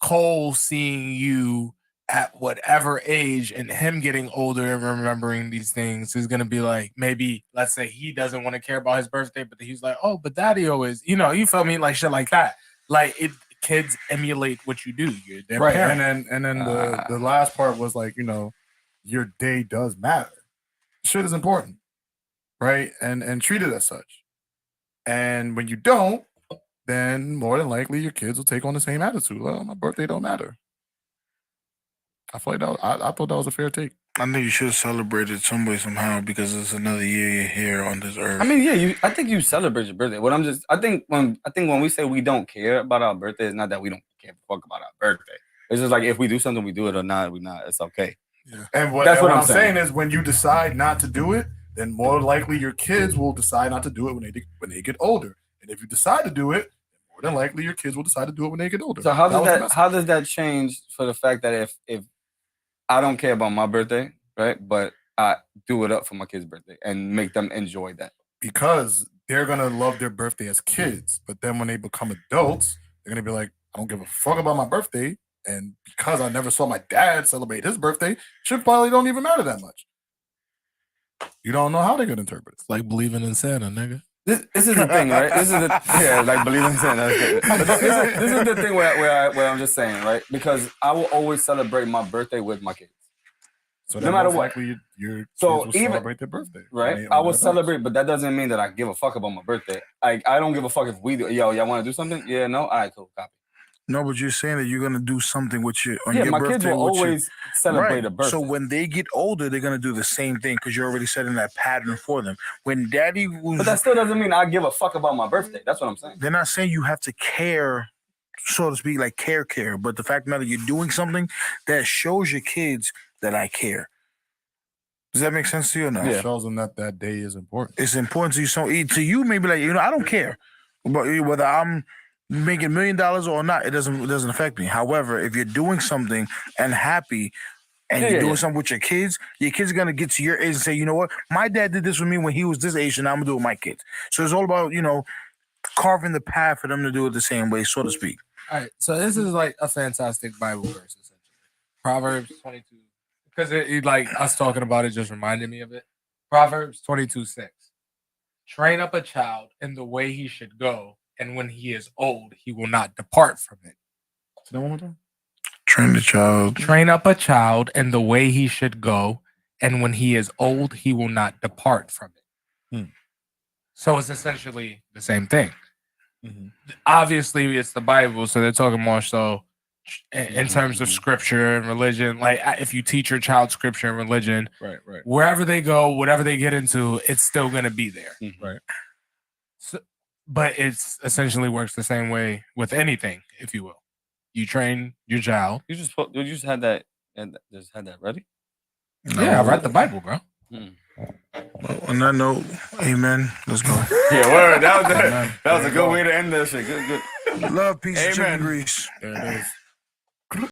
Cole seeing you at whatever age and him getting older and remembering these things is going to be like, maybe, let's say he doesn't want to care about his birthday, but he's like, oh, but daddy always, you feel me? Like shit like that. Like kids emulate what you do. You're their right. parent. And then the last part was like, your day does matter. Shit is important. Right. And treat it as such. And when you don't, then more than likely your kids will take on the same attitude. Well, my birthday don't matter. I feel like I thought that was a fair take. I think you should celebrate it some way, somehow, because it's another year here on this earth. I mean, yeah, I think you celebrate your birthday. I think when we say we don't care about our birthday, it's not that we don't care fuck about our birthday. It's just like if we do something, we do it or not, we not. It's okay. Yeah. And what I'm saying is, when you decide not to do it, then more likely your kids will decide not to do it when they get older. And if you decide to do it, more than likely your kids will decide to do it when they get older. So how does that change for the fact that if I don't care about my birthday, right? But I do it up for my kid's birthday and make them enjoy that. Because they're going to love their birthday as kids. But then when they become adults, they're going to be like, I don't give a fuck about my birthday. And because I never saw my dad celebrate his birthday, shit probably don't even matter that much. You don't know how they're going to interpret it. It's like believing in Santa, nigga. This is the thing, right? Like believing in Santa. This is the thing where I'm just saying, right? Because I will always celebrate my birthday with my kids. So no matter what, your kids will celebrate their birthday, right? I will celebrate, but that doesn't mean that I give a fuck about my birthday. I don't give a fuck if we do. Yo, y'all want to do something? Yeah, no, all right, cool, copy. No, but you're saying that you're gonna do something with your on Yeah, your my birthday. kids will with your- always celebrate Right. a birthday. So when they get older, they're gonna do the same thing because you're already setting that pattern for them. When daddy was, but that still doesn't mean I give a fuck about my birthday. That's what I'm saying. they're not saying you have to care, so to speak, like care. But the fact of the matter, you're doing something that shows your kids that I care. Does that make sense to you or not? It shows them that that day is important. It's important to you. So to you, maybe like I don't care, but whether I'm making $1 million or not, it doesn't affect me. However, if you're doing something and happy, and you're doing something with your kids are gonna get to your age and say, you know what, my dad did this with me when he was this age, and I'm gonna do it with my kids. So it's all about carving the path for them to do it the same way, so to speak. All right, so this is like a fantastic Bible verse, essentially. Proverbs 22, because it like us talking about it just reminded me of it. Proverbs 22:6. Train up a child in the way he should go, and when he is old, he will not depart from it. Say that one more time. Train the child. Train up a child in the way he should go, and when he is old, he will not depart from it. So it's essentially the same thing. Obviously, it's the Bible, so they're talking more so in terms of scripture and religion. Like if you teach your child scripture and religion, right, wherever they go, whatever they get into, it's still going to be there. Right. So, but it's essentially works the same way with anything, if you will. You train your child. You just had that ready? No. Yeah, I read the Bible, bro. Well, on that note, amen. Let's go. Yeah, word. That was a good way to end that shit. Good. Love, peace, and Amen. chicken grease. There it is.